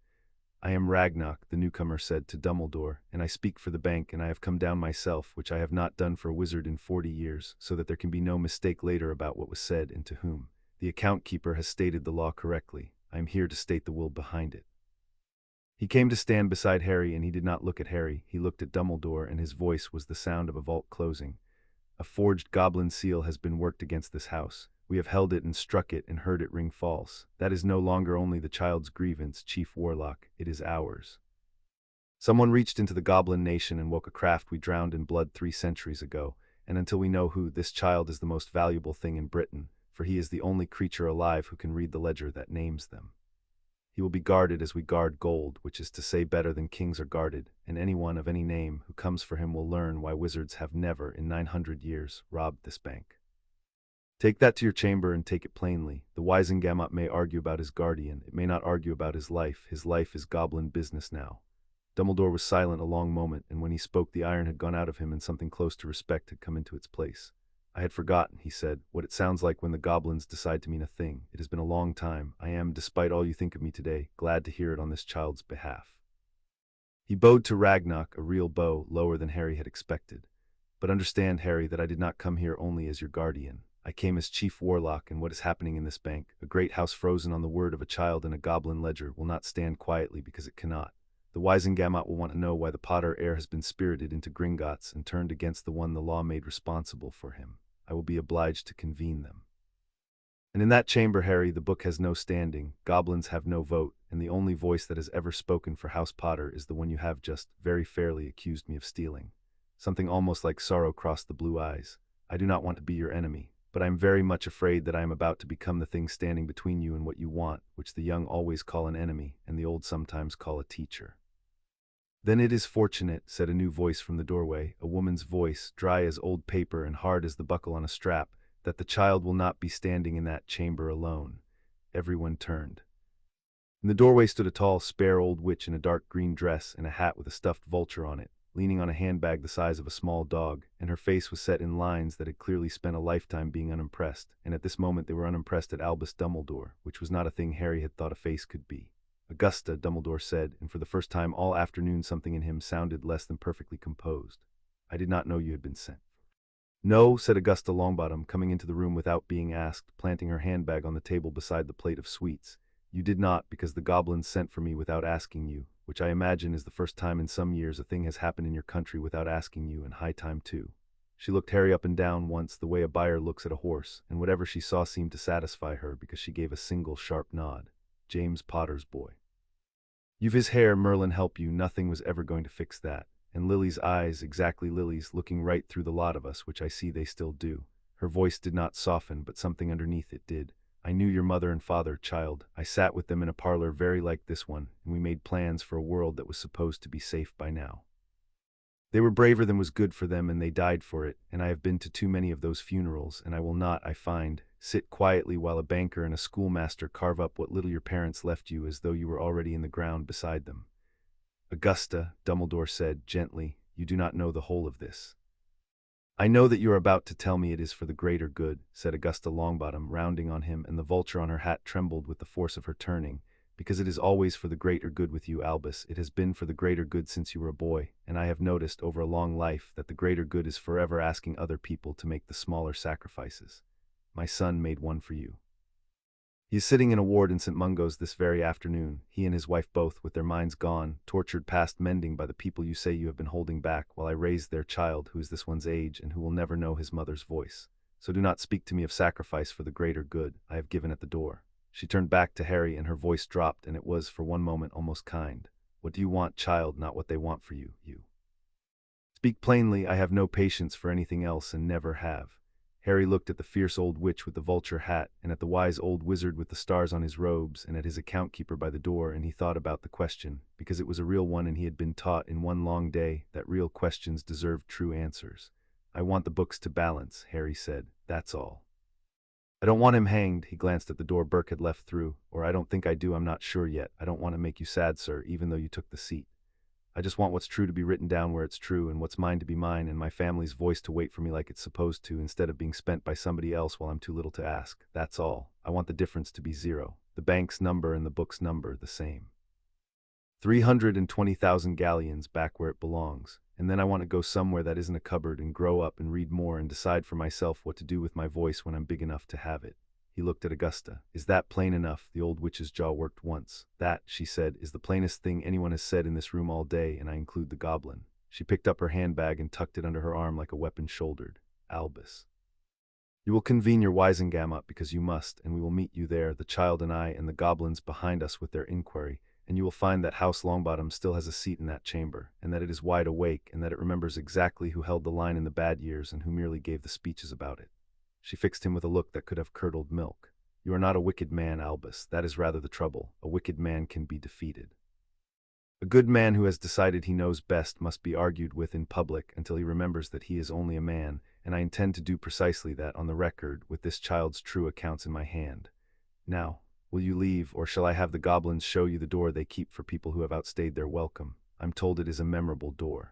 I am Ragnarok, the newcomer said to Dumbledore, and I speak for the bank, and I have come down myself, which I have not done for a wizard in 40 years, so that there can be no mistake later about what was said and to whom. The account keeper has stated the law correctly. I am here to state the will behind it. He came to stand beside Harry, and he did not look at Harry. He looked at Dumbledore, and his voice was the sound of a vault closing. A forged goblin seal has been worked against this house. We have held it and struck it and heard it ring false. That is no longer only the child's grievance, Chief Warlock. It is ours. Someone reached into the goblin nation and woke a craft we drowned in blood 3 centuries ago, and until we know who, this child is the most valuable thing in Britain, for he is the only creature alive who can read the ledger that names them. He will be guarded as we guard gold, which is to say better than kings are guarded, and anyone of any name who comes for him will learn why wizards have never, in 900 years, robbed this bank. Take that to your chamber and take it plainly. The Wisengamot may argue about his guardian, it may not argue about his life. His life is goblin business now. Dumbledore was silent a long moment, and when he spoke the iron had gone out of him and something close to respect had come into its place. I had forgotten, he said, what it sounds like when the goblins decide to mean a thing. It has been a long time. I am, despite all you think of me today, glad to hear it on this child's behalf. He bowed to Ragnarok, a real bow, lower than Harry had expected. But understand, Harry, that I did not come here only as your guardian. I came as Chief Warlock, and what is happening in this bank, a great house frozen on the word of a child in a goblin ledger, will not stand quietly because it cannot. The Wisengamot will want to know why the Potter heir has been spirited into Gringotts and turned against the one the law made responsible for him. I will be obliged to convene them. And in that chamber, Harry, the book has no standing, goblins have no vote, and the only voice that has ever spoken for House Potter is the one you have just, very fairly, accused me of stealing. Something almost like sorrow crossed the blue eyes. I do not want to be your enemy, but I am very much afraid that I am about to become the thing standing between you and what you want, which the young always call an enemy, and the old sometimes call a teacher. Then it is fortunate, said a new voice from the doorway, a woman's voice, dry as old paper and hard as the buckle on a strap, that the child will not be standing in that chamber alone. Everyone turned. In the doorway stood a tall, spare old witch in a dark green dress and a hat with a stuffed vulture on it, leaning on a handbag the size of a small dog, and her face was set in lines that had clearly spent a lifetime being unimpressed, and at this moment they were unimpressed at Albus Dumbledore, which was not a thing Harry had thought a face could be. Augusta, Dumbledore said, and for the first time all afternoon something in him sounded less than perfectly composed. I did not know you had been sent. No, said Augusta Longbottom, coming into the room without being asked, planting her handbag on the table beside the plate of sweets. You did not, because the goblins sent for me without asking you, which I imagine is the first time in some years a thing has happened in your country without asking you, and high time too. She looked Harry up and down once, the way a buyer looks at a horse, and whatever she saw seemed to satisfy her because she gave a single sharp nod. James Potter's boy. You've his hair, Merlin help you, nothing was ever going to fix that. And Lily's eyes, exactly Lily's, looking right through the lot of us, which I see they still do. Her voice did not soften, but something underneath it did. I knew your mother and father, child. I sat with them in a parlor very like this one, and we made plans for a world that was supposed to be safe by now. They were braver than was good for them, and they died for it, and I have been to too many of those funerals, and I will not, I find, sit quietly while a banker and a schoolmaster carve up what little your parents left you as though you were already in the ground beside them. Augusta, Dumbledore said, gently, you do not know the whole of this. I know that you are about to tell me it is for the greater good, said Augusta Longbottom, rounding on him, and the vulture on her hat trembled with the force of her turning. Because it is always for the greater good with you, Albus. It has been for the greater good since you were a boy, and I have noticed over a long life that the greater good is forever asking other people to make the smaller sacrifices. My son made one for you. He is sitting in a ward in St. Mungo's this very afternoon, he and his wife both, with their minds gone, tortured past mending by the people you say you have been holding back, while I raise their child, who is this one's age, and who will never know his mother's voice. So do not speak to me of sacrifice for the greater good. I have given at the door. She turned back to Harry, and her voice dropped, and it was, for one moment, almost kind. What do you want, child? Not what they want for you, you. Speak plainly. I have no patience for anything else, and never have. Harry looked at the fierce old witch with the vulture hat, and at the wise old wizard with the stars on his robes, and at his account-keeper by the door, and he thought about the question, because it was a real one and he had been taught in one long day that real questions deserved true answers. I want the books to balance, Harry said, that's all. I don't want him hanged. He glanced at the door Burke had left through. Or I don't think I do, I'm not sure yet. I don't want to make you sad, sir, even though you took the seat. I just want what's true to be written down where it's true, and what's mine to be mine, and my family's voice to wait for me like it's supposed to, instead of being spent by somebody else while I'm too little to ask. That's all. I want the difference to be zero. The bank's number and the book's number the same. 320,000 galleons back where it belongs. And then I want to go somewhere that isn't a cupboard and grow up and read more and decide for myself what to do with my voice when I'm big enough to have it. He looked at Augusta. Is that plain enough? The old witch's jaw worked once. That, she said, is the plainest thing anyone has said in this room all day, and I include the goblin. She picked up her handbag and tucked it under her arm like a weapon shouldered. Albus. You will convene your Wisengamot because you must, and we will meet you there, the child and I, and the goblins behind us with their inquiry, and you will find that House Longbottom still has a seat in that chamber, and that it is wide awake, and that it remembers exactly who held the line in the bad years and who merely gave the speeches about it. She fixed him with a look that could have curdled milk. You are not a wicked man, Albus. That is rather the trouble. A wicked man can be defeated. A good man who has decided he knows best must be argued with in public until he remembers that he is only a man, and I intend to do precisely that on the record, with this child's true accounts in my hand. Now, will you leave, or shall I have the goblins show you the door they keep for people who have outstayed their welcome? I'm told it is a memorable door.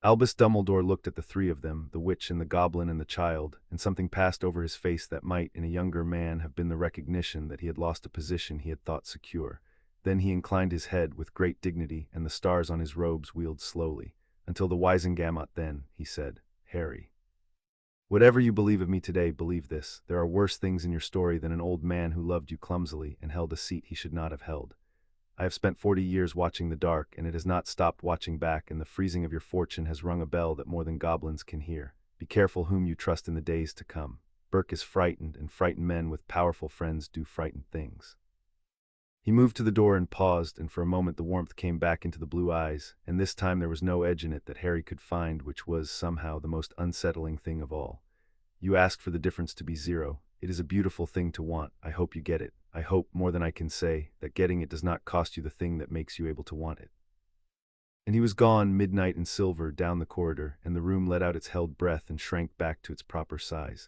Albus Dumbledore looked at the three of them, the witch and the goblin and the child, and something passed over his face that might, in a younger man, have been the recognition that he had lost a position he had thought secure. Then he inclined his head with great dignity, and the stars on his robes wheeled slowly. Until the Wisengamot then, he said, Harry. Whatever you believe of me today, believe this. There are worse things in your story than an old man who loved you clumsily and held a seat he should not have held. I have spent 40 years watching the dark, and it has not stopped watching back, and the freezing of your fortune has rung a bell that more than goblins can hear. Be careful whom you trust in the days to come. Burke is frightened, and frightened men with powerful friends do frightened things. He moved to the door and paused, and for a moment the warmth came back into the blue eyes, and this time there was no edge in it that Harry could find, which was, somehow, the most unsettling thing of all. You asked for the difference to be zero. It is a beautiful thing to want. I hope you get it. I hope, more than I can say, that getting it does not cost you the thing that makes you able to want it. And he was gone, midnight and silver, down the corridor, and the room let out its held breath and shrank back to its proper size.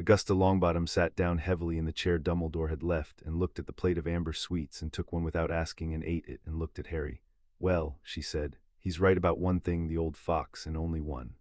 Augusta Longbottom sat down heavily in the chair Dumbledore had left, and looked at the plate of amber sweets, and took one without asking, and ate it, and looked at Harry. Well, she said, he's right about one thing, the old fox, and only one.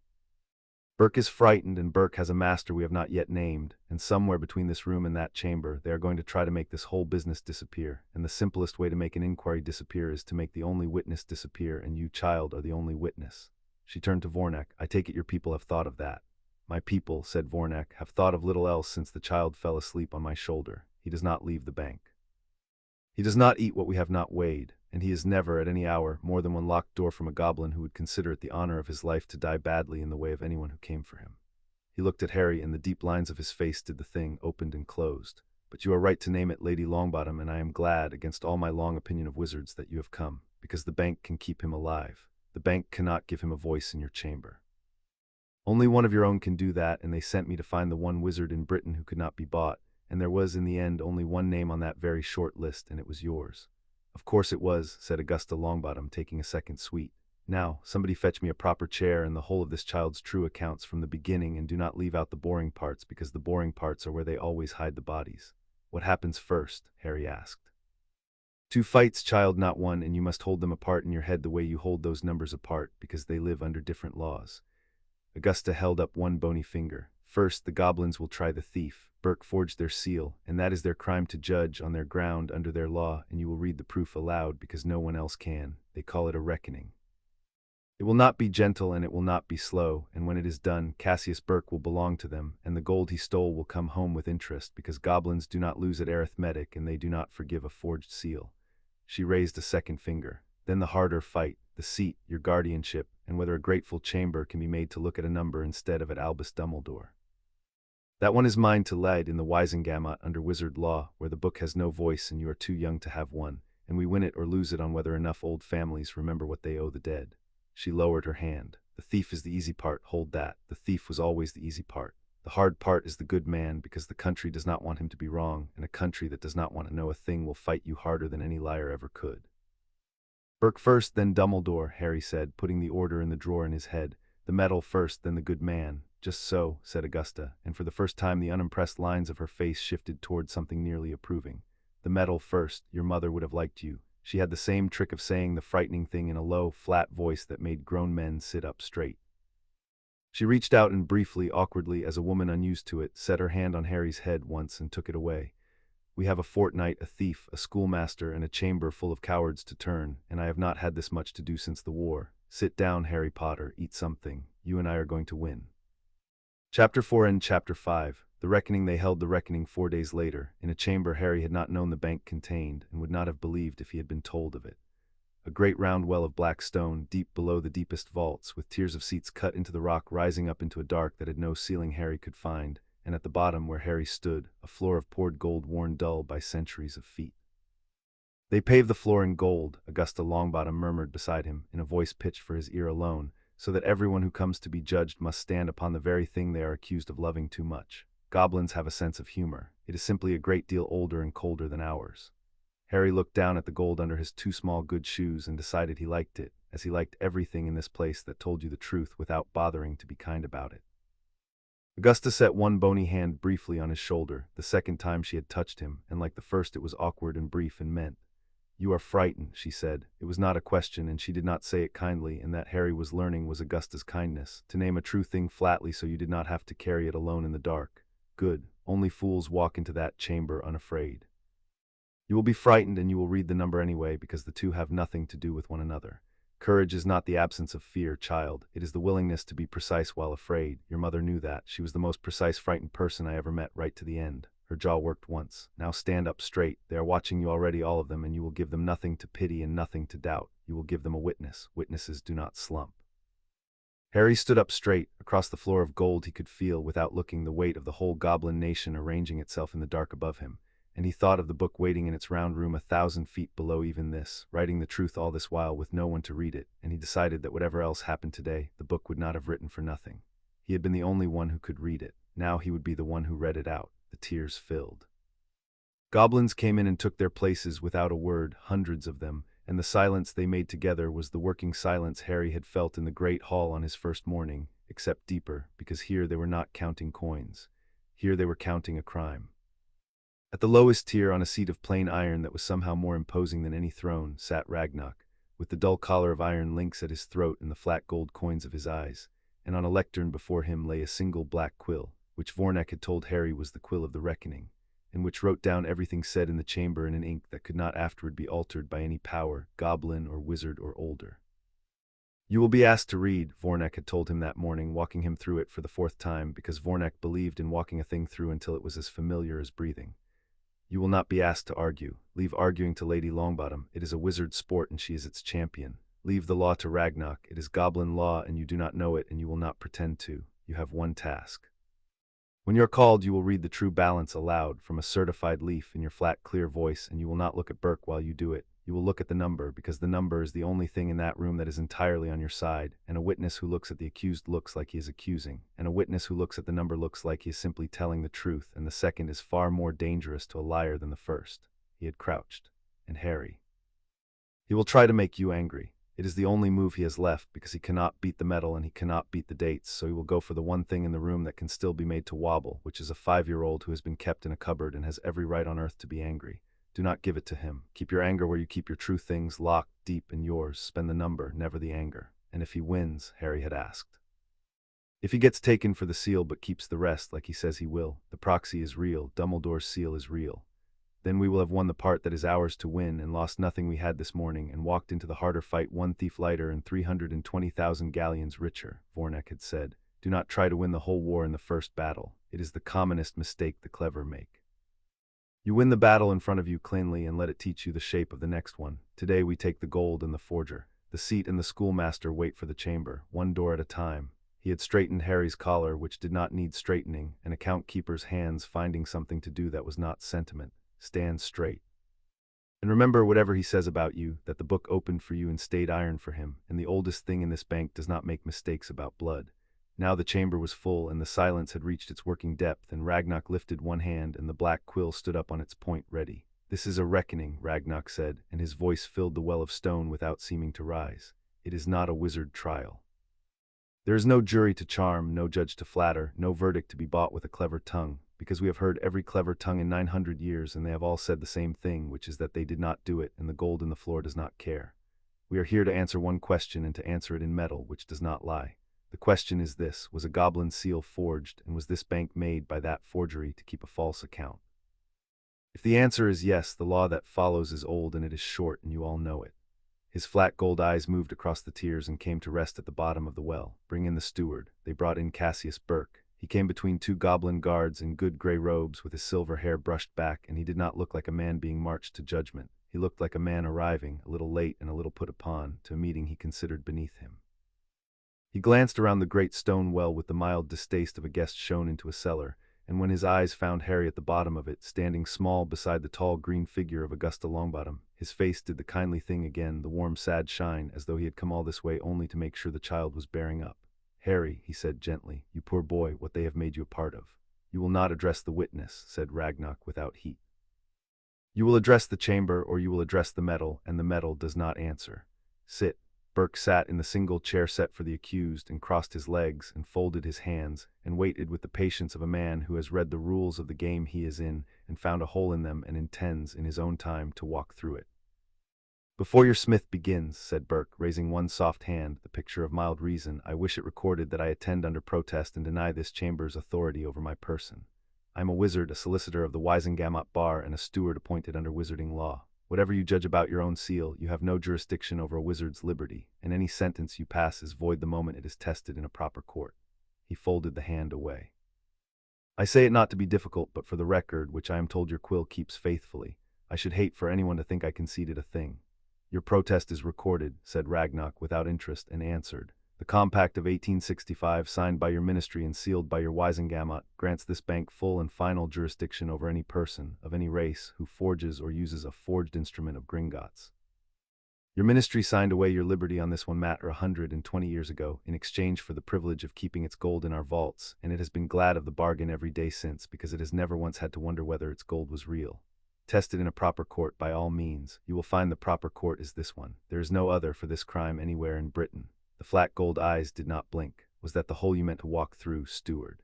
Burke is frightened, and Burke has a master we have not yet named, and somewhere between this room and that chamber they are going to try to make this whole business disappear, and the simplest way to make an inquiry disappear is to make the only witness disappear, and you, child, are the only witness. She turned to Vornak. I take it your people have thought of that. My people, said Vornak, have thought of little else since the child fell asleep on my shoulder. He does not leave the bank. He does not eat what we have not weighed, and he is never, at any hour, more than one locked door from a goblin who would consider it the honor of his life to die badly in the way of anyone who came for him. He looked at Harry, and the deep lines of his face did the thing, opened and closed. But you are right to name it, Lady Longbottom, and I am glad, against all my long opinion of wizards, that you have come, because the bank can keep him alive. The bank cannot give him a voice in your chamber. Only one of your own can do that, and they sent me to find the one wizard in Britain who could not be bought, and there was, in the end, only one name on that very short list, and it was yours. Of course it was, said Augusta Longbottom, taking a second sweet. Now, somebody fetch me a proper chair and the whole of this child's true accounts from the beginning, and do not leave out the boring parts, because the boring parts are where they always hide the bodies. What happens first? Harry asked. 2 fights, child, not one, and you must hold them apart in your head the way you hold those numbers apart, because they live under different laws. Augusta held up one bony finger. First, the goblins will try the thief. Burke forged their seal, and that is their crime to judge on their ground under their law, and you will read the proof aloud because no one else can. They call it a reckoning. It will not be gentle and it will not be slow, and when it is done, Cassius Burke will belong to them, and the gold he stole will come home with interest, because goblins do not lose at arithmetic and they do not forgive a forged seal. She raised a second finger. Then the harder fight, the seat, your guardianship, and whether a grateful chamber can be made to look at a number instead of at Albus Dumbledore. That one is mine to lead in the Wisengamot under wizard law, where the book has no voice and you are too young to have one, and we win it or lose it on whether enough old families remember what they owe the dead. She lowered her hand. The thief is the easy part, hold that. The thief was always the easy part. The hard part is the good man, because the country does not want him to be wrong, and a country that does not want to know a thing will fight you harder than any liar ever could. Burke first, then Dumbledore, Harry said, putting the order in the drawer in his head. The medal first, then the good man. Just so, said Augusta, and for the first time the unimpressed lines of her face shifted toward something nearly approving. The medal first, your mother would have liked you. She had the same trick of saying the frightening thing in a low, flat voice that made grown men sit up straight. She reached out and briefly, awkwardly, as a woman unused to it, set her hand on Harry's head once and took it away. We have a fortnight, a thief, a schoolmaster, and a chamber full of cowards to turn, and I have not had this much to do since the war. Sit down, Harry Potter, eat something. You and I are going to win. Chapter 4 and Chapter 5. The reckoning. They held the reckoning 4 days later, in a chamber Harry had not known the bank contained, and would not have believed if he had been told of it. A great round well of black stone, deep below the deepest vaults, with tiers of seats cut into the rock rising up into a dark that had no ceiling Harry could find, and at the bottom where Harry stood, a floor of poured gold worn dull by centuries of feet. They pave the floor in gold, Augusta Longbottom murmured beside him, in a voice pitched for his ear alone, so that everyone who comes to be judged must stand upon the very thing they are accused of loving too much. Goblins have a sense of humor. It is simply a great deal older and colder than ours. Harry looked down at the gold under his two small good shoes and decided he liked it, as he liked everything in this place that told you the truth without bothering to be kind about it. Augusta set one bony hand briefly on his shoulder, the second time she had touched him, and like the first it was awkward and brief and meant. You are frightened, she said. It was not a question, and she did not say it kindly, and that Harry was learning was Augusta's kindness, to name a true thing flatly so you did not have to carry it alone in the dark. Good. Only fools walk into that chamber unafraid. You will be frightened and you will read the number anyway, because the two have nothing to do with one another. Courage is not the absence of fear, child. It is the willingness to be precise while afraid. Your mother knew that. She was the most precise, frightened person I ever met, right to the end. Her jaw worked once. Now stand up straight. They are watching you already, all of them, and you will give them nothing to pity and nothing to doubt. You will give them a witness. Witnesses do not slump. Harry stood up straight. Across the floor of gold he could feel, without looking, the weight of the whole goblin nation arranging itself in the dark above him, and he thought of the book waiting in its round room 1,000 feet below even this, writing the truth all this while with no one to read it, and he decided that whatever else happened today, the book would not have written for nothing. He had been the only one who could read it. Now he would be the one who read it out. The tears filled. Goblins came in and took their places without a word, hundreds of them, and the silence they made together was the working silence Harry had felt in the great hall on his first morning, except deeper, because here they were not counting coins. Here they were counting a crime. At the lowest tier, on a seat of plain iron that was somehow more imposing than any throne, sat Ragnarok, with the dull collar of iron links at his throat and the flat gold coins of his eyes, and on a lectern before him lay a single black quill, which Vornek had told Harry was the quill of the reckoning, and which wrote down everything said in the chamber in an ink that could not afterward be altered by any power, goblin or wizard or older. You will be asked to read, Vornek had told him that morning, walking him through it for the 4th time, because Vornek believed in walking a thing through until it was as familiar as breathing. You will not be asked to argue. Leave arguing to Lady Longbottom. It is a wizard's sport and she is its champion. Leave the law to Ragnarok. It is goblin law and you do not know it and you will not pretend to. You have one task. When you are called, you will read the true balance aloud from a certified leaf in your flat, clear voice, and you will not look at Burke while you do it. You will look at the number, because the number is the only thing in that room that is entirely on your side, and a witness who looks at the accused looks like he is accusing, and a witness who looks at the number looks like he is simply telling the truth, and the second is far more dangerous to a liar than the first. He had crouched. And Harry. He will try to make you angry. It is the only move he has left, because he cannot beat the metal and he cannot beat the dates, so he will go for the one thing in the room that can still be made to wobble, which is a 5-year-old who has been kept in a cupboard and has every right on earth to be angry. Do not give it to him. Keep your anger where you keep your true things, locked deep in yours. Spend the number, never the anger. And if he wins, Harry had asked. If he gets taken for the seal but keeps the rest like he says he will, the proxy is real, Dumbledore's seal is real. Then we will have won the part that is ours to win and lost nothing we had this morning and walked into the harder fight one thief lighter and 320,000 galleons richer, Vornek had said. Do not try to win the whole war in the first battle. It is the commonest mistake the clever make. You win the battle in front of you cleanly and let it teach you the shape of the next one. Today we take the gold and the forger. The seat and the schoolmaster wait for the chamber, one door at a time. He had straightened Harry's collar, which did not need straightening, an account keeper's hands finding something to do that was not sentiment. Stand straight. And remember whatever he says about you, that the book opened for you and stayed iron for him, and the oldest thing in this bank does not make mistakes about blood. Now the chamber was full, and the silence had reached its working depth, and Ragnok lifted one hand, and the black quill stood up on its point ready. This is a reckoning, Ragnok said, and his voice filled the well of stone without seeming to rise. It is not a wizard trial. There is no jury to charm, no judge to flatter, no verdict to be bought with a clever tongue, because we have heard every clever tongue in 900 years, and they have all said the same thing, which is that they did not do it, and the gold in the floor does not care. We are here to answer one question, and to answer it in metal, which does not lie. The question is this: was a goblin seal forged, and was this bank made by that forgery to keep a false account? If the answer is yes, the law that follows is old and it is short, and you all know it. His flat gold eyes moved across the tiers and came to rest at the bottom of the well. Bring in the steward. They brought in Cassius Burke. He came between two goblin guards in good gray robes with his silver hair brushed back, and he did not look like a man being marched to judgment. He looked like a man arriving, a little late and a little put upon, to a meeting he considered beneath him. He glanced around the great stone well with the mild distaste of a guest shown into a cellar, and when his eyes found Harry at the bottom of it, standing small beside the tall green figure of Augusta Longbottom, his face did the kindly thing again, the warm sad shine, as though he had come all this way only to make sure the child was bearing up. Harry, he said gently, you poor boy, what they have made you a part of. You will not address the witness, said Ragnok without heat. You will address the chamber, or you will address the metal, and the metal does not answer. Sit. Burke sat in the single chair set for the accused and crossed his legs and folded his hands and waited with the patience of a man who has read the rules of the game he is in and found a hole in them and intends in his own time to walk through it. Before your smith begins, said Burke, raising one soft hand, the picture of mild reason, I wish it recorded that I attend under protest and deny this chamber's authority over my person. I am a wizard, a solicitor of the Wisengamot bar, and a steward appointed under wizarding law. Whatever you judge about your own seal, you have no jurisdiction over a wizard's liberty, and any sentence you pass is void the moment it is tested in a proper court. He folded the hand away. I say it not to be difficult, but for the record, which I am told your quill keeps faithfully. I should hate for anyone to think I conceded a thing. Your protest is recorded, said Ragnok without interest, and answered. The compact of 1865, signed by your ministry and sealed by your Wisengamot, grants this bank full and final jurisdiction over any person, of any race, who forges or uses a forged instrument of Gringotts. Your ministry signed away your liberty on this one matter 120 years ago, in exchange for the privilege of keeping its gold in our vaults, and it has been glad of the bargain every day since, because it has never once had to wonder whether its gold was real. Test it in a proper court by all means. You will find the proper court is this one. There is no other for this crime anywhere in Britain. The flat gold eyes did not blink. Was that the hole you meant to walk through, steward?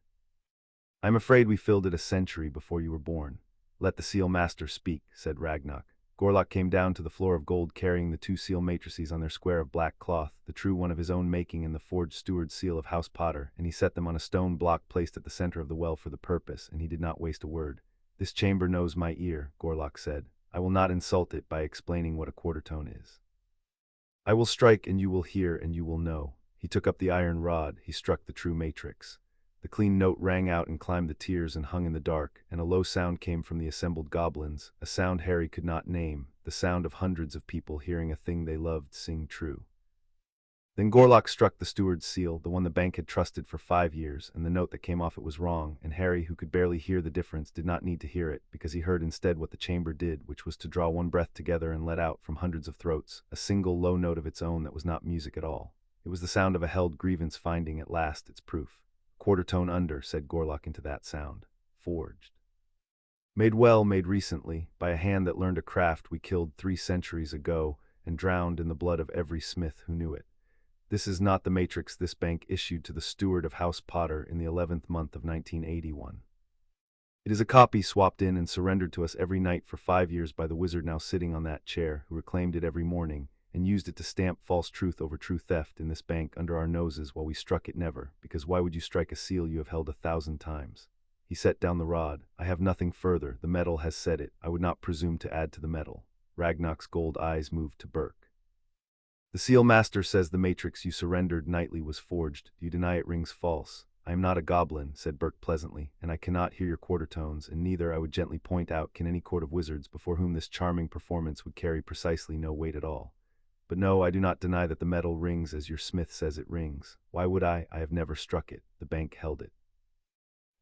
I am afraid we filled it a century before you were born. Let the seal master speak, said Ragnok. Gorlock came down to the floor of gold carrying the two seal matrices on their square of black cloth, the true one of his own making and the forged steward's seal of House Potter, and he set them on a stone block placed at the center of the well for the purpose, and he did not waste a word. This chamber knows my ear, Gorlock said. I will not insult it by explaining what a quarter-tone is. I will strike, and you will hear, and you will know. He took up the iron rod, he struck the true matrix. The clean note rang out and climbed the tiers and hung in the dark, and a low sound came from the assembled goblins, a sound Harry could not name, the sound of hundreds of people hearing a thing they loved sing true. Then Gorlock struck the steward's seal, the one the bank had trusted for 5 years, and the note that came off it was wrong, and Harry, who could barely hear the difference, did not need to hear it, because he heard instead what the chamber did, which was to draw one breath together and let out, from hundreds of throats, a single low note of its own that was not music at all. It was the sound of a held grievance finding, at last, its proof. Quarter-tone under, said Gorlock into that sound. Forged. Made well, made recently, by a hand that learned a craft we killed 3 centuries ago, and drowned in the blood of every smith who knew it. This is not the matrix this bank issued to the steward of House Potter in the 11th month of 1981. It is a copy swapped in and surrendered to us every night for 5 years by the wizard now sitting on that chair, who reclaimed it every morning, and used it to stamp false truth over true theft in this bank under our noses while we struck it never, because why would you strike a seal you have held 1,000 times? He set down the rod. I have nothing further. The metal has said it. I would not presume to add to the metal. Ragnar's gold eyes moved to Burke. The seal master says the matrix you surrendered nightly was forged. Do you deny it rings false? I am not a goblin, said Burke pleasantly, and I cannot hear your quarter tones, and neither, I would gently point out, can any court of wizards before whom this charming performance would carry precisely no weight at all. But no, I do not deny that the metal rings as your smith says it rings. Why would I? I have never struck it. The bank held it.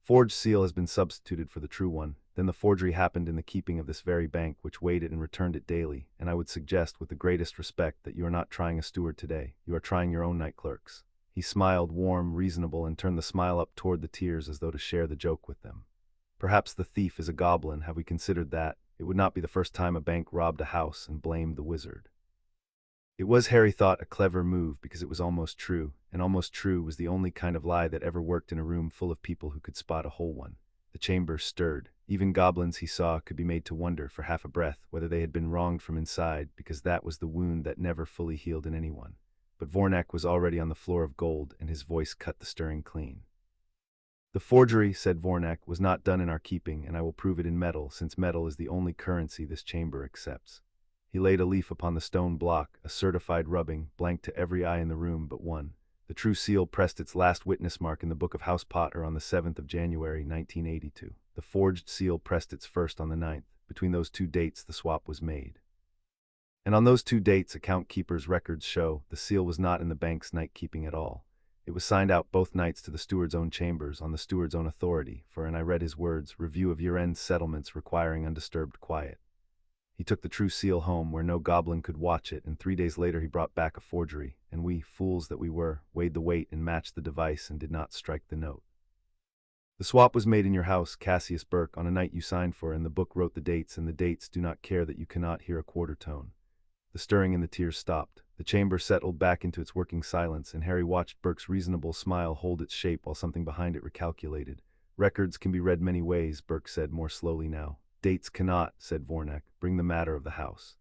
Forged seal has been substituted for the true one. Then the forgery happened in the keeping of this very bank, which weighed it and returned it daily, and I would suggest with the greatest respect that you are not trying a steward today. You are trying your own night clerks. He smiled, warm, reasonable, and turned the smile up toward the tears as though to share the joke with them. Perhaps the thief is a goblin. Have we considered that? It would not be the first time a bank robbed a house and blamed the wizard. It was, Harry thought, a clever move because it was almost true, and almost true was the only kind of lie that ever worked in a room full of people who could spot a whole one. The chamber stirred. Even goblins, he saw, could be made to wonder for half a breath whether they had been wronged from inside, because that was the wound that never fully healed in anyone. But Vornak was already on the floor of gold, and his voice cut the stirring clean. The forgery, said Vornak, was not done in our keeping, and I will prove it in metal, since metal is the only currency this chamber accepts. He laid a leaf upon the stone block, a certified rubbing, blank to every eye in the room but one. The true seal pressed its last witness mark in the book of House Potter on the 7th of January, 1982. The forged seal pressed its first on the 9th. Between those two dates, the swap was made. And on those two dates, account keepers' records show, the seal was not in the bank's night keeping at all. It was signed out both nights to the steward's own chambers on the steward's own authority, for, and I read his words, review of year-end settlements requiring undisturbed quiet. He took the true seal home where no goblin could watch it, and 3 days later he brought back a forgery, and we, fools that we were, weighed the weight and matched the device and did not strike the note. The swap was made in your house, Cassius Burke, on a night you signed for, and the book wrote the dates, and the dates do not care that you cannot hear a quarter tone. The stirring and the tears stopped. The chamber settled back into its working silence, and Harry watched Burke's reasonable smile hold its shape while something behind it recalculated. Records can be read many ways, Burke said more slowly now. Dates cannot, said Vornak, bring the matter of the house.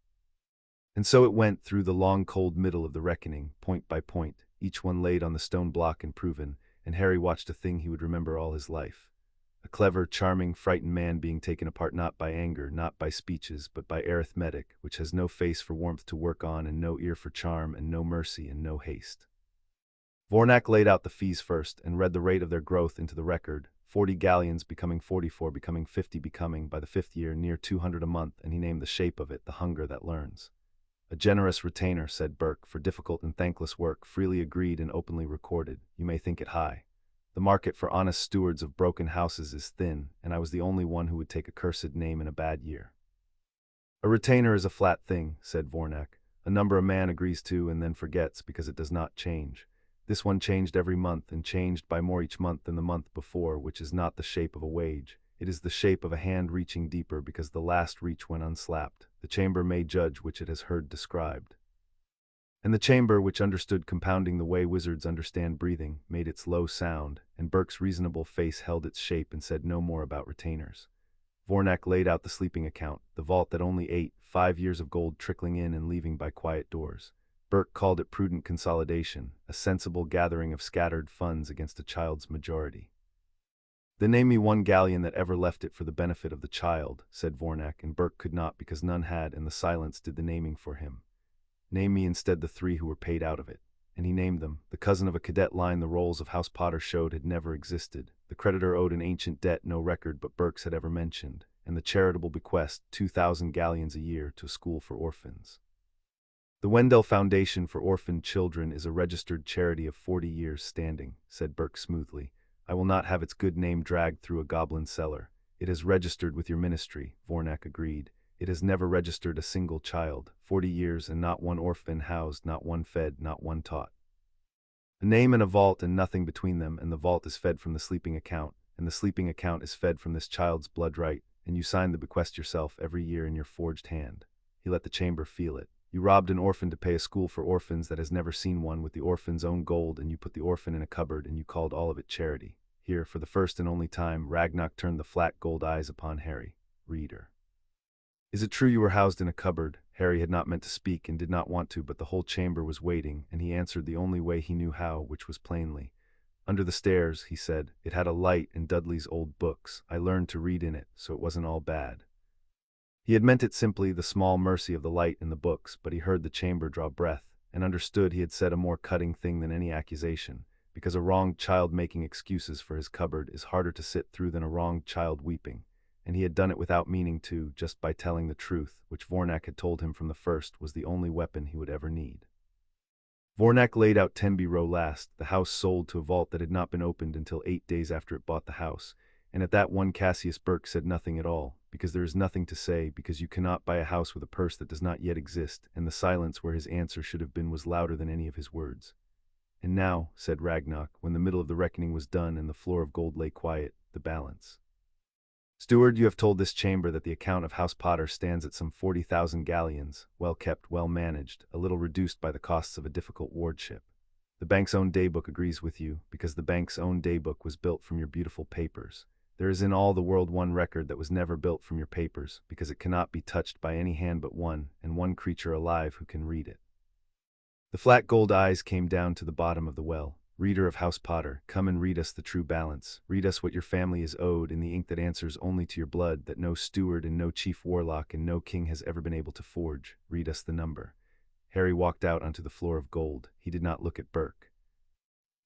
And so it went through the long cold middle of the reckoning, point by point, each one laid on the stone block and proven, and Harry watched a thing he would remember all his life. A clever, charming, frightened man being taken apart not by anger, not by speeches, but by arithmetic, which has no face for warmth to work on and no ear for charm and no mercy and no haste. Vornak laid out the fees first and read the rate of their growth into the record, 40 galleons becoming 44 becoming 50 becoming, by the 5th year, near 200 a month, and he named the shape of it, the hunger that learns. A generous retainer, said Burke, for difficult and thankless work, freely agreed and openly recorded. You may think it high. The market for honest stewards of broken houses is thin, and I was the only one who would take a cursed name in a bad year. A retainer is a flat thing, said Vornak. A number a man agrees to and then forgets because it does not change. This one changed every month and changed by more each month than the month before, which is not the shape of a wage. It is the shape of a hand reaching deeper because the last reach went unslapped. The chamber may judge which it has heard described. And the chamber, which understood compounding the way wizards understand breathing, made its low sound, and Burke's reasonable face held its shape and said no more about retainers. Vornak laid out the sleeping account, the vault that only ate, 5 years of gold trickling in and leaving by quiet doors. Burke called it prudent consolidation, a sensible gathering of scattered funds against a child's majority. Then name me one galleon that ever left it for the benefit of the child, said Vornak, and Burke could not because none had, and the silence did the naming for him. Name me instead the 3 who were paid out of it. And he named them. The cousin of a cadet line the rolls of House Potter showed had never existed. The creditor owed an ancient debt no record but Burke's had ever mentioned, and the charitable bequest 2,000 galleons a year to a school for orphans. The Wendell Foundation for Orphaned Children is a registered charity of 40 years standing, said Burke smoothly. I will not have its good name dragged through a goblin cellar. It is registered with your ministry, Vornak agreed. It has never registered a single child, 40 years, and not one orphan housed, not one fed, not one taught. A name and a vault and nothing between them, and the vault is fed from the sleeping account, and the sleeping account is fed from this child's blood right, and you sign the bequest yourself every year in your forged hand. He let the chamber feel it. You robbed an orphan to pay a school for orphans that has never seen one with the orphan's own gold, and you put the orphan in a cupboard, and you called all of it charity. Here, for the first and only time, Ragnar turned the flat gold eyes upon Harry. Reader. Is it true you were housed in a cupboard? Harry had not meant to speak and did not want to, but the whole chamber was waiting, and he answered the only way he knew how, which was plainly. "Under the stairs," he said. "It had a light in Dudley's old books. I learned to read in it, so it wasn't all bad." He had meant it simply the small mercy of the light in the books, but he heard the chamber draw breath, and understood he had said a more cutting thing than any accusation, because a wronged child making excuses for his cupboard is harder to sit through than a wronged child weeping, and he had done it without meaning to, just by telling the truth, which Vornak had told him from the first was the only weapon he would ever need. Vornak laid out Tenby Row last, the house sold to a vault that had not been opened until 8 days after it bought the house, and at that one Cassius Burke said nothing at all, because there is nothing to say, because you cannot buy a house with a purse that does not yet exist, and the silence where his answer should have been was louder than any of his words. "And now," said Ragnarok, when the middle of the reckoning was done and the floor of gold lay quiet, "the balance. Steward, you have told this chamber that the account of House Potter stands at some 40,000 galleons, well kept, well managed, a little reduced by the costs of a difficult wardship. The bank's own daybook agrees with you, because the bank's own daybook was built from your beautiful papers. There is in all the world one record that was never built from your papers, because it cannot be touched by any hand but one, and one creature alive who can read it." The flat gold eyes came down to the bottom of the well. "Reader of House Potter, come and read us the true balance. Read us what your family is owed in the ink that answers only to your blood, that no steward and no chief warlock and no king has ever been able to forge. Read us the number." Harry walked out onto the floor of gold. He did not look at Burke.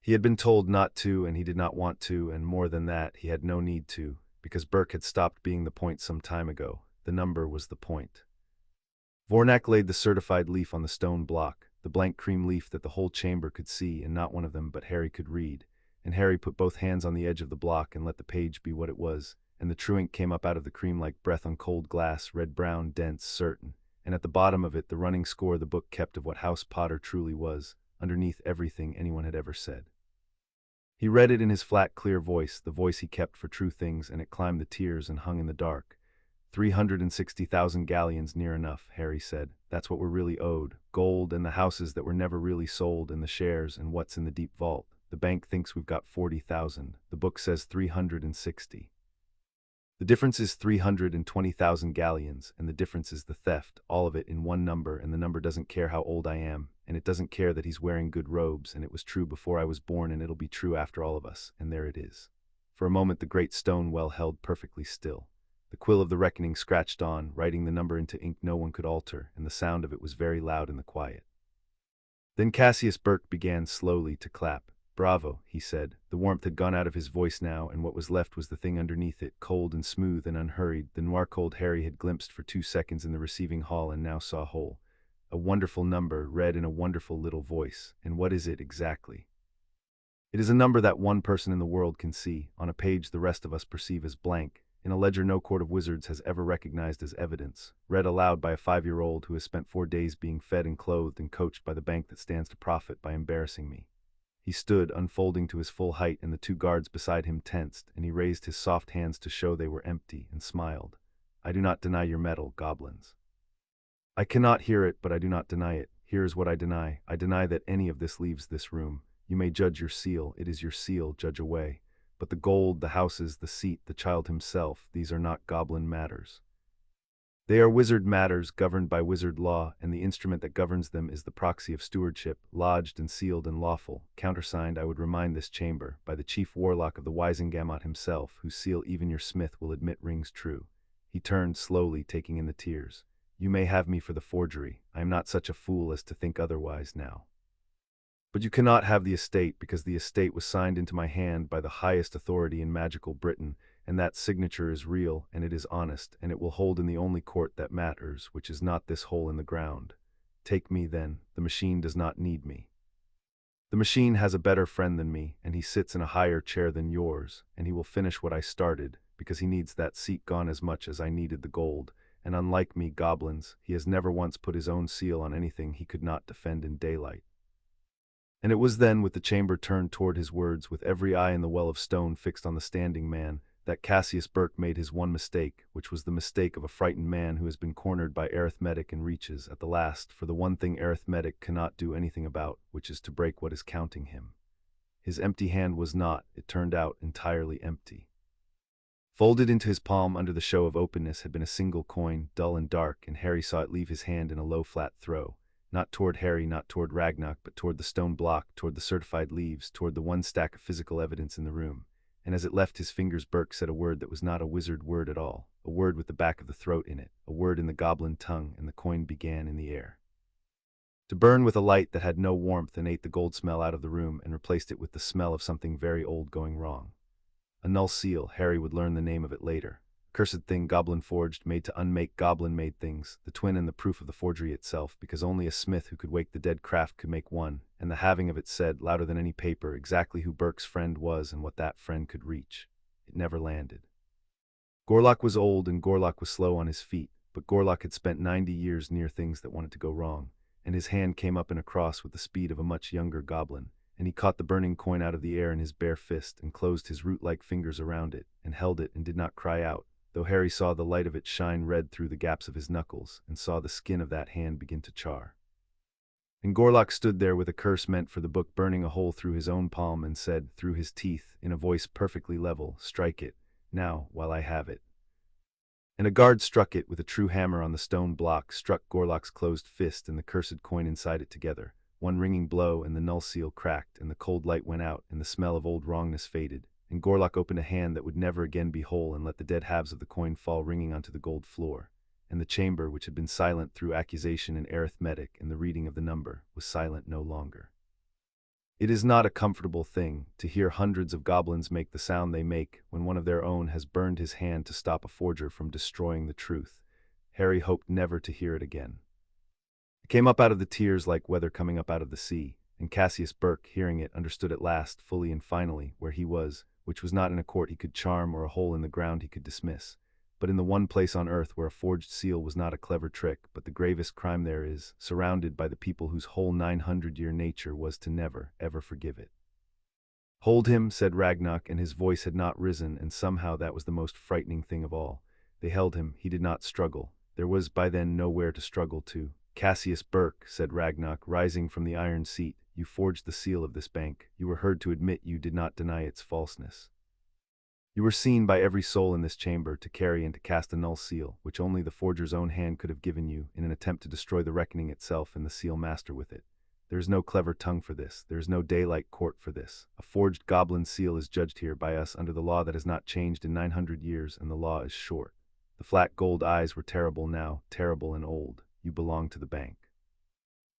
He had been told not to, and he did not want to, and more than that, he had no need to, because Burke had stopped being the point some time ago. The number was the point. Vornak laid the certified leaf on the stone block, the blank cream leaf that the whole chamber could see, and not one of them but Harry could read, and Harry put both hands on the edge of the block and let the page be what it was, and the true ink came up out of the cream like breath on cold glass, red-brown, dense, certain, and at the bottom of it the running score the book kept of what House Potter truly was, underneath everything anyone had ever said. He read it in his flat, clear voice, the voice he kept for true things, and it climbed the tears and hung in the dark. 360,000 galleons near enough, Harry said. That's what we're really owed. Gold and the houses that were never really sold and the shares and what's in the deep vault. The bank thinks we've got 40,000. The book says 360. The difference is 320,000 galleons, and the difference is the theft, all of it in one number, and the number doesn't care how old I am, and it doesn't care that he's wearing good robes, and it was true before I was born, and it'll be true after all of us, and there it is. For a moment the great stone well held perfectly still. The quill of the reckoning scratched on, writing the number into ink no one could alter, and the sound of it was very loud in the quiet. Then Cassius Burke began slowly to clap. "Bravo," he said. The warmth had gone out of his voice now, and what was left was the thing underneath it, cold and smooth and unhurried, the noir-cold Harry had glimpsed for 2 seconds in the receiving hall and now saw whole. A wonderful number, read in a wonderful little voice. And what is it exactly? It is a number that one person in the world can see, on a page the rest of us perceive as blank, in a ledger no court of wizards has ever recognized as evidence, read aloud by a 5-year-old who has spent 4 days being fed and clothed and coached by the bank that stands to profit by embarrassing me. He stood, unfolding to his full height, and the 2 guards beside him tensed, and he raised his soft hands to show they were empty, and smiled. "I do not deny your metal, goblins. I cannot hear it, but I do not deny it. Here is what I deny. I deny that any of this leaves this room. You may judge your seal, it is your seal, judge away. But the gold, the houses, the seat, the child himself, these are not goblin matters. They are wizard matters governed by wizard law, and the instrument that governs them is the proxy of stewardship, lodged and sealed and lawful, countersigned, I would remind this chamber, by the chief warlock of the Wisengamot himself, whose seal even your smith will admit rings true." He turned slowly, taking in the tears. "You may have me for the forgery. I am not such a fool as to think otherwise now. But you cannot have the estate, because the estate was signed into my hand by the highest authority in magical Britain, and that signature is real, and it is honest, and it will hold in the only court that matters, which is not this hole in the ground. Take me, then. The machine does not need me. The machine has a better friend than me, and he sits in a higher chair than yours, and he will finish what I started, because he needs that seat gone as much as I needed the gold, and unlike me, goblins, he has never once put his own seal on anything he could not defend in daylight." And it was then, with the chamber turned toward his words, with every eye in the well of stone fixed on the standing man, that Cassius Burke made his one mistake, which was the mistake of a frightened man who has been cornered by arithmetic and reaches, at the last, for the one thing arithmetic cannot do anything about, which is to break what is counting him. His empty hand was not, it turned out, entirely empty. Folded into his palm under the show of openness had been a single coin, dull and dark, and Harry saw it leave his hand in a low flat throw. Not toward Harry, not toward Ragnock, but toward the stone block, toward the certified leaves, toward the one stack of physical evidence in the room. And as it left his fingers, Burke said a word that was not a wizard word at all, a word with the back of the throat in it, a word in the goblin tongue, and the coin began in the air to burn with a light that had no warmth and ate the gold smell out of the room and replaced it with the smell of something very old going wrong. A null seal. Harry would learn the name of it later. Cursed thing goblin forged, made to unmake goblin-made things, the twin and the proof of the forgery itself, because only a smith who could wake the dead craft could make one, and the having of it said, louder than any paper, exactly who Burke's friend was and what that friend could reach. It never landed. Gorlock was old and Gorlock was slow on his feet, but Gorlock had spent 90 years near things that wanted to go wrong, and his hand came up in a cross with the speed of a much younger goblin, and he caught the burning coin out of the air in his bare fist and closed his root-like fingers around it, and held it and did not cry out, though Harry saw the light of it shine red through the gaps of his knuckles, and saw the skin of that hand begin to char. And Gorlock stood there with a curse meant for the book burning a hole through his own palm and said, through his teeth, in a voice perfectly level, "Strike it, now, while I have it." And a guard struck it with a true hammer on the stone block, struck Gorlock's closed fist and the cursed coin inside it together. One ringing blow, and the null seal cracked, and the cold light went out, and the smell of old wrongness faded, and Gorlock opened a hand that would never again be whole and let the dead halves of the coin fall ringing onto the gold floor. And the chamber, which had been silent through accusation and arithmetic and the reading of the number, was silent no longer. It is not a comfortable thing to hear hundreds of goblins make the sound they make when one of their own has burned his hand to stop a forger from destroying the truth. Harry hoped never to hear it again. It came up out of the tears like weather coming up out of the sea, and Cassius Burke, hearing it, understood at last, fully and finally, where he was, which was not in a court he could charm or a hole in the ground he could dismiss, but in the one place on earth where a forged seal was not a clever trick, but the gravest crime there is, surrounded by the people whose whole 900-year nature was to never, ever forgive it. "Hold him," said Ragnock, and his voice had not risen, and somehow that was the most frightening thing of all. They held him. He did not struggle. There was by then nowhere to struggle to. "Cassius Burke," said Ragnock, rising from the iron seat, "you forged the seal of this bank. You were heard to admit you did not deny its falseness. You were seen by every soul in this chamber to carry and to cast a null seal, which only the forger's own hand could have given you, in an attempt to destroy the reckoning itself and the seal master with it. There is no clever tongue for this. There is no daylight court for this. A forged goblin seal is judged here by us under the law that has not changed in 900 years, and the law is short." The flat gold eyes were terrible now, terrible and old. "You belong to the bank.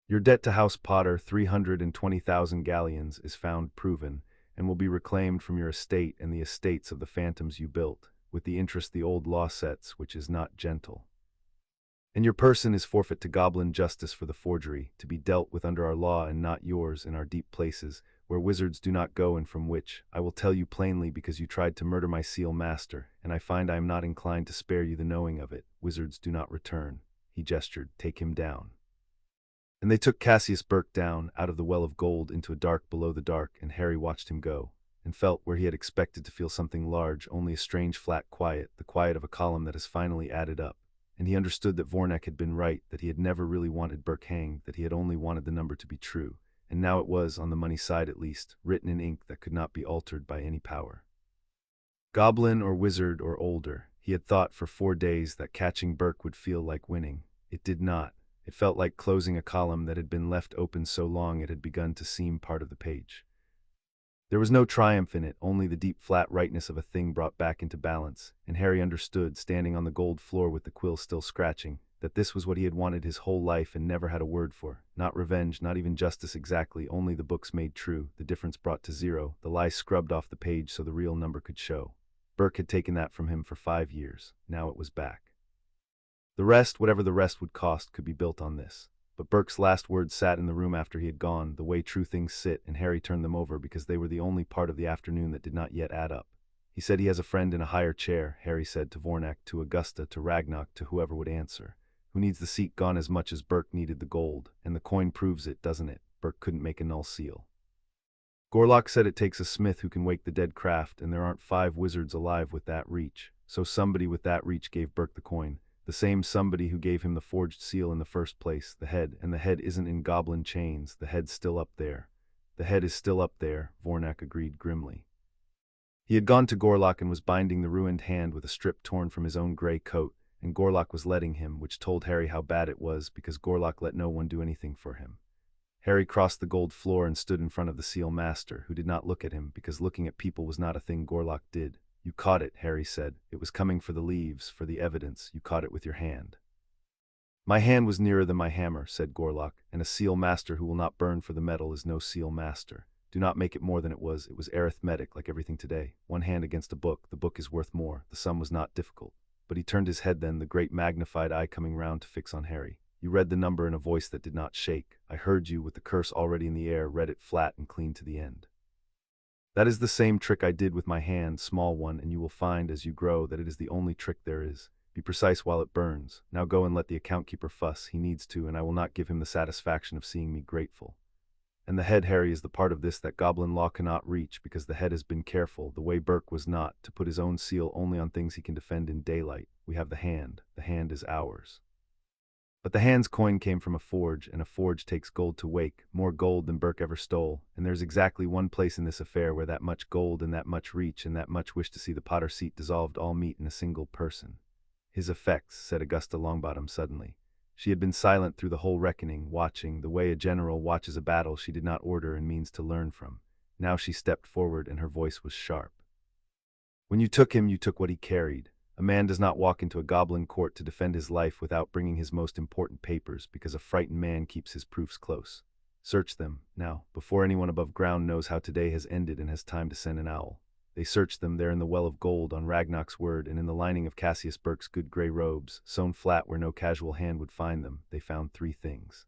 Your debt to House Potter, 320,000 galleons, is found proven, and will be reclaimed from your estate and the estates of the phantoms you built, with the interest the old law sets, which is not gentle. And your person is forfeit to goblin justice for the forgery, to be dealt with under our law and not yours in our deep places, where wizards do not go and from which, I will tell you plainly because you tried to murder my seal master, and I find I am not inclined to spare you the knowing of it, wizards do not return." He gestured, "Take him down." And they took Cassius Burke down, out of the well of gold, into a dark below the dark, and Harry watched him go, and felt where he had expected to feel something large, only a strange flat quiet, the quiet of a column that has finally added up. And he understood that Vornak had been right, that he had never really wanted Burke hanged, that he had only wanted the number to be true, and now it was, on the money side at least, written in ink that could not be altered by any power. Goblin or wizard or older, he had thought for 4 days that catching Burke would feel like winning. It did not. It felt like closing a column that had been left open so long it had begun to seem part of the page. There was no triumph in it, only the deep flat rightness of a thing brought back into balance, and Harry understood, standing on the gold floor with the quill still scratching, that this was what he had wanted his whole life and never had a word for. Not revenge, not even justice exactly, only the books made true, the difference brought to zero, the lie scrubbed off the page so the real number could show. Burke had taken that from him for 5 years. Now it was back. The rest, whatever the rest would cost, could be built on this. But Burke's last words sat in the room after he had gone, the way true things sit, and Harry turned them over because they were the only part of the afternoon that did not yet add up. "He said he has a friend in a higher chair," Harry said to Vornak, to Augusta, to Ragnock, to whoever would answer, "who needs the seat gone as much as Burke needed the gold, and the coin proves it, doesn't it? Burke couldn't make a null seal. Gorlock said it takes a smith who can wake the dead craft, and there aren't 5 wizards alive with that reach. So somebody with that reach gave Burke the coin. The same somebody who gave him the forged seal in the first place, the head, and the head isn't in goblin chains, the head's still up there." "The head is still up there," Vornak agreed grimly. He had gone to Gorlock and was binding the ruined hand with a strip torn from his own grey coat, and Gorlock was letting him, which told Harry how bad it was because Gorlock let no one do anything for him. Harry crossed the gold floor and stood in front of the seal master, who did not look at him because looking at people was not a thing Gorlock did. "You caught it," Harry said. "It was coming for the leaves, for the evidence. You caught it with your hand." "My hand was nearer than my hammer," said Gorlock, "and a seal master who will not burn for the metal is no seal master. Do not make it more than it was. It was arithmetic, like everything today. One hand against a book. The book is worth more. The sum was not difficult." But he turned his head then, the great magnified eye coming round to fix on Harry. "You read the number in a voice that did not shake. I heard you, with the curse already in the air, read it flat and clean to the end. That is the same trick I did with my hand, small one, and you will find, as you grow, that it is the only trick there is. Be precise while it burns. Now go and let the account-keeper fuss. He needs to, and I will not give him the satisfaction of seeing me grateful. And the head, Harry, is the part of this that goblin law cannot reach, because the head has been careful, the way Burke was not, to put his own seal only on things he can defend in daylight. We have the hand. The hand is ours. But the hand's coin came from a forge, and a forge takes gold to wake, more gold than Burke ever stole, and there's exactly one place in this affair where that much gold and that much reach and that much wish to see the Potter seat dissolved all meet in a single person." "His effects," said Augusta Longbottom suddenly. She had been silent through the whole reckoning, watching, the way a general watches a battle she did not order and means to learn from. Now she stepped forward, and her voice was sharp. "When you took him, you took what he carried. A man does not walk into a goblin court to defend his life without bringing his most important papers, because a frightened man keeps his proofs close. Search them, now, before anyone above ground knows how today has ended and has time to send an owl." They searched them there in the well of gold on Ragnarok's word, and in the lining of Cassius Burke's good grey robes, sewn flat where no casual hand would find them, they found 3 things.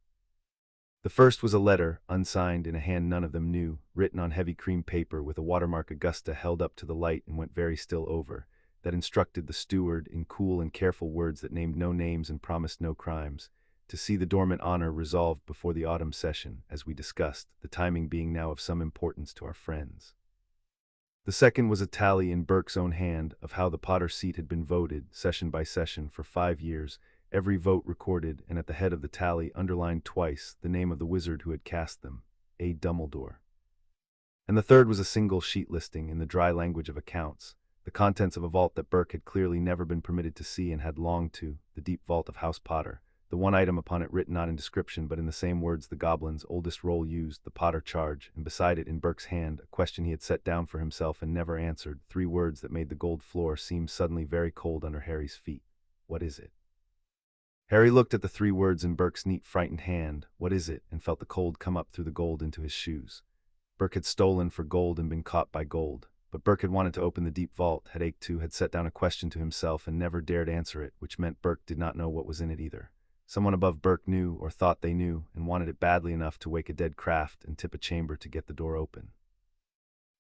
The first was a letter, unsigned, in a hand none of them knew, written on heavy cream paper with a watermark Augusta held up to the light and went very still over, that instructed the steward, in cool and careful words that named no names and promised no crimes, to see the dormant honor resolved before the autumn session, as we discussed, the timing being now of some importance to our friends. The second was a tally in Burke's own hand of how the Potter seat had been voted, session by session, for 5 years, every vote recorded, and at the head of the tally, underlined twice, the name of the wizard who had cast them, A. Dumbledore. And the third was a single sheet listing, in the dry language of accounts, the contents of a vault that Burke had clearly never been permitted to see and had longed to, the deep vault of House Potter. The one item upon it written not in description but in the same words the goblin's oldest roll used, the Potter charge, and beside it in Burke's hand a question he had set down for himself and never answered, 3 words that made the gold floor seem suddenly very cold under Harry's feet. "What is it?" Harry looked at the 3 words in Burke's neat frightened hand, "What is it?" and felt the cold come up through the gold into his shoes. Burke had stolen for gold and been caught by gold. But Burke had wanted to open the deep vault, had ached to, had set down a question to himself and never dared answer it, which meant Burke did not know what was in it either. Someone above Burke knew, or thought they knew, and wanted it badly enough to wake a dead craft and tip a chamber to get the door open.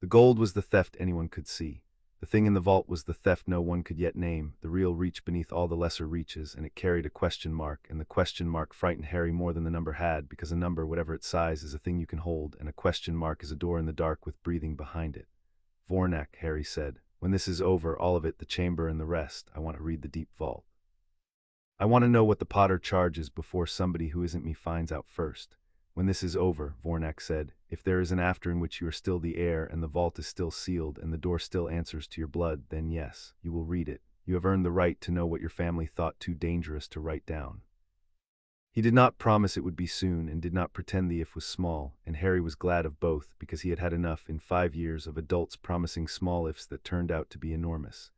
The gold was the theft anyone could see. The thing in the vault was the theft no one could yet name, the real reach beneath all the lesser reaches, and it carried a question mark, and the question mark frightened Harry more than the number had, because a number, whatever its size, is a thing you can hold, and a question mark is a door in the dark with breathing behind it. "Vornak," Harry said, "when this is over, all of it, the chamber and the rest, I want to read the deep vault. I want to know what the Potter charges before somebody who isn't me finds out first." "When this is over," Vornak said, "if there is an after in which you are still the heir and the vault is still sealed and the door still answers to your blood, then yes, you will read it. You have earned the right to know what your family thought too dangerous to write down." He did not promise it would be soon and did not pretend the if was small, and Harry was glad of both because he had had enough in 5 years of adults promising small ifs that turned out to be enormous.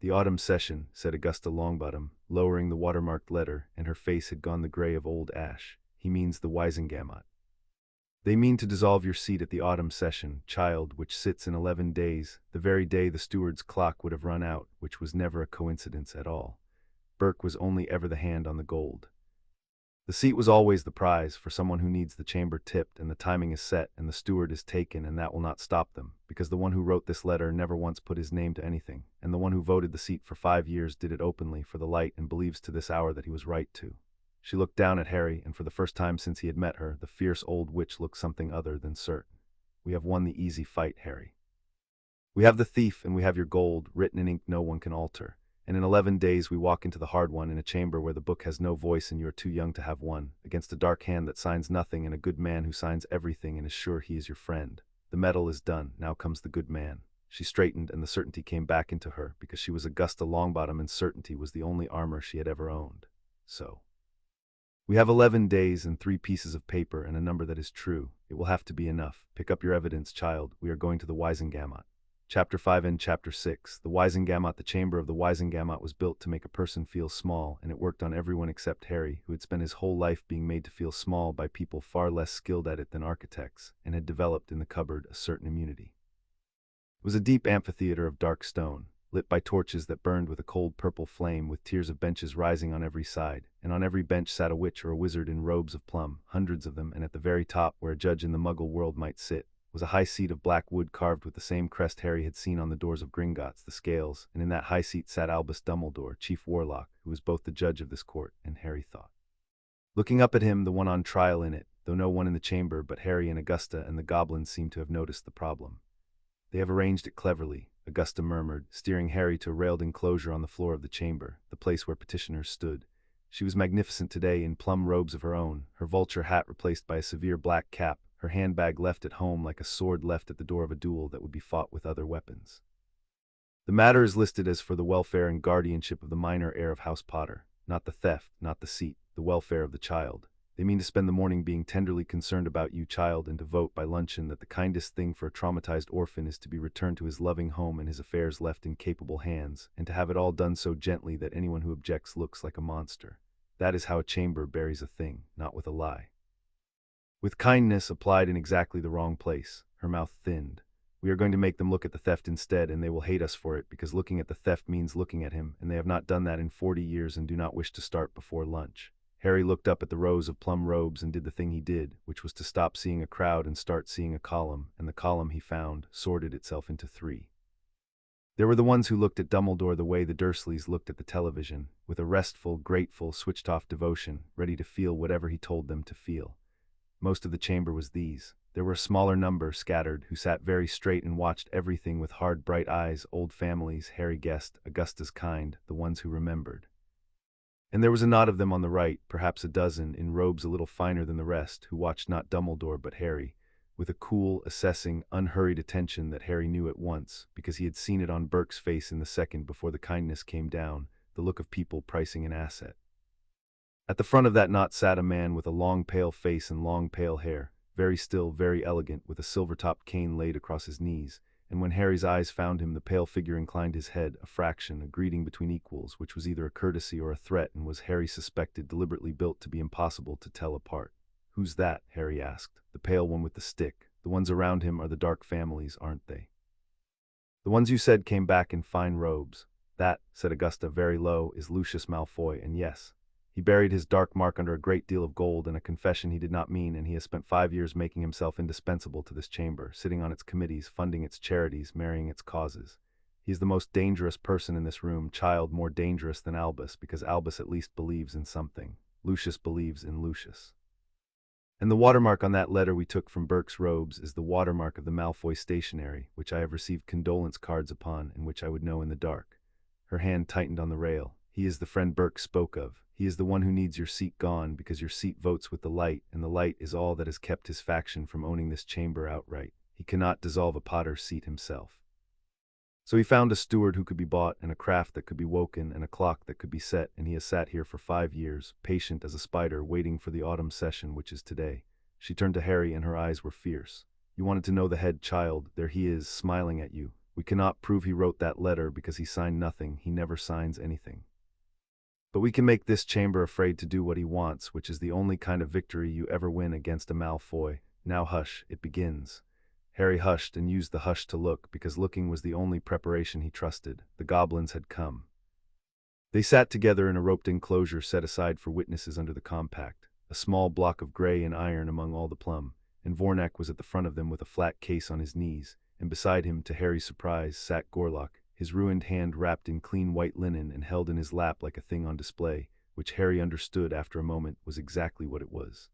"The autumn session," said Augusta Longbottom, lowering the watermarked letter, and her face had gone the grey of old ash. "He means the Wisengamot. They mean to dissolve your seat at the autumn session, child, which sits in 11 days, the very day the steward's clock would have run out, which was never a coincidence at all. Burke was only ever the hand on the gold. The seat was always the prize for someone who needs the chamber tipped, and the timing is set, and the steward is taken, and that will not stop them, because the one who wrote this letter never once put his name to anything, and the one who voted the seat for 5 years did it openly for the light and believes to this hour that he was right to." She looked down at Harry, and for the first time since he had met her, the fierce old witch looked something other than certain. "We have won the easy fight, Harry. We have the thief, and we have your gold, written in ink no one can alter. And in 11 days we walk into the hard one in a chamber where the book has no voice and you are too young to have one, against a dark hand that signs nothing and a good man who signs everything and is sure he is your friend. The metal is done, now comes the good man. She straightened, and the certainty came back into her, because she was Augusta Longbottom and certainty was the only armor she had ever owned. So, we have 11 days and 3 pieces of paper and a number that is true. It will have to be enough. Pick up your evidence, child. We are going to the Wisengamot. Chapter 5 and Chapter 6. The Wisengamot. The chamber of the Wisengamot was built to make a person feel small, and it worked on everyone except Harry, who had spent his whole life being made to feel small by people far less skilled at it than architects, and had developed in the cupboard a certain immunity. It was a deep amphitheater of dark stone, lit by torches that burned with a cold purple flame, with tiers of benches rising on every side, and on every bench sat a witch or a wizard in robes of plum, hundreds of them, and at the very top, where a judge in the Muggle world might sit, was a high seat of black wood carved with the same crest Harry had seen on the doors of Gringotts, the Scales, and in that high seat sat Albus Dumbledore, chief warlock, who was both the judge of this court, and Harry thought. Looking up at him, the one on trial in it, though no one in the chamber but Harry and Augusta and the goblins seemed to have noticed the problem. They have arranged it cleverly, Augusta murmured, steering Harry to a railed enclosure on the floor of the chamber, the place where petitioners stood. She was magnificent today in plum robes of her own, her vulture hat replaced by a severe black cap, her handbag left at home like a sword left at the door of a duel that would be fought with other weapons. The matter is listed as for the welfare and guardianship of the minor heir of House Potter, not the theft, not the seat, the welfare of the child. They mean to spend the morning being tenderly concerned about you, child, and to vote by luncheon that the kindest thing for a traumatized orphan is to be returned to his loving home and his affairs left in capable hands, and to have it all done so gently that anyone who objects looks like a monster. That is how a chamber buries a thing, not with a lie. With kindness applied in exactly the wrong place, her mouth thinned. We are going to make them look at the theft instead, and they will hate us for it, because looking at the theft means looking at him, and they have not done that in 40 years and do not wish to start before lunch. Harry looked up at the rows of plum robes and did the thing he did, which was to stop seeing a crowd and start seeing a column, and the column he found sorted itself into 3. There were the ones who looked at Dumbledore the way the Dursleys looked at the television, with a restful, grateful, switched-off devotion, ready to feel whatever he told them to feel. Most of the chamber was these. There were a smaller number, scattered, who sat very straight and watched everything with hard, bright eyes, old families, Harry guessed, Augusta's kind, the ones who remembered. And there was a knot of them on the right, perhaps a dozen, in robes a little finer than the rest, who watched not Dumbledore but Harry, with a cool, assessing, unhurried attention that Harry knew at once, because he had seen it on Burke's face in the second before the kindness came down, the look of people pricing an asset. At the front of that knot sat a man with a long pale face and long pale hair, very still, very elegant, with a silver-topped cane laid across his knees, and when Harry's eyes found him, the pale figure inclined his head, a fraction, a greeting between equals, which was either a courtesy or a threat, and was, Harry suspected, deliberately built to be impossible to tell apart. "Who's that?" Harry asked. "The pale one with the stick. The ones around him are the dark families, aren't they?" "The ones you said came back in fine robes." "That," said Augusta very low, "is Lucius Malfoy, and yes, he buried his dark mark under a great deal of gold and a confession he did not mean, and he has spent 5 years making himself indispensable to this chamber, sitting on its committees, funding its charities, marrying its causes. He is the most dangerous person in this room, child, more dangerous than Albus, because Albus at least believes in something. Lucius believes in Lucius. And the watermark on that letter we took from Burke's robes is the watermark of the Malfoy stationery, which I have received condolence cards upon, and which I would know in the dark." Her hand tightened on the rail. "He is the friend Burke spoke of. He is the one who needs your seat gone, because your seat votes with the light, and the light is all that has kept his faction from owning this chamber outright. He cannot dissolve a Potter's seat himself. So he found a steward who could be bought, and a craft that could be woken, and a clock that could be set, and he has sat here for 5 years, patient as a spider, waiting for the autumn session, which is today." She turned to Harry, and her eyes were fierce. "You wanted to know the head, child. There he is, smiling at you. We cannot prove he wrote that letter, because he signed nothing. He never signs anything. But we can make this chamber afraid to do what he wants, which is the only kind of victory you ever win against a Malfoy. Now hush, it begins." Harry hushed and used the hush to look, because looking was the only preparation he trusted. The goblins had come. They sat together in a roped enclosure set aside for witnesses under the compact, a small block of gray and iron among all the plum, and Vornak was at the front of them with a flat case on his knees, and beside him, to Harry's surprise, sat Gorlock, his ruined hand wrapped in clean white linen and held in his lap like a thing on display, which Harry understood after a moment was exactly what it was.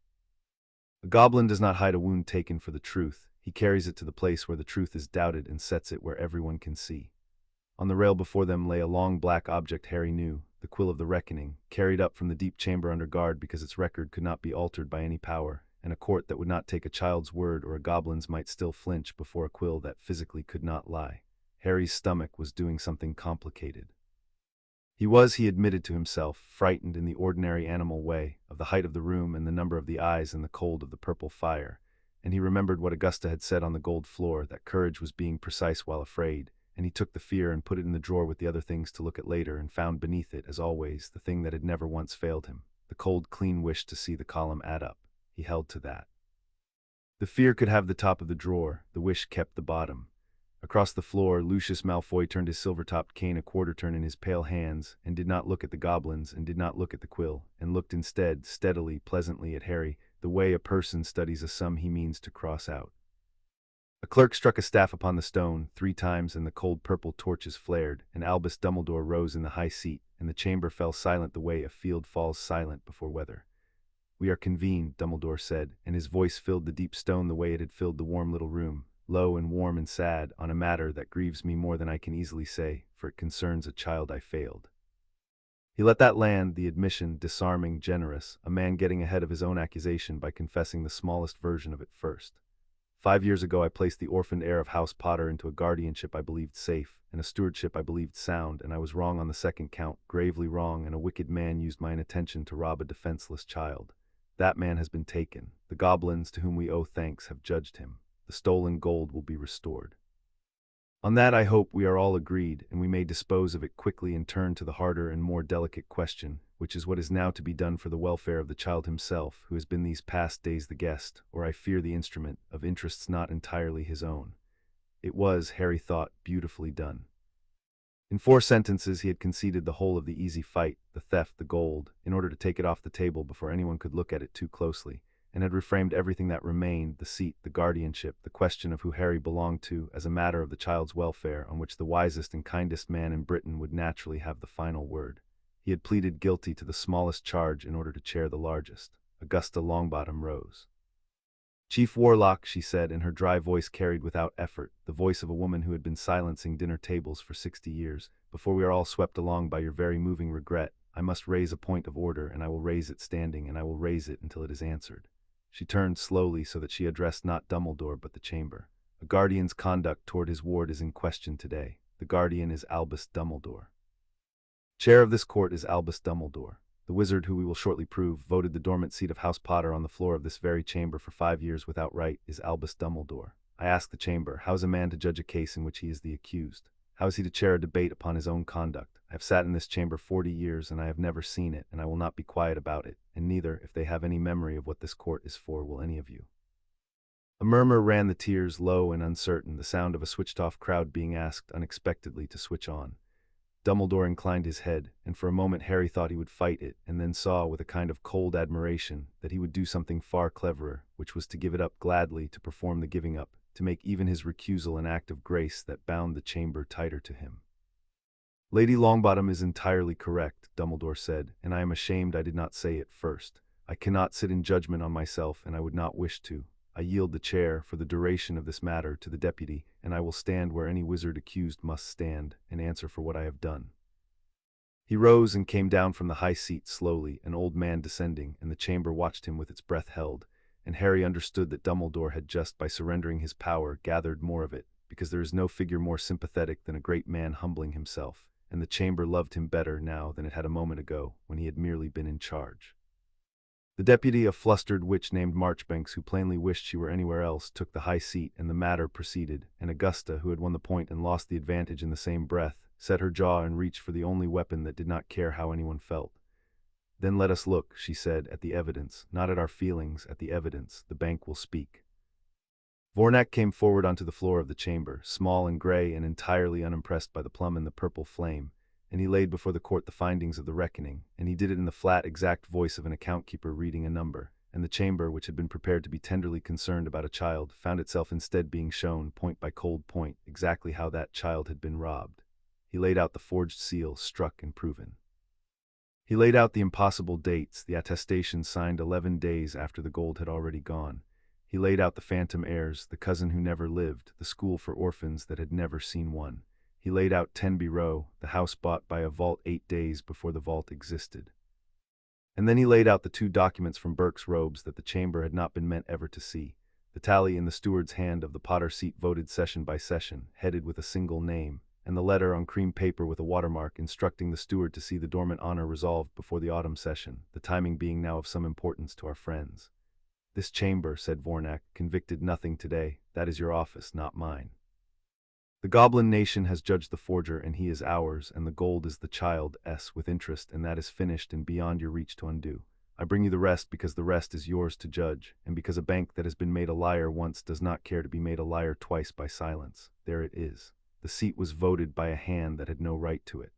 A goblin does not hide a wound taken for the truth. He carries it to the place where the truth is doubted and sets it where everyone can see. On the rail before them lay a long black object Harry knew, the quill of the reckoning, carried up from the deep chamber under guard because its record could not be altered by any power, and a court that would not take a child's word or a goblin's might still flinch before a quill that physically could not lie. Harry's stomach was doing something complicated. He admitted to himself, frightened in the ordinary animal way, of the height of the room and the number of the eyes and the cold of the purple fire, and he remembered what Augusta had said on the gold floor, that courage was being precise while afraid, and he took the fear and put it in the drawer with the other things to look at later, and found beneath it, as always, the thing that had never once failed him, the cold, clean wish to see the column add up. He held to that. The fear could have the top of the drawer, the wish kept the bottom. Across the floor, Lucius Malfoy turned his silver-topped cane a quarter turn in his pale hands, and did not look at the goblins, and did not look at the quill, and looked instead, steadily, pleasantly at Harry, the way a person studies a sum he means to cross out. A clerk struck a staff upon the stone 3 times, and the cold purple torches flared, and Albus Dumbledore rose in the high seat, and the chamber fell silent the way a field falls silent before weather. "We are convened," Dumbledore said, and his voice filled the deep stone the way it had filled the warm little room, low and warm and sad, on a matter that grieves me more than I can easily say, for it concerns a child I failed. He let that land, the admission, disarming, generous, a man getting ahead of his own accusation by confessing the smallest version of it first. 5 years ago I placed the orphaned heir of House Potter into a guardianship I believed safe, and a stewardship I believed sound, and I was wrong on the second count, gravely wrong, and a wicked man used my inattention to rob a defenseless child. That man has been taken. The goblins, to whom we owe thanks, have judged him. The stolen gold will be restored. On that I hope we are all agreed, and we may dispose of it quickly and turn to the harder and more delicate question, which is what is now to be done for the welfare of the child himself, who has been these past days the guest, or I fear the instrument, of interests not entirely his own. It was, Harry thought, beautifully done. In 4 sentences he had conceded the whole of the easy fight, the theft, the gold, in order to take it off the table before anyone could look at it too closely, and had reframed everything that remained, the seat, the guardianship, the question of who Harry belonged to, as a matter of the child's welfare on which the wisest and kindest man in Britain would naturally have the final word. He had pleaded guilty to the smallest charge in order to chair the largest. Augusta Longbottom rose. "Chief Warlock," she said, and her dry voice carried without effort, the voice of a woman who had been silencing dinner tables for 60 years, "before we are all swept along by your very moving regret, I must raise a point of order, and I will raise it standing, and I will raise it until it is answered." She turned slowly so that she addressed not Dumbledore but the chamber. "A guardian's conduct toward his ward is in question today. The guardian is Albus Dumbledore. Chair of this court is Albus Dumbledore. The wizard, who we will shortly prove, voted the dormant seat of House Potter on the floor of this very chamber for 5 years without right, is Albus Dumbledore. I ask the chamber, how is a man to judge a case in which he is the accused? How is he to chair a debate upon his own conduct? I have sat in this chamber 40 years, and I have never seen it, and I will not be quiet about it, and neither, if they have any memory of what this court is for, will any of you." A murmur ran the tears, low and uncertain, the sound of a switched-off crowd being asked unexpectedly to switch on. Dumbledore inclined his head, and for a moment Harry thought he would fight it, and then saw, with a kind of cold admiration, that he would do something far cleverer, which was to give it up gladly, to perform the giving up, to make even his recusal an act of grace that bound the chamber tighter to him. "Lady Longbottom is entirely correct," Dumbledore said, "and I am ashamed I did not say it first. I cannot sit in judgment on myself, and I would not wish to. I yield the chair, for the duration of this matter, to the deputy, and I will stand where any wizard accused must stand, and answer for what I have done." He rose and came down from the high seat slowly, an old man descending, and the chamber watched him with its breath held, and Harry understood that Dumbledore had just by surrendering his power gathered more of it, because there is no figure more sympathetic than a great man humbling himself, and the chamber loved him better now than it had a moment ago, when he had merely been in charge. The deputy, a flustered witch named Marchbanks, who plainly wished she were anywhere else, took the high seat, and the matter proceeded, and Augusta, who had won the point and lost the advantage in the same breath, set her jaw and reached for the only weapon that did not care how anyone felt. "Then let us look," she said, "at the evidence, not at our feelings, at the evidence. The bank will speak." Vornak came forward onto the floor of the chamber, small and gray and entirely unimpressed by the plum and the purple flame, and he laid before the court the findings of the reckoning, and he did it in the flat, exact voice of an account-keeper reading a number, and the chamber, which had been prepared to be tenderly concerned about a child, found itself instead being shown, point by cold point, exactly how that child had been robbed. He laid out the forged seal, struck and proven. He laid out the impossible dates, the attestation signed 11 days after the gold had already gone. He laid out the phantom heirs, the cousin who never lived, the school for orphans that had never seen one. He laid out Tenby Row, the house bought by a vault 8 days before the vault existed. And then he laid out the 2 documents from Burke's robes that the chamber had not been meant ever to see. The tally in the steward's hand of the Potter seat voted session by session, headed with a single name, and the letter on cream paper with a watermark instructing the steward to see the dormant honor resolved before the autumn session, the timing being now of some importance to our friends. "This chamber," said Vornak, "convicted nothing today. That is your office, not mine. The goblin nation has judged the forger, and he is ours, and the gold is the child's with interest, and that is finished and beyond your reach to undo. I bring you the rest because the rest is yours to judge, and because a bank that has been made a liar once does not care to be made a liar twice by silence. There it is. The seat was voted by a hand that had no right to it.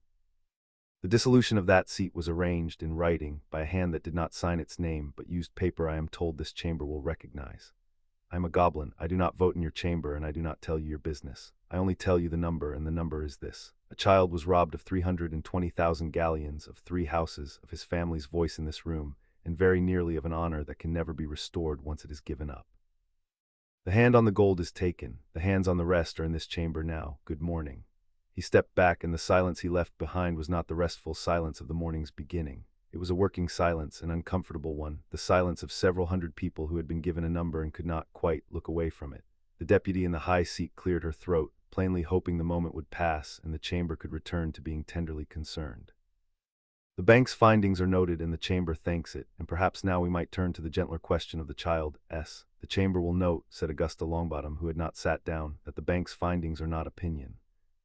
The dissolution of that seat was arranged in writing by a hand that did not sign its name, but used paper I am told this chamber will recognize. I am a goblin. I do not vote in your chamber, and I do not tell you your business. I only tell you the number, and the number is this. A child was robbed of 320,000 galleons, of 3 houses, of his family's voice in this room, and very nearly of an honor that can never be restored once it is given up. The hand on the gold is taken. The hands on the rest are in this chamber now. Good morning." He stepped back, and the silence he left behind was not the restful silence of the morning's beginning. It was a working silence, an uncomfortable one, the silence of several hundred people who had been given a number and could not quite look away from it. The deputy in the high seat cleared her throat, plainly hoping the moment would pass and the chamber could return to being tenderly concerned. "The bank's findings are noted and the chamber thanks it, and perhaps now we might turn to the gentler question of the child's. The chamber will note," said Augusta Longbottom, who had not sat down, "that the bank's findings are not opinion.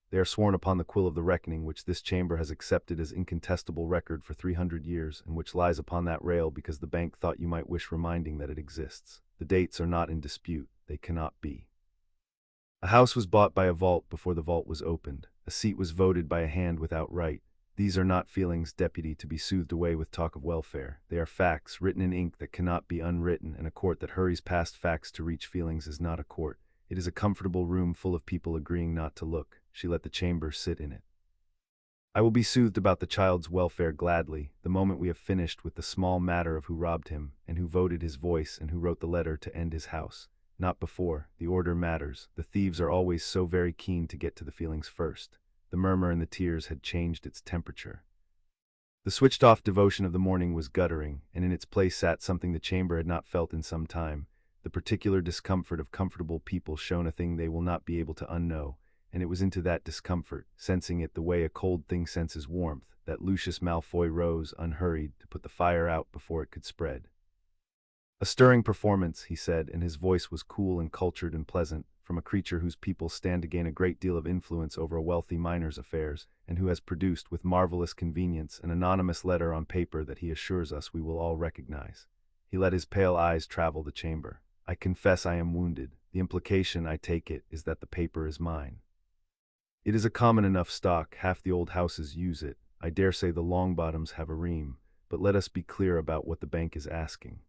They are sworn upon the quill of the reckoning which this chamber has accepted as incontestable record for 300 years, and which lies upon that rail because the bank thought you might wish reminding that it exists. The dates are not in dispute. They cannot be. A house was bought by a vault before the vault was opened. A seat was voted by a hand without right. These are not feelings, deputy, to be soothed away with talk of welfare. They are facts, written in ink that cannot be unwritten, and a court that hurries past facts to reach feelings is not a court. It is a comfortable room full of people agreeing not to look. She let the chamber sit in it. I will be soothed about the child's welfare gladly, the moment we have finished with the small matter of who robbed him, and who voted his voice, and who wrote the letter to end his house. Not before. The order matters. The thieves are always so very keen to get to the feelings first. The murmur and the tears had changed its temperature. The switched-off devotion of the morning was guttering, and in its place sat something the chamber had not felt in some time. The particular discomfort of comfortable people shown a thing they will not be able to unknow, and it was into that discomfort, sensing it the way a cold thing senses warmth, that Lucius Malfoy rose, unhurried, to put the fire out before it could spread. "A stirring performance," he said, and his voice was cool and cultured and pleasant, from a creature whose people stand to gain a great deal of influence over a wealthy miner's affairs, and who has produced with marvelous convenience an anonymous letter on paper that he assures us we will all recognize. He let his pale eyes travel the chamber. "I confess I am wounded. The implication, I take it, is that the paper is mine. It is a common enough stock. Half the old houses use it. I dare say the Longbottoms have a ream. But let us be clear about what the bank is asking.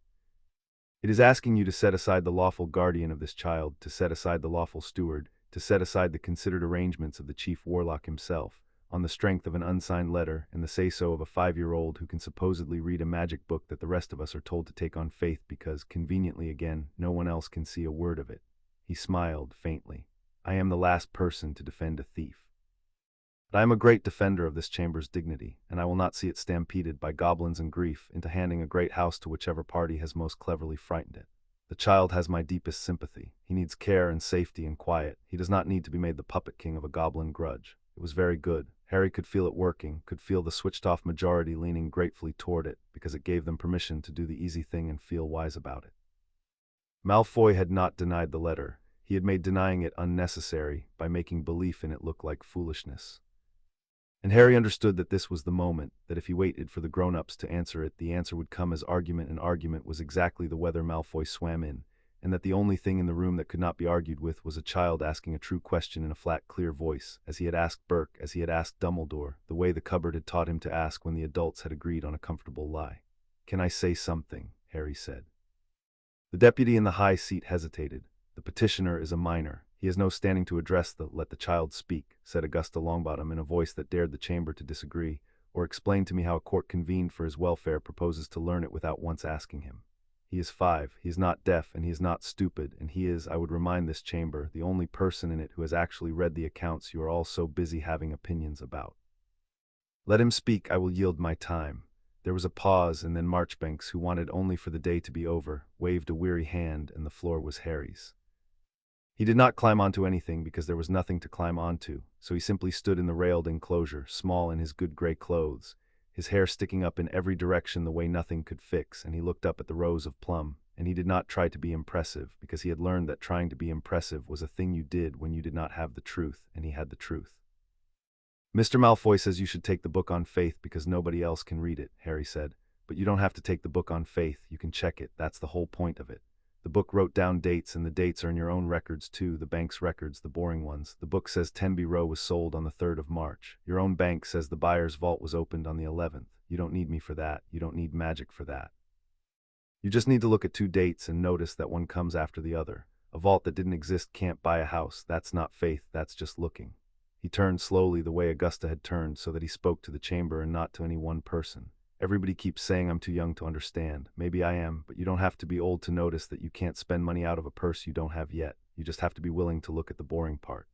It is asking you to set aside the lawful guardian of this child, to set aside the lawful steward, to set aside the considered arrangements of the chief warlock himself, on the strength of an unsigned letter and the say-so of a 5-year-old who can supposedly read a magic book that the rest of us are told to take on faith because, conveniently again, no one else can see a word of it." He smiled faintly. "I am the last person to defend a thief. But I am a great defender of this chamber's dignity, and I will not see it stampeded by goblins and grief into handing a great house to whichever party has most cleverly frightened it. The child has my deepest sympathy. He needs care and safety and quiet. He does not need to be made the puppet king of a goblin grudge." It was very good. Harry could feel it working, could feel the switched-off majority leaning gratefully toward it, because it gave them permission to do the easy thing and feel wise about it. Malfoy had not denied the letter. He had made denying it unnecessary by making belief in it look like foolishness. And Harry understood that this was the moment, that if he waited for the grown-ups to answer it, the answer would come as argument, and argument was exactly the weather Malfoy swam in, and that the only thing in the room that could not be argued with was a child asking a true question in a flat, clear voice, as he had asked Burke, as he had asked Dumbledore, the way the cupboard had taught him to ask when the adults had agreed on a comfortable lie. "Can I say something?" Harry said. The deputy in the high seat hesitated. "The petitioner is a minor. He has no standing to address the let the child speak," said Augusta Longbottom in a voice that dared the chamber to disagree, "or explain to me how a court convened for his welfare proposes to learn it without once asking him. He is 5, he is not deaf, and he is not stupid, and he is, I would remind this chamber, the only person in it who has actually read the accounts you are all so busy having opinions about. Let him speak. I will yield my time." There was a pause, and then Marchbanks, who wanted only for the day to be over, waved a weary hand, and the floor was Harry's. He did not climb onto anything because there was nothing to climb onto, so he simply stood in the railed enclosure, small in his good gray clothes, his hair sticking up in every direction the way nothing could fix, and he looked up at the rows of plum, and he did not try to be impressive, because he had learned that trying to be impressive was a thing you did when you did not have the truth, and he had the truth. Mr. Malfoy says you should take the book on faith because nobody else can read it, Harry said. But you don't have to take the book on faith, you can check it, that's the whole point of it. The book wrote down dates, and the dates are in your own records too, the bank's records, the boring ones. The book says Tenby Row was sold on the 3rd of March. Your own bank says the buyer's vault was opened on the 11th. You don't need me for that, you don't need magic for that. You just need to look at 2 dates and notice that one comes after the other. A vault that didn't exist can't buy a house, that's not faith, that's just looking. He turned slowly the way Augusta had turned, so that he spoke to the chamber and not to any one person. Everybody keeps saying I'm too young to understand. Maybe I am, but you don't have to be old to notice that you can't spend money out of a purse you don't have yet. You just have to be willing to look at the boring part.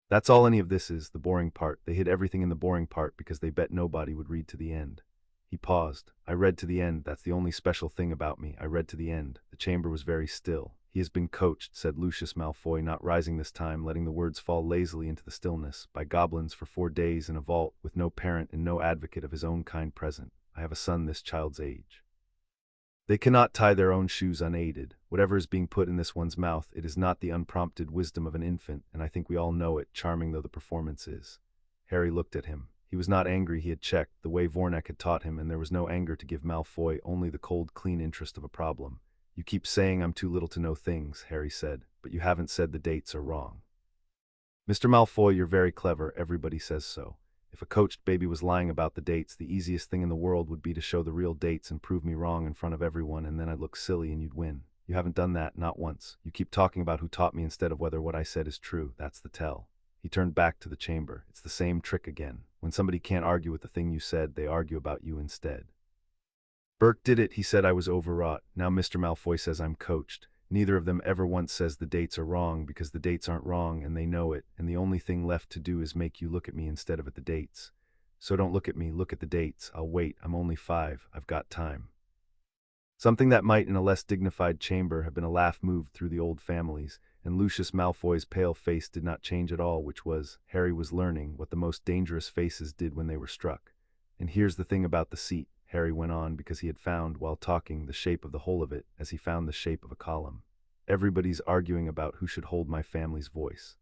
That's all any of this is, the boring part. They hid everything in the boring part because they bet nobody would read to the end. He paused. I read to the end, that's the only special thing about me. I read to the end. The chamber was very still. He has been coached, said Lucius Malfoy, not rising this time, letting the words fall lazily into the stillness, by goblins for 4 days in a vault, with no parent and no advocate of his own kind present. I have a son this child's age. They cannot tie their own shoes unaided. Whatever is being put in this one's mouth, it is not the unprompted wisdom of an infant, and I think we all know it, charming though the performance is. Harry looked at him. He was not angry, he had checked, the way Vornak had taught him, and there was no anger to give Malfoy, only the cold, clean interest of a problem. You keep saying I'm too little to know things, Harry said, but you haven't said the dates are wrong. Mr. Malfoy, you're very clever, everybody says so. If a coached baby was lying about the dates, the easiest thing in the world would be to show the real dates and prove me wrong in front of everyone, and then I'd look silly and you'd win. You haven't done that, not once. You keep talking about who taught me instead of whether what I said is true, that's the tell. He turned back to the chamber. It's the same trick again. When somebody can't argue with the thing you said, they argue about you instead. Burke did it, he said I was overwrought. Now Mr. Malfoy says I'm coached. Neither of them ever once says the dates are wrong because the dates aren't wrong and they know it, and the only thing left to do is make you look at me instead of at the dates. So don't look at me, look at the dates. I'll wait, I'm only 5, I've got time. Something that might in a less dignified chamber have been a laugh moved through the old families, and Lucius Malfoy's pale face did not change at all, which was, Harry was learning what the most dangerous faces did when they were struck. And here's the thing about the seat, Harry went on, because he had found, while talking, the shape of the whole of it, as he found the shape of a column. Everybody's arguing about who should hold my family's voice.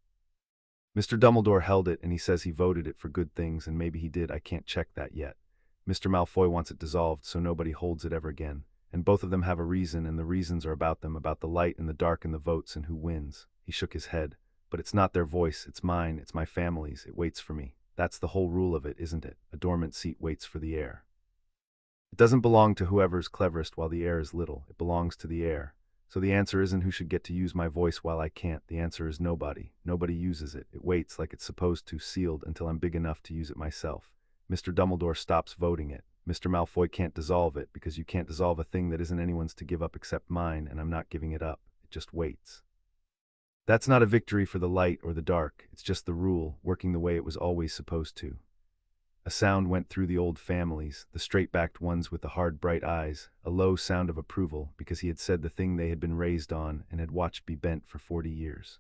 Mr. Dumbledore held it, and he says he voted it for good things, and maybe he did, I can't check that yet. Mr. Malfoy wants it dissolved, so nobody holds it ever again. And both of them have a reason, and the reasons are about them, about the light and the dark and the votes and who wins. He shook his head. But it's not their voice, it's mine, it's my family's, it waits for me. That's the whole rule of it, isn't it? A dormant seat waits for the heir. It doesn't belong to whoever's cleverest while the heir is little, it belongs to the heir. So the answer isn't who should get to use my voice while I can't, the answer is nobody. Nobody uses it, it waits like it's supposed to, sealed until I'm big enough to use it myself. Mr. Dumbledore stops voting it. Mr. Malfoy can't dissolve it, because you can't dissolve a thing that isn't anyone's to give up except mine, and I'm not giving it up. It just waits. That's not a victory for the light or the dark, it's just the rule, working the way it was always supposed to. A sound went through the old families, the straight-backed ones with the hard, bright eyes, a low sound of approval, because he had said the thing they had been raised on and had watched be bent for 40 years.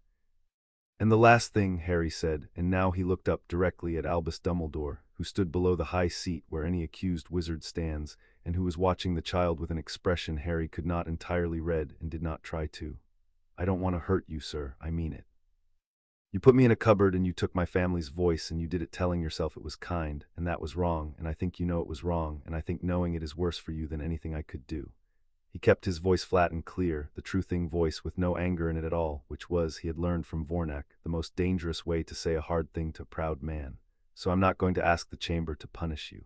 And the last thing, Harry said, and now he looked up directly at Albus Dumbledore, who stood below the high seat where any accused wizard stands, and who was watching the child with an expression Harry could not entirely read and did not try to. I don't want to hurt you, sir, I mean it. You put me in a cupboard and you took my family's voice and you did it telling yourself it was kind, and that was wrong, and I think you know it was wrong, and I think knowing it is worse for you than anything I could do. He kept his voice flat and clear, the true thing voice with no anger in it at all, which was, he had learned from Vornak, the most dangerous way to say a hard thing to a proud man. So I'm not going to ask the chamber to punish you.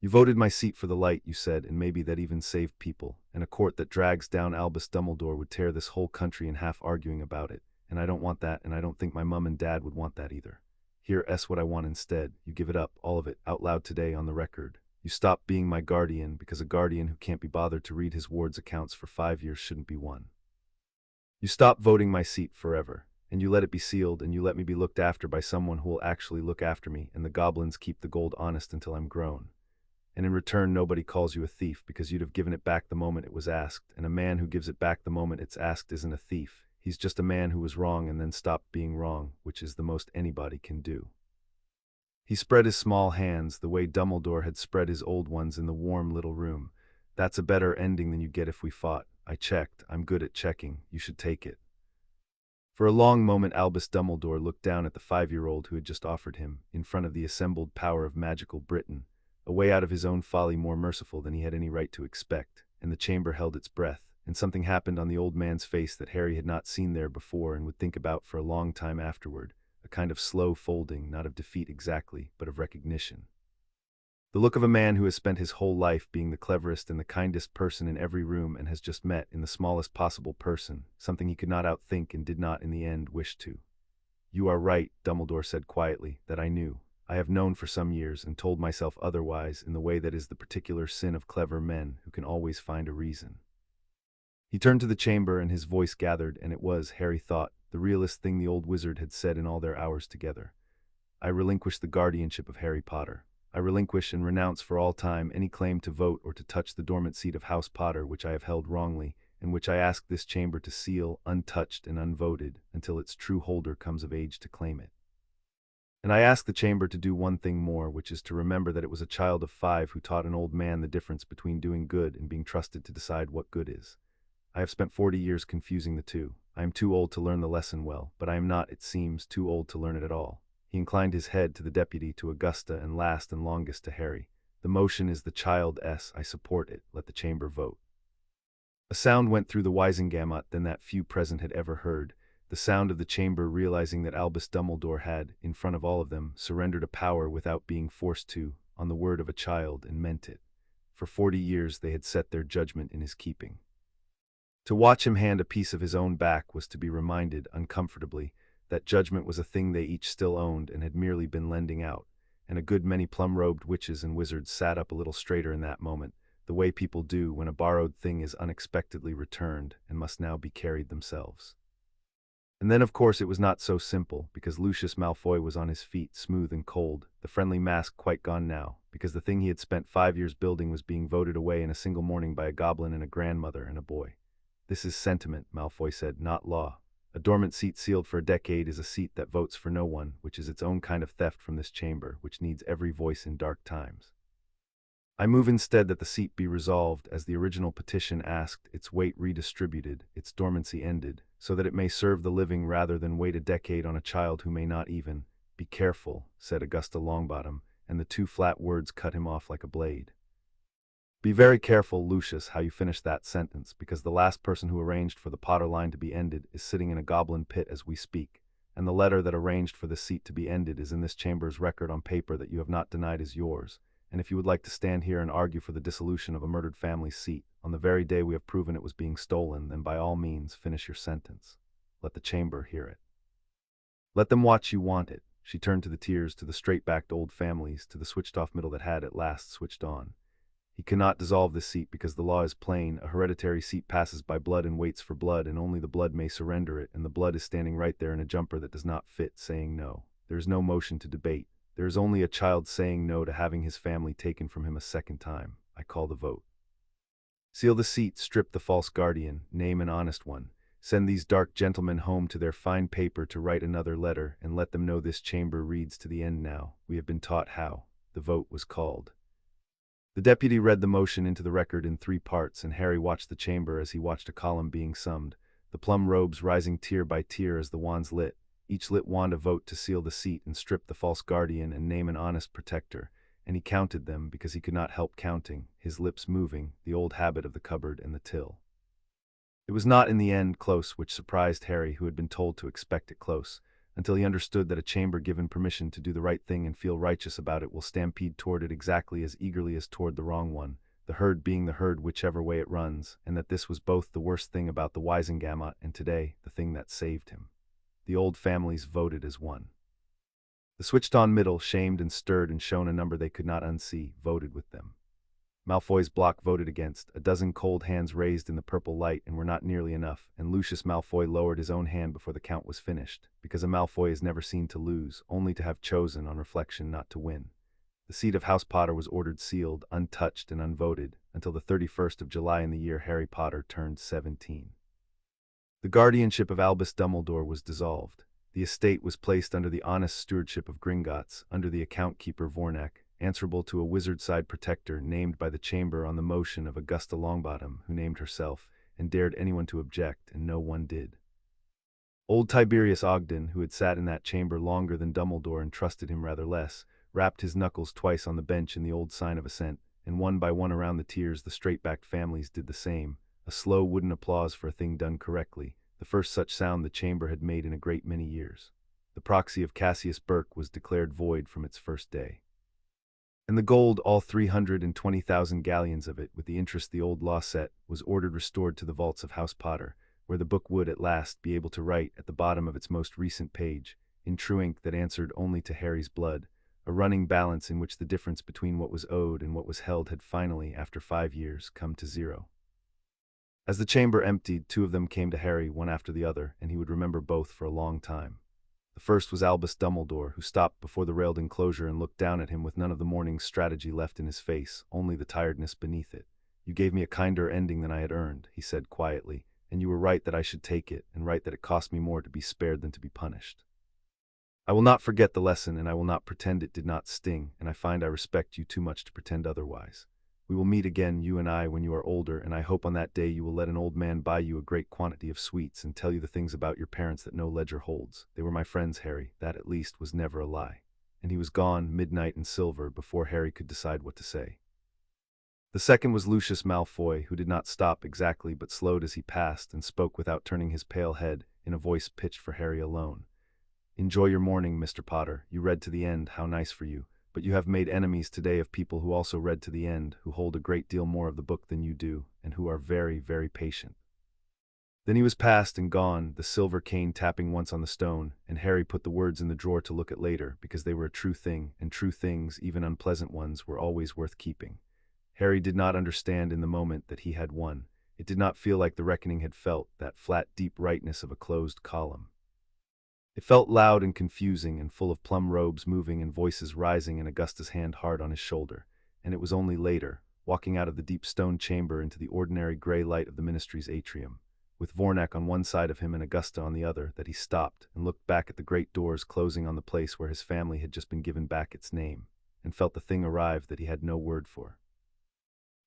You voted my seat for the light, you said, and maybe that even saved people, and a court that drags down Albus Dumbledore would tear this whole country in half arguing about it, and I don't want that, and I don't think my mum and dad would want that either. Here, what I want instead. You give it up, all of it, out loud today on the record. You stop being my guardian, because a guardian who can't be bothered to read his ward's accounts for 5 years shouldn't be one. You stop voting my seat forever, and you let it be sealed, and you let me be looked after by someone who will actually look after me, and the goblins keep the gold honest until I'm grown. and in return nobody calls you a thief because you'd have given it back the moment it was asked, and a man who gives it back the moment it's asked isn't a thief. He's just a man who was wrong and then stopped being wrong, which is the most anybody can do. He spread his small hands the way Dumbledore had spread his old ones in the warm little room. That's a better ending than you get if we fought. I checked. I'm good at checking. You should take it. For a long moment Albus Dumbledore looked down at the 5-year-old who had just offered him, in front of the assembled power of magical Britain, a way out of his own folly more merciful than he had any right to expect, and the chamber held its breath, and something happened on the old man's face that Harry had not seen there before and would think about for a long time afterward, a kind of slow folding, not of defeat exactly, but of recognition. The look of a man who has spent his whole life being the cleverest and the kindest person in every room and has just met in the smallest possible person, something he could not outthink and did not in the end wish to. You are right, Dumbledore said quietly, that I knew. I have known for some years and told myself otherwise in the way that is the particular sin of clever men who can always find a reason. He turned to the chamber and his voice gathered, and it was, Harry thought, the realest thing the old wizard had said in all their hours together. I relinquish the guardianship of Harry Potter. I relinquish and renounce for all time any claim to vote or to touch the dormant seat of House Potter which I have held wrongly, and which I ask this chamber to seal, untouched and unvoted, until its true holder comes of age to claim it. And I ask the chamber to do one thing more, which is to remember that it was a child of 5 who taught an old man the difference between doing good and being trusted to decide what good is. I have spent 40 years confusing the two. I am too old to learn the lesson well, but I am not, it seems, too old to learn it at all. He inclined his head to the deputy, to Augusta, and last and longest to Harry. The motion is the child's. I support it. Let the chamber vote. A sound went through the Wizengamot than that few present had ever heard, the sound of the chamber realizing that Albus Dumbledore had, in front of all of them, surrendered a power without being forced to, on the word of a child, and meant it. For 40 years they had set their judgment in his keeping. To watch him hand a piece of his own back was to be reminded, uncomfortably, that judgment was a thing they each still owned and had merely been lending out, and a good many plum-robed witches and wizards sat up a little straighter in that moment, the way people do when a borrowed thing is unexpectedly returned and must now be carried themselves. And then, of course, it was not so simple, because Lucius Malfoy was on his feet, smooth and cold, the friendly mask quite gone now, because the thing he had spent 5 years building was being voted away in a single morning by a goblin and a grandmother and a boy. This is sentiment, Malfoy said, not law. A dormant seat sealed for a decade is a seat that votes for no one, which is its own kind of theft from this chamber, which needs every voice in dark times. I move instead that the seat be resolved, as the original petition asked, its weight redistributed, its dormancy ended, so that it may serve the living rather than wait a decade on a child who may not even. Be careful, said Augusta Longbottom, and the 2 flat words cut him off like a blade. Be very careful, Lucius, how you finish that sentence, because the last person who arranged for the Potter line to be ended is sitting in a goblin pit as we speak, and the letter that arranged for the seat to be ended is in this chamber's record on paper that you have not denied is yours, and if you would like to stand here and argue for the dissolution of a murdered family's seat, on the very day we have proven it was being stolen, then by all means finish your sentence. Let the chamber hear it. Let them watch you want it. She turned to the tiers, to the straight-backed old families, to the switched-off middle that had at last switched on. He cannot dissolve this seat because the law is plain. A hereditary seat passes by blood and waits for blood, and only the blood may surrender it, and the blood is standing right there in a jumper that does not fit, saying no. There is no motion to debate. There is only a child saying no to having his family taken from him a second time. I call the vote. Seal the seat, strip the false guardian, name an honest one. Send these dark gentlemen home to their fine paper to write another letter, and let them know this chamber reads to the end now. We have been taught how. The vote was called. The deputy read the motion into the record in 3 parts, and Harry watched the chamber as he watched a column being summed, the plum robes rising tier by tier as the wands lit. Each lit wand a vote to seal the seat and strip the false guardian and name an honest protector, and he counted them because he could not help counting, his lips moving, the old habit of the cupboard and the till. It was not in the end close, which surprised Harry, who had been told to expect it close, until he understood that a chamber given permission to do the right thing and feel righteous about it will stampede toward it exactly as eagerly as toward the wrong one, the herd being the herd whichever way it runs, and that this was both the worst thing about the Wizengamot and today the thing that saved him. The old families voted as one. The switched-on middle, shamed and stirred and shown a number they could not unsee, voted with them. Malfoy's block voted against, a dozen cold hands raised in the purple light and were not nearly enough, and Lucius Malfoy lowered his own hand before the count was finished, because a Malfoy is never seen to lose, only to have chosen, on reflection, not to win. The seat of House Potter was ordered sealed, untouched, and unvoted, until the 31st of July in the year Harry Potter turned 17. The guardianship of Albus Dumbledore was dissolved. The estate was placed under the honest stewardship of Gringotts, under the account-keeper Vornak, answerable to a wizard-side protector named by the chamber on the motion of Augusta Longbottom, who named herself, and dared anyone to object, and no one did. Old Tiberius Ogden, who had sat in that chamber longer than Dumbledore and trusted him rather less, rapped his knuckles twice on the bench in the old sign of assent, and one by one around the tiers the straight-backed families did the same, a slow wooden applause for a thing done correctly, the first such sound the chamber had made in a great many years. The proxy of Cassius Burke was declared void from its first day. And the gold, all 320,000 galleons of it, with the interest the old law set, was ordered restored to the vaults of House Potter, where the book would, at last, be able to write, at the bottom of its most recent page, in true ink that answered only to Harry's blood, a running balance in which the difference between what was owed and what was held had finally, after 5 years, come to zero. As the chamber emptied, two of them came to Harry, one after the other, and he would remember both for a long time. The first was Albus Dumbledore, who stopped before the railed enclosure and looked down at him with none of the morning's strategy left in his face, only the tiredness beneath it. "You gave me a kinder ending than I had earned," he said quietly, "and you were right that I should take it, and right that it cost me more to be spared than to be punished. I will not forget the lesson, and I will not pretend it did not sting, and I find I respect you too much to pretend otherwise. We will meet again, you and I, when you are older, and I hope on that day you will let an old man buy you a great quantity of sweets and tell you the things about your parents that no ledger holds. They were my friends, Harry. That, at least, was never a lie." And he was gone, midnight and silver, before Harry could decide what to say. The second was Lucius Malfoy, who did not stop exactly but slowed as he passed and spoke without turning his pale head, in a voice pitched for Harry alone. "Enjoy your morning, Mr. Potter. You read to the end, how nice for you. But you have made enemies today of people who also read to the end, who hold a great deal more of the book than you do, and who are very, very patient." Then he was past and gone, the silver cane tapping once on the stone, and Harry put the words in the drawer to look at later, because they were a true thing, and true things, even unpleasant ones, were always worth keeping. Harry did not understand in the moment that he had won. It did not feel like the reckoning had felt, that flat, deep rightness of a closed column. It felt loud and confusing and full of plum robes moving and voices rising and Augusta's hand hard on his shoulder, and it was only later, walking out of the deep stone chamber into the ordinary gray light of the ministry's atrium, with Vornak on one side of him and Augusta on the other, that he stopped and looked back at the great doors closing on the place where his family had just been given back its name, and felt the thing arrive that he had no word for.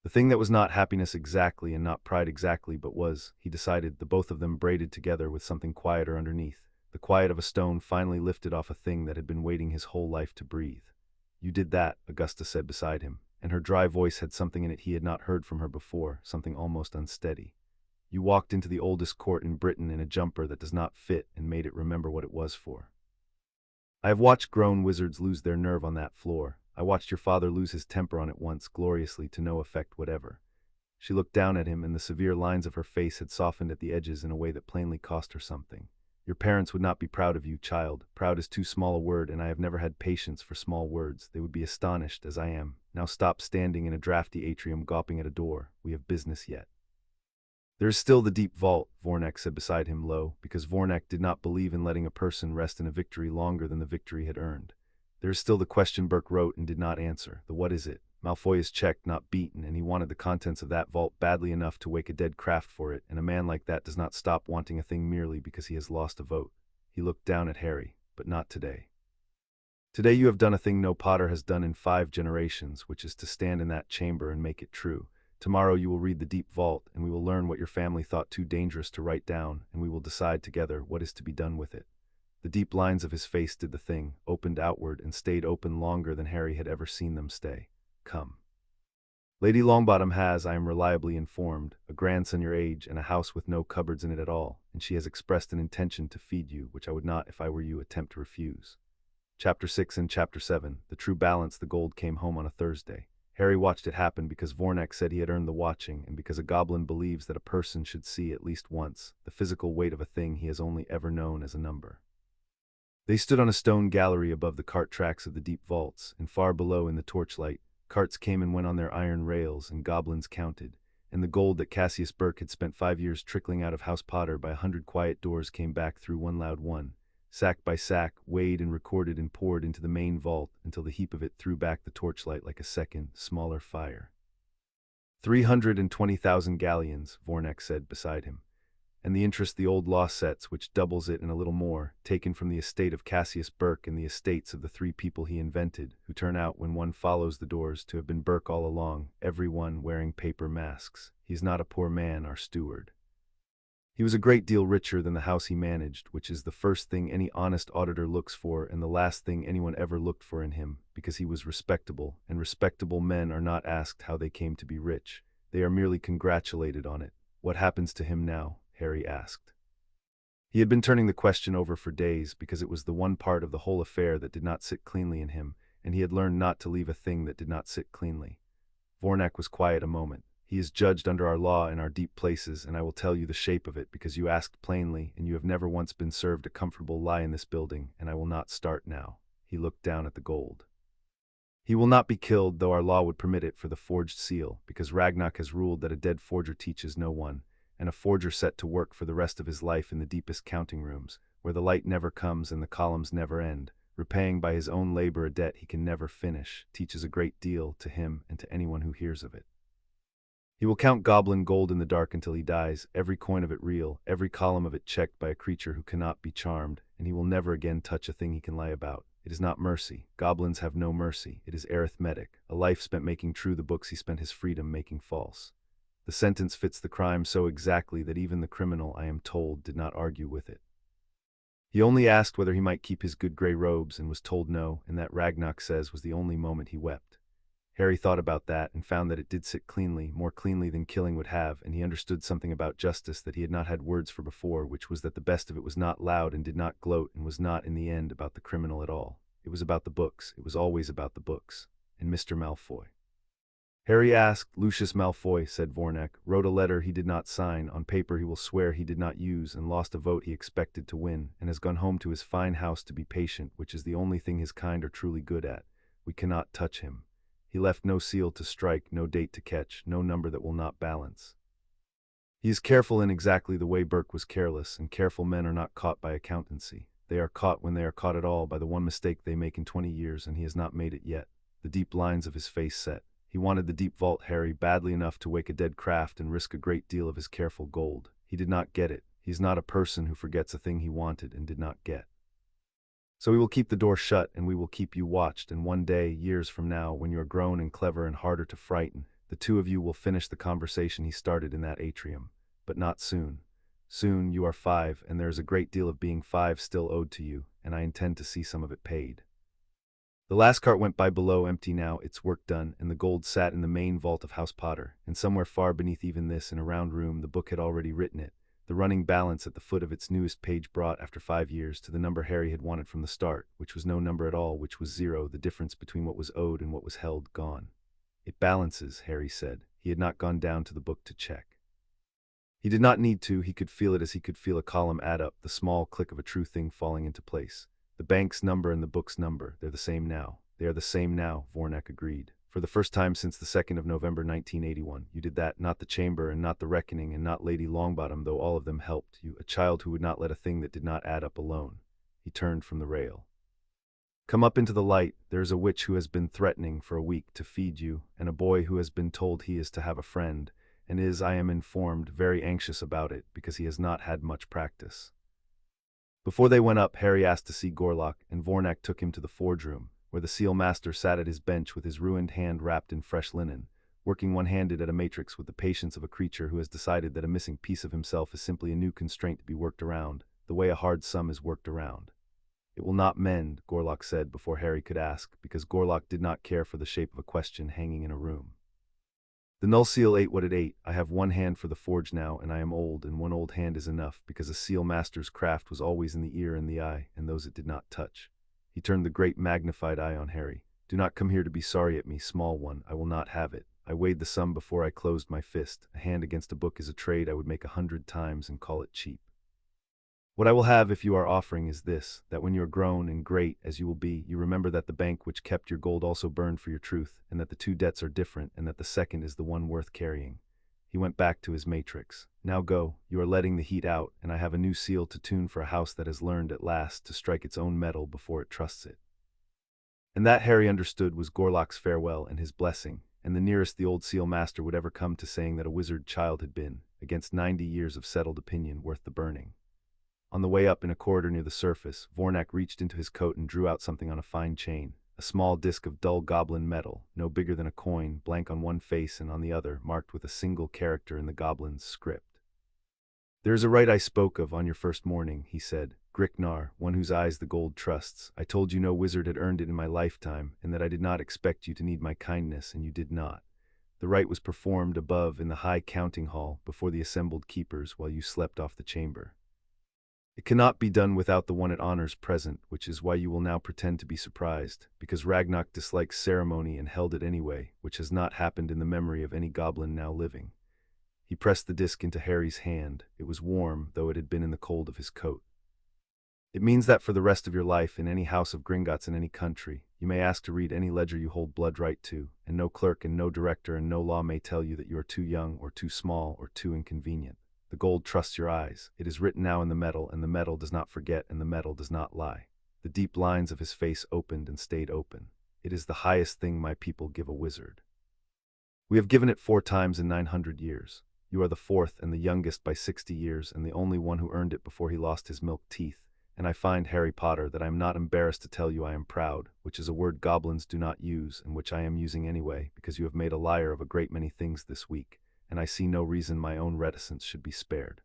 The thing that was not happiness exactly and not pride exactly, but was, he decided, the both of them braided together with something quieter underneath, the quiet of a stone finally lifted off a thing that had been waiting his whole life to breathe. "You did that," Augusta said beside him, and her dry voice had something in it he had not heard from her before, something almost unsteady. "You walked into the oldest court in Britain in a jumper that does not fit and made it remember what it was for. I have watched grown wizards lose their nerve on that floor. I watched your father lose his temper on it once, gloriously, to no effect whatever." She looked down at him, and the severe lines of her face had softened at the edges in a way that plainly cost her something. "Your parents would not be proud of you, child. Proud is too small a word, and I have never had patience for small words. They would be astonished, as I am. Now stop standing in a drafty atrium gawping at a door. We have business yet." "There is still the deep vault," Vornak said beside him low, because Vornak did not believe in letting a person rest in a victory longer than the victory had earned. "There is still the question Burke wrote and did not answer. The what is it? Malfoy is checked, not beaten, and he wanted the contents of that vault badly enough to wake a dead craft for it, and a man like that does not stop wanting a thing merely because he has lost a vote." He looked down at Harry. "But not today. Today you have done a thing no Potter has done in 5 generations, which is to stand in that chamber and make it true. Tomorrow you will read the deep vault, and we will learn what your family thought too dangerous to write down, and we will decide together what is to be done with it." The deep lines of his face did the thing, opened outward and stayed open longer than Harry had ever seen them stay. "Come. Lady Longbottom has, I am reliably informed, a grandson your age and a house with no cupboards in it at all, and she has expressed an intention to feed you, which I would not, if I were you, attempt to refuse." Chapter 6 and Chapter 7, The True Balance. The gold came home on a Thursday. Harry watched it happen because Vornak said he had earned the watching, and because a goblin believes that a person should see at least once the physical weight of a thing he has only ever known as a number. They stood on a stone gallery above the cart tracks of the deep vaults, and far below in the torchlight, carts came and went on their iron rails, and goblins counted, and the gold that Cassius Burke had spent 5 years trickling out of House Potter by 100 quiet doors came back through one loud one, sack by sack, weighed and recorded and poured into the main vault until the heap of it threw back the torchlight like a second, smaller fire. 320,000 galleons, Vornak said beside him. And the interest the old law sets, which doubles it and a little more, taken from the estate of Cassius Burke and the estates of the three people he invented, who turn out, when one follows the doors, to have been Burke all along, every one wearing paper masks. He's not a poor man, our steward. He was a great deal richer than the house he managed, which is the first thing any honest auditor looks for and the last thing anyone ever looked for in him, because he was respectable, and respectable men are not asked how they came to be rich. They are merely congratulated on it. What happens to him now? Harry asked. He had been turning the question over for days because it was the one part of the whole affair that did not sit cleanly in him, and he had learned not to leave a thing that did not sit cleanly. Vornak was quiet a moment. He is judged under our law in our deep places, and I will tell you the shape of it because you asked plainly, and you have never once been served a comfortable lie in this building, and I will not start now. He looked down at the gold. He will not be killed, though our law would permit it, for the forged seal, because Ragnarok has ruled that a dead forger teaches no one, and a forger set to work for the rest of his life in the deepest counting rooms, where the light never comes and the columns never end, repaying by his own labor a debt he can never finish, teaches a great deal to him and to anyone who hears of it. He will count goblin gold in the dark until he dies, every coin of it real, every column of it checked by a creature who cannot be charmed, and he will never again touch a thing he can lie about. It is not mercy. Goblins have no mercy. It is arithmetic, a life spent making true the books he spent his freedom making false. The sentence fits the crime so exactly that even the criminal, I am told, did not argue with it. He only asked whether he might keep his good grey robes and was told no, and that, Ragnarok says, was the only moment he wept. Harry thought about that and found that it did sit cleanly, more cleanly than killing would have, and he understood something about justice that he had not had words for before, which was that the best of it was not loud and did not gloat and was not, in the end, about the criminal at all. It was about the books. It was always about the books. And Mr. Malfoy. Harry asked. Lucius Malfoy, said Vornak, wrote a letter he did not sign, on paper he will swear he did not use, and lost a vote he expected to win, and has gone home to his fine house to be patient, which is the only thing his kind are truly good at. We cannot touch him. He left no seal to strike, no date to catch, no number that will not balance. He is careful in exactly the way Burke was careless, and careful men are not caught by accountancy. They are caught, when they are caught at all, by the one mistake they make in 20 years, and he has not made it yet. The deep lines of his face set. He wanted the deep vault, Harry, badly enough to wake a dead craft and risk a great deal of his careful gold. He did not get it. He is not a person who forgets a thing he wanted and did not get. So we will keep the door shut, and we will keep you watched, and one day, years from now, when you are grown and clever and harder to frighten, the two of you will finish the conversation he started in that atrium. But not soon. Soon, you are 5, and there is a great deal of being 5 still owed to you, and I intend to see some of it paid. The last cart went by below, empty now, its work done, and the gold sat in the main vault of House Potter, and somewhere far beneath even this, in a round room, the book had already written it, the running balance at the foot of its newest page brought, after 5 years, to the number Harry had wanted from the start, which was no number at all, which was 0, the difference between what was owed and what was held gone. It balances, Harry said. He had not gone down to the book to check. He did not need to. He could feel it as he could feel a column add up, the small click of a true thing falling into place. The bank's number and the book's number, they're the same now. They are the same now, Vornak agreed. For the first time since the 2nd of November 1981, you did that, not the chamber and not the reckoning and not Lady Longbottom, though all of them helped you, a child who would not let a thing that did not add up alone. He turned from the rail. Come up into the light. There is a witch who has been threatening for a week to feed you, and a boy who has been told he is to have a friend, and is, I am informed, very anxious about it, because he has not had much practice. Before they went up, Harry asked to see Gorlock, and Vornak took him to the forge room, where the seal master sat at his bench with his ruined hand wrapped in fresh linen, working one-handed at a matrix with the patience of a creature who has decided that a missing piece of himself is simply a new constraint to be worked around, the way a hard sum is worked around. It will not mend, Gorlock said before Harry could ask, because Gorlock did not care for the shape of a question hanging in a room. The null seal ate what it ate. I have one hand for the forge now, and I am old, and one old hand is enough, because a seal master's craft was always in the ear and the eye, and those it did not touch. He turned the great magnified eye on Harry. Do not come here to be sorry at me, small one. I will not have it. I weighed the sum before I closed my fist. A hand against a book is a trade I would make 100 times and call it cheap. What I will have if you are offering is this, that when you are grown and great, as you will be, you remember that the bank which kept your gold also burned for your truth, and that the two debts are different, and that the second is the one worth carrying. He went back to his matrix. Now go, you are letting the heat out, and I have a new seal to tune for a house that has learned at last to strike its own metal before it trusts it. And that, Harry understood, was Gorlock's farewell and his blessing, and the nearest the old seal master would ever come to saying that a wizard child had been, against 90 years of settled opinion, worth the burning. On the way up in a corridor near the surface, Vornak reached into his coat and drew out something on a fine chain, a small disc of dull goblin metal, no bigger than a coin, blank on one face and on the other, marked with a single character in the goblin's script. "There is a right I spoke of on your first morning," he said. "Gricknar, one whose eyes the gold trusts. I told you no wizard had earned it in my lifetime, and that I did not expect you to need my kindness, and you did not. The rite was performed above in the high counting hall, before the assembled keepers, while you slept off the chamber. It cannot be done without the one it honors present, which is why you will now pretend to be surprised, because Ragnarok dislikes ceremony and held it anyway, which has not happened in the memory of any goblin now living." He pressed the disc into Harry's hand. It was warm, though it had been in the cold of his coat. "It means that for the rest of your life, in any house of Gringotts in any country, you may ask to read any ledger you hold blood right to, and no clerk and no director and no law may tell you that you are too young or too small or too inconvenient. The gold trusts your eyes. It is written now in the metal, and the metal does not forget, and the metal does not lie." The deep lines of his face opened and stayed open. "It is the highest thing my people give a wizard. We have given it 4 times in 900 years. You are the 4th and the youngest by 60 years, and the only one who earned it before he lost his milk teeth. And I find, Harry Potter, that I am not embarrassed to tell you I am proud, which is a word goblins do not use, and which I am using anyway, because you have made a liar of a great many things this week, and I see no reason my own reticence should be spared."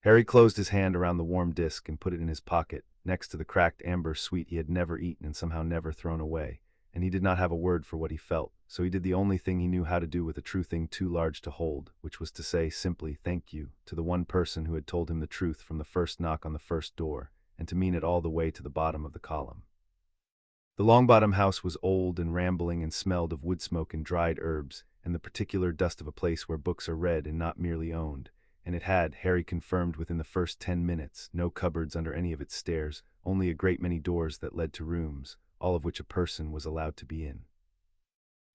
Harry closed his hand around the warm disc and put it in his pocket, next to the cracked amber sweet he had never eaten and somehow never thrown away, and he did not have a word for what he felt, so he did the only thing he knew how to do with a true thing too large to hold, which was to say simply "thank you" to the one person who had told him the truth from the first knock on the first door, and to mean it all the way to the bottom of the column. The Longbottom house was old and rambling and smelled of wood smoke and dried herbs, and the particular dust of a place where books are read and not merely owned, and it had, Harry confirmed within the first 10 minutes, no cupboards under any of its stairs, only a great many doors that led to rooms, all of which a person was allowed to be in.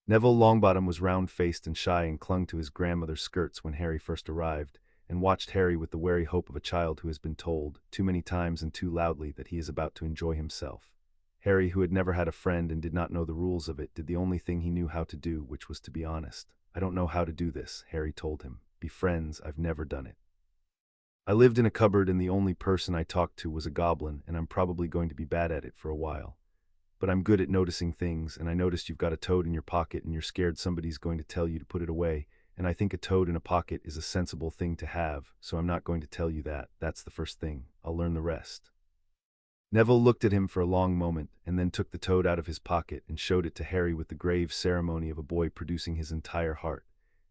Neville Longbottom was round-faced and shy and clung to his grandmother's skirts when Harry first arrived, and watched Harry with the wary hope of a child who has been told, too many times and too loudly, that he is about to enjoy himself. Harry, who had never had a friend and did not know the rules of it, did the only thing he knew how to do, which was to be honest. "I don't know how to do this," Harry told him. "Be friends, I've never done it. I lived in a cupboard and the only person I talked to was a goblin, and I'm probably going to be bad at it for a while. But I'm good at noticing things, and I noticed you've got a toad in your pocket and you're scared somebody's going to tell you to put it away, and I think a toad in a pocket is a sensible thing to have, so I'm not going to tell you that. That's the first thing. I'll learn the rest." Neville looked at him for a long moment, and then took the toad out of his pocket and showed it to Harry with the grave ceremony of a boy producing his entire heart,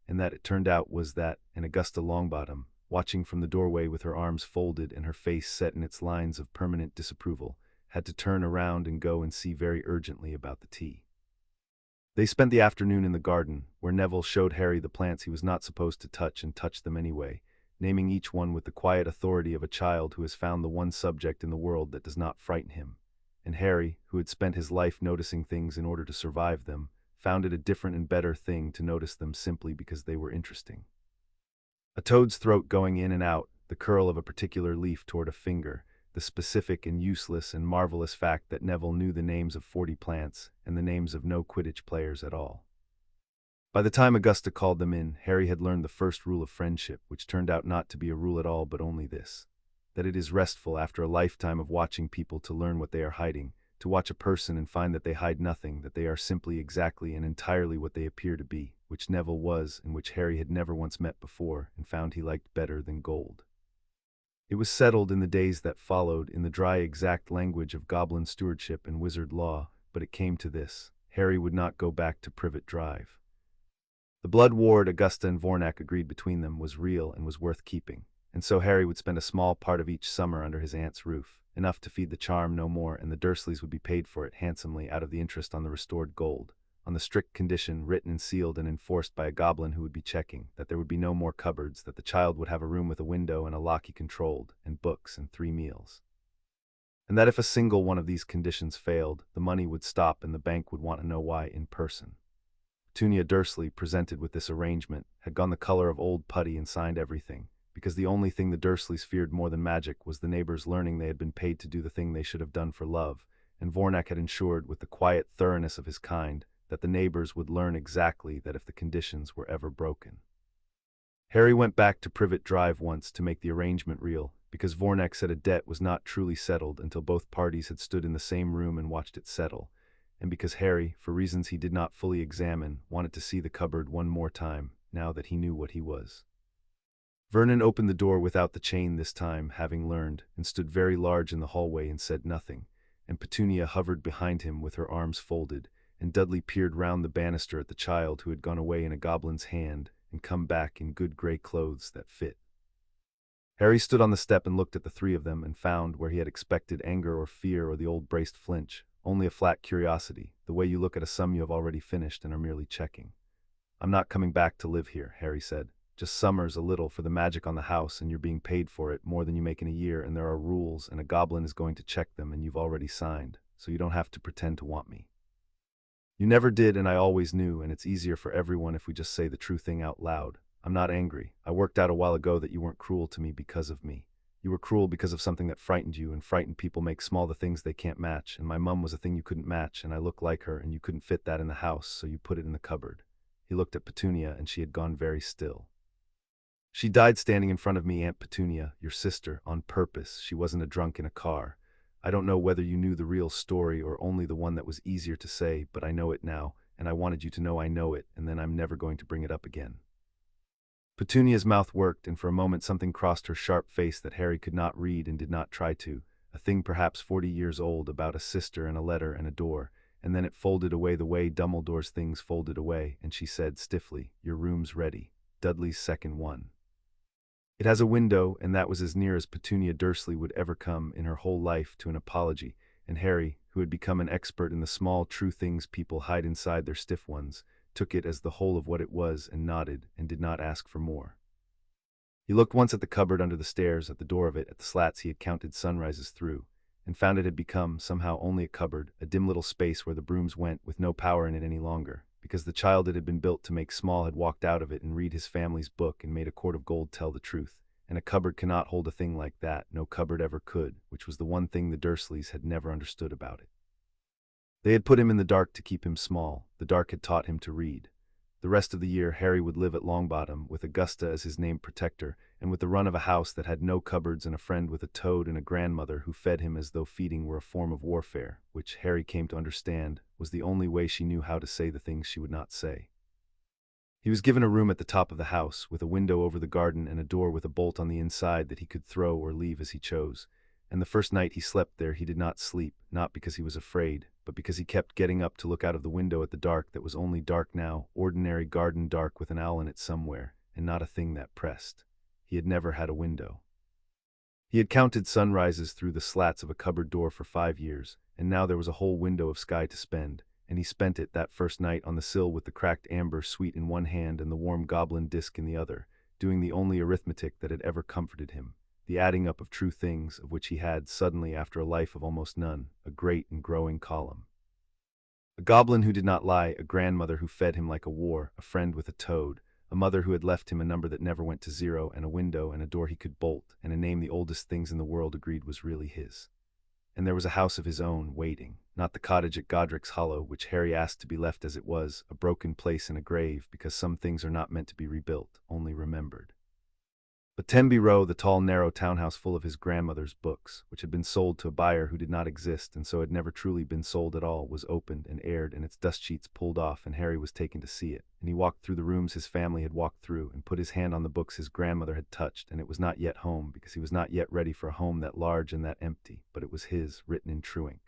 and that, it turned out, was that, and Augusta Longbottom, watching from the doorway with her arms folded and her face set in its lines of permanent disapproval, had to turn around and go and see very urgently about the tea. They spent the afternoon in the garden, where Neville showed Harry the plants he was not supposed to touch and touched them anyway, naming each one with the quiet authority of a child who has found the one subject in the world that does not frighten him. And Harry, who had spent his life noticing things in order to survive them, found it a different and better thing to notice them simply because they were interesting. A toad's throat going in and out, the curl of a particular leaf toward a finger, the specific and useless and marvelous fact that Neville knew the names of 40 plants and the names of no Quidditch players at all. By the time Augusta called them in, Harry had learned the first rule of friendship, which turned out not to be a rule at all but only this: that it is restful after a lifetime of watching people to learn what they are hiding, to watch a person and find that they hide nothing, that they are simply exactly and entirely what they appear to be, which Neville was and which Harry had never once met before and found he liked better than gold. It was settled in the days that followed in the dry exact language of goblin stewardship and wizard law, but it came to this: Harry would not go back to Privet Drive. The blood ward Augusta and Vornak agreed between them was real and was worth keeping, and so Harry would spend a small part of each summer under his aunt's roof, enough to feed the charm no more, and the Dursleys would be paid for it handsomely out of the interest on the restored gold, on the strict condition, written and sealed and enforced by a goblin who would be checking, that there would be no more cupboards, that the child would have a room with a window and a lock he controlled, and books and 3 meals. And that if a single one of these conditions failed, the money would stop and the bank would want to know why in person. Petunia Dursley, presented with this arrangement, had gone the color of old putty and signed everything, because the only thing the Dursleys feared more than magic was the neighbors learning they had been paid to do the thing they should have done for love, and Vornak had ensured, with the quiet thoroughness of his kind, that the neighbors would learn exactly that if the conditions were ever broken. Harry went back to Privet Drive once to make the arrangement real, because Vornak said a debt was not truly settled until both parties had stood in the same room and watched it settle, and because Harry, for reasons he did not fully examine, wanted to see the cupboard one more time, now that he knew what he was. Vernon opened the door without the chain this time, having learned, and stood very large in the hallway and said nothing, and Petunia hovered behind him with her arms folded, and Dudley peered round the banister at the child who had gone away in a goblin's hand and come back in good grey clothes that fit. Harry stood on the step and looked at the three of them and found, where he had expected anger or fear or the old braced flinch, only a flat curiosity, the way you look at a sum you have already finished and are merely checking. "I'm not coming back to live here," Harry said. "Just summers a little for the magic on the house, and you're being paid for it more than you make in a year, and there are rules, and a goblin is going to check them, and you've already signed, so you don't have to pretend to want me. You never did, and I always knew, and it's easier for everyone if we just say the true thing out loud. I'm not angry. I worked out a while ago that you weren't cruel to me because of me. You were cruel because of something that frightened you, and frightened people make small the things they can't match, and my mum was a thing you couldn't match, and I look like her, and you couldn't fit that in the house, so you put it in the cupboard." He looked at Petunia, and she had gone very still. "She died standing in front of me, Aunt Petunia, your sister, on purpose. She wasn't a drunk in a car. I don't know whether you knew the real story or only the one that was easier to say, but I know it now, and I wanted you to know I know it, and then I'm never going to bring it up again." Petunia's mouth worked, and for a moment something crossed her sharp face that Harry could not read and did not try to, a thing perhaps 40 years old about a sister and a letter and a door, and then it folded away the way Dumbledore's things folded away, and she said stiffly, "Your room's ready. Dudley's second one. It has a window," and that was as near as Petunia Dursley would ever come in her whole life to an apology, and Harry, who had become an expert in the small true things people hide inside their stiff ones, took it as the whole of what it was and nodded and did not ask for more. He looked once at the cupboard under the stairs, at the door of it, at the slats he had counted sunrises through, and found it had become, somehow, only a cupboard, a dim little space where the brooms went, with no power in it any longer, because the child it had been built to make small had walked out of it and read his family's book and made a quart of gold tell the truth, and a cupboard cannot hold a thing like that, no cupboard ever could, which was the one thing the Dursleys had never understood about it. They had put him in the dark to keep him small. The dark had taught him to read. The rest of the year Harry would live at Longbottom, with Augusta as his named protector, and with the run of a house that had no cupboards and a friend with a toad and a grandmother who fed him as though feeding were a form of warfare, which, Harry came to understand, was the only way she knew how to say the things she would not say. He was given a room at the top of the house, with a window over the garden and a door with a bolt on the inside that he could throw or leave as he chose, and the first night he slept there he did not sleep, not because he was afraid, but because he kept getting up to look out of the window at the dark that was only dark now, ordinary garden dark with an owl in it somewhere, and not a thing that pressed. He had never had a window. He had counted sunrises through the slats of a cupboard door for 5 years, and now there was a whole window of sky to spend, and he spent it that first night on the sill with the cracked amber sweet in one hand and the warm goblin disc in the other, doing the only arithmetic that had ever comforted him, the adding up of true things, of which he had, suddenly after a life of almost none, a great and growing column. A goblin who did not lie, a grandmother who fed him like a war, a friend with a toad, a mother who had left him a number that never went to zero, and a window and a door he could bolt, and a name the oldest things in the world agreed was really his. And there was a house of his own, waiting, not the cottage at Godric's Hollow, which Harry asked to be left as it was, a broken place in a grave, because some things are not meant to be rebuilt, only remembered. But Tenby Row, the tall, narrow townhouse full of his grandmother's books, which had been sold to a buyer who did not exist and so had never truly been sold at all, was opened and aired and its dust sheets pulled off, and Harry was taken to see it, and he walked through the rooms his family had walked through and put his hand on the books his grandmother had touched, and it was not yet home, because he was not yet ready for a home that large and that empty, but it was his, written in true ink.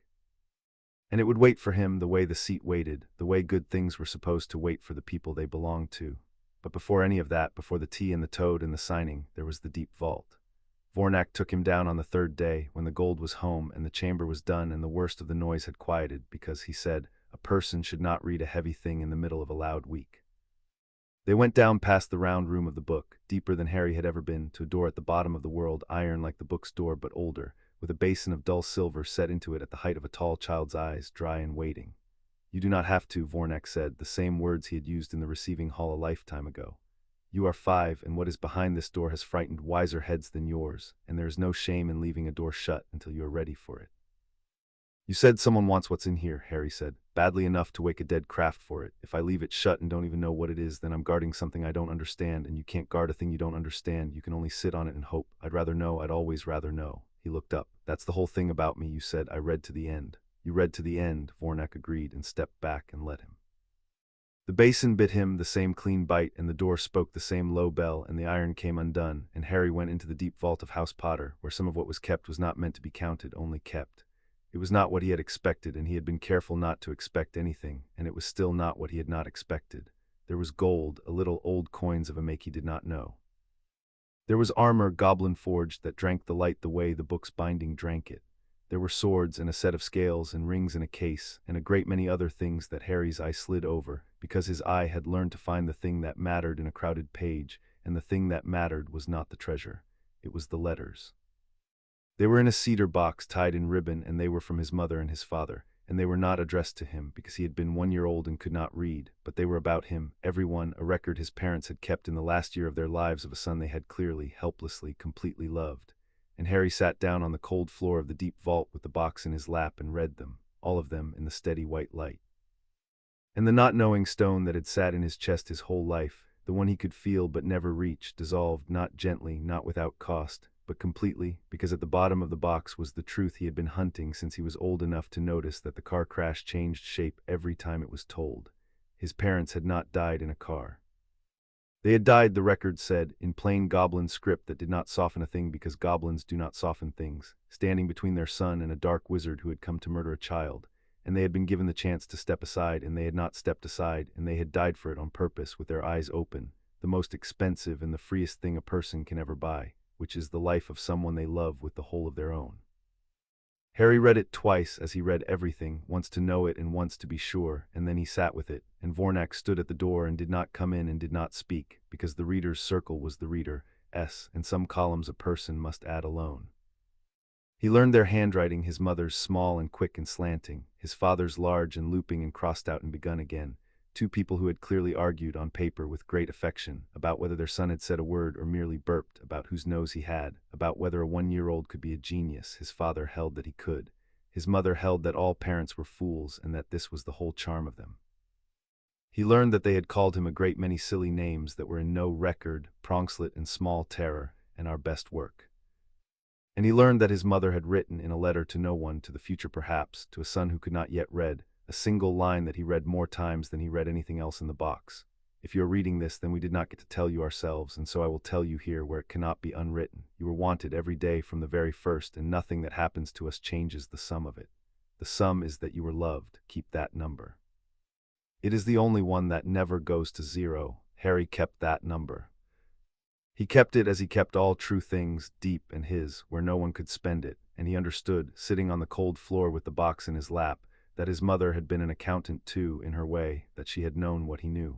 And it would wait for him the way the seat waited, the way good things were supposed to wait for the people they belonged to. But before any of that, before the tea and the toad and the signing, there was the deep vault. Vornak took him down on the third day, when the gold was home and the chamber was done and the worst of the noise had quieted, because, he said, a person should not read a heavy thing in the middle of a loud week. They went down past the round room of the book, deeper than Harry had ever been, to a door at the bottom of the world, iron like the book's door but older, with a basin of dull silver set into it at the height of a tall child's eyes, dry and waiting. You do not have to, Vornak said, the same words he had used in the receiving hall a lifetime ago. You are 5, and what is behind this door has frightened wiser heads than yours, and there is no shame in leaving a door shut until you are ready for it. You said someone wants what's in here, Harry said, badly enough to wake a dead craft for it. If I leave it shut and don't even know what it is, then I'm guarding something I don't understand, and you can't guard a thing you don't understand. You can only sit on it and hope. I'd rather know, I'd always rather know. He looked up. That's the whole thing about me, you said. I read to the end. You read to the end, Vornak agreed, and stepped back and let him. The basin bit him the same clean bite, and the door spoke the same low bell, and the iron came undone, and Harry went into the deep vault of House Potter, where some of what was kept was not meant to be counted, only kept. It was not what he had expected, and he had been careful not to expect anything, and it was still not what he had not expected. There was gold, a little old coins of a make he did not know. There was armor, goblin forged, that drank the light the way the book's binding drank it. There were swords and a set of scales and rings in a case, and a great many other things that Harry's eye slid over, because his eye had learned to find the thing that mattered in a crowded page, and the thing that mattered was not the treasure. It was the letters. They were in a cedar box tied in ribbon, and they were from his mother and his father, and they were not addressed to him, because he had been 1 year old and could not read, but they were about him, every one, a record his parents had kept in the last year of their lives of a son they had clearly, helplessly, completely loved. And Harry sat down on the cold floor of the deep vault with the box in his lap and read them, all of them, in the steady white light. And the not-knowing stone that had sat in his chest his whole life, the one he could feel but never reach, dissolved, not gently, not without cost, but completely, because at the bottom of the box was the truth he had been hunting since he was old enough to notice that the car crash changed shape every time it was told. His parents had not died in a car. They had died, the record said, in plain goblin script that did not soften a thing because goblins do not soften things, standing between their son and a dark wizard who had come to murder a child, and they had been given the chance to step aside, and they had not stepped aside, and they had died for it on purpose with their eyes open, the most expensive and the freest thing a person can ever buy, which is the life of someone they love with the whole of their own. Harry read it twice, as he read everything, once to know it and once to be sure, and then he sat with it, and Vornak stood at the door and did not come in and did not speak, because the reader's circle was the reader's, and some columns a person must add alone. He learned their handwriting, his mother's small and quick and slanting, his father's large and looping and crossed out and begun again, two people who had clearly argued on paper with great affection about whether their son had said a word or merely burped, about whose nose he had, about whether a 1-year-old could be a genius. His father held that he could. His mother held that all parents were fools and that this was the whole charm of them. He learned that they had called him a great many silly names that were in no record, Pronkslet and Small Terror, and Our Best Work. And he learned that his mother had written in a letter to no one, to the future perhaps, to a son who could not yet read, a single line that he read more times than he read anything else in the box. If you are reading this, then we did not get to tell you ourselves, and so I will tell you here where it cannot be unwritten. You were wanted every day from the very first, and nothing that happens to us changes the sum of it. The sum is that you were loved. Keep that number. It is the only one that never goes to zero. Harry kept that number. He kept it as he kept all true things, deep and his, where no one could spend it, and he understood, sitting on the cold floor with the box in his lap, that his mother had been an accountant too, in her way, that she had known what he knew.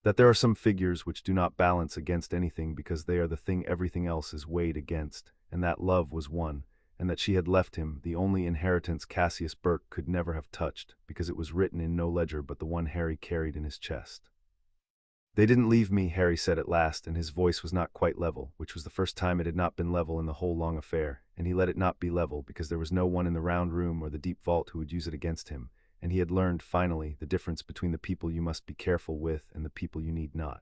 That there are some figures which do not balance against anything because they are the thing everything else is weighed against, and that love was one, and that she had left him the only inheritance Cassius Burke could never have touched, because it was written in no ledger but the one Harry carried in his chest. They didn't leave me, Harry said at last, and his voice was not quite level, which was the first time it had not been level in the whole long affair, and he let it not be level because there was no one in the round room or the deep vault who would use it against him, and he had learned, finally, the difference between the people you must be careful with and the people you need not.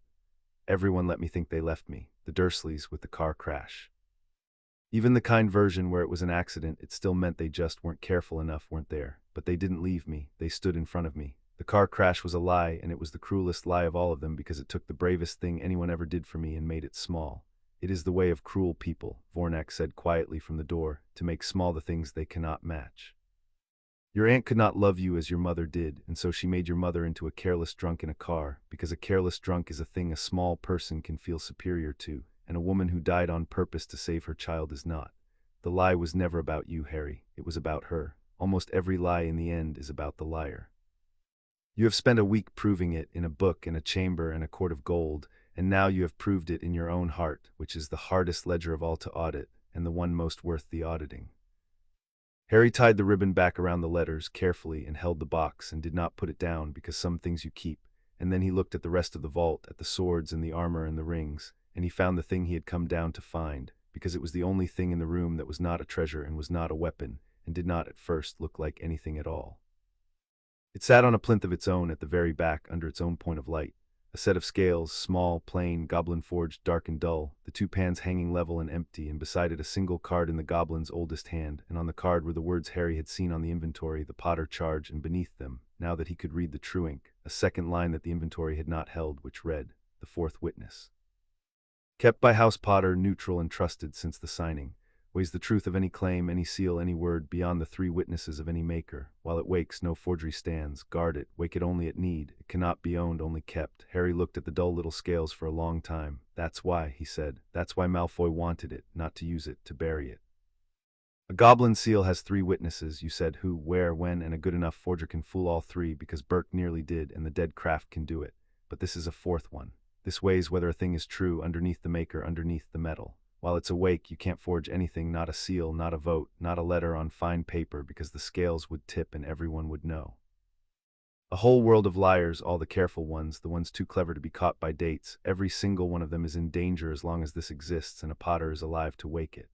Everyone let me think they left me, the Dursleys with the car crash. Even the kind version where it was an accident, it still meant they just weren't careful enough, weren't there, but they didn't leave me, they stood in front of me. The car crash was a lie, and it was the cruelest lie of all of them because it took the bravest thing anyone ever did for me and made it small. It is the way of cruel people, Vornak said quietly from the door, to make small the things they cannot match. Your aunt could not love you as your mother did, and so she made your mother into a careless drunk in a car, because a careless drunk is a thing a small person can feel superior to, and a woman who died on purpose to save her child is not. The lie was never about you, Harry. It was about her. Almost every lie in the end is about the liar. You have spent a week proving it in a book and a chamber and a court of gold, and now you have proved it in your own heart, which is the hardest ledger of all to audit, and the one most worth the auditing. Harry tied the ribbon back around the letters carefully and held the box and did not put it down because some things you keep, and then he looked at the rest of the vault, at the swords and the armor and the rings, and he found the thing he had come down to find, because it was the only thing in the room that was not a treasure and was not a weapon, and did not at first look like anything at all. It sat on a plinth of its own at the very back under its own point of light. A set of scales, small, plain, goblin-forged, dark and dull, the two pans hanging level and empty, and beside it a single card in the goblin's oldest hand, and on the card were the words Harry had seen on the inventory, the Potter charge, and beneath them, now that he could read the true ink, a second line that the inventory had not held, which read, "The fourth witness. Kept by House Potter, neutral and trusted since the signing. Weighs the truth of any claim, any seal, any word, beyond the three witnesses of any maker. While it wakes, no forgery stands. Guard it, wake it only at need. It cannot be owned, only kept." Harry looked at the dull little scales for a long time. "That's why," he said. "That's why Malfoy wanted it, not to use it, to bury it. A goblin seal has three witnesses, you said, who, where, when, and a good enough forger can fool all three, because Burke nearly did, and the dead craft can do it. But this is a fourth one. This weighs whether a thing is true, underneath the maker, underneath the metal. While it's awake, you can't forge anything, not a seal, not a vote, not a letter on fine paper, because the scales would tip and everyone would know. A whole world of liars, all the careful ones, the ones too clever to be caught by dates, every single one of them is in danger as long as this exists and a Potter is alive to wake it."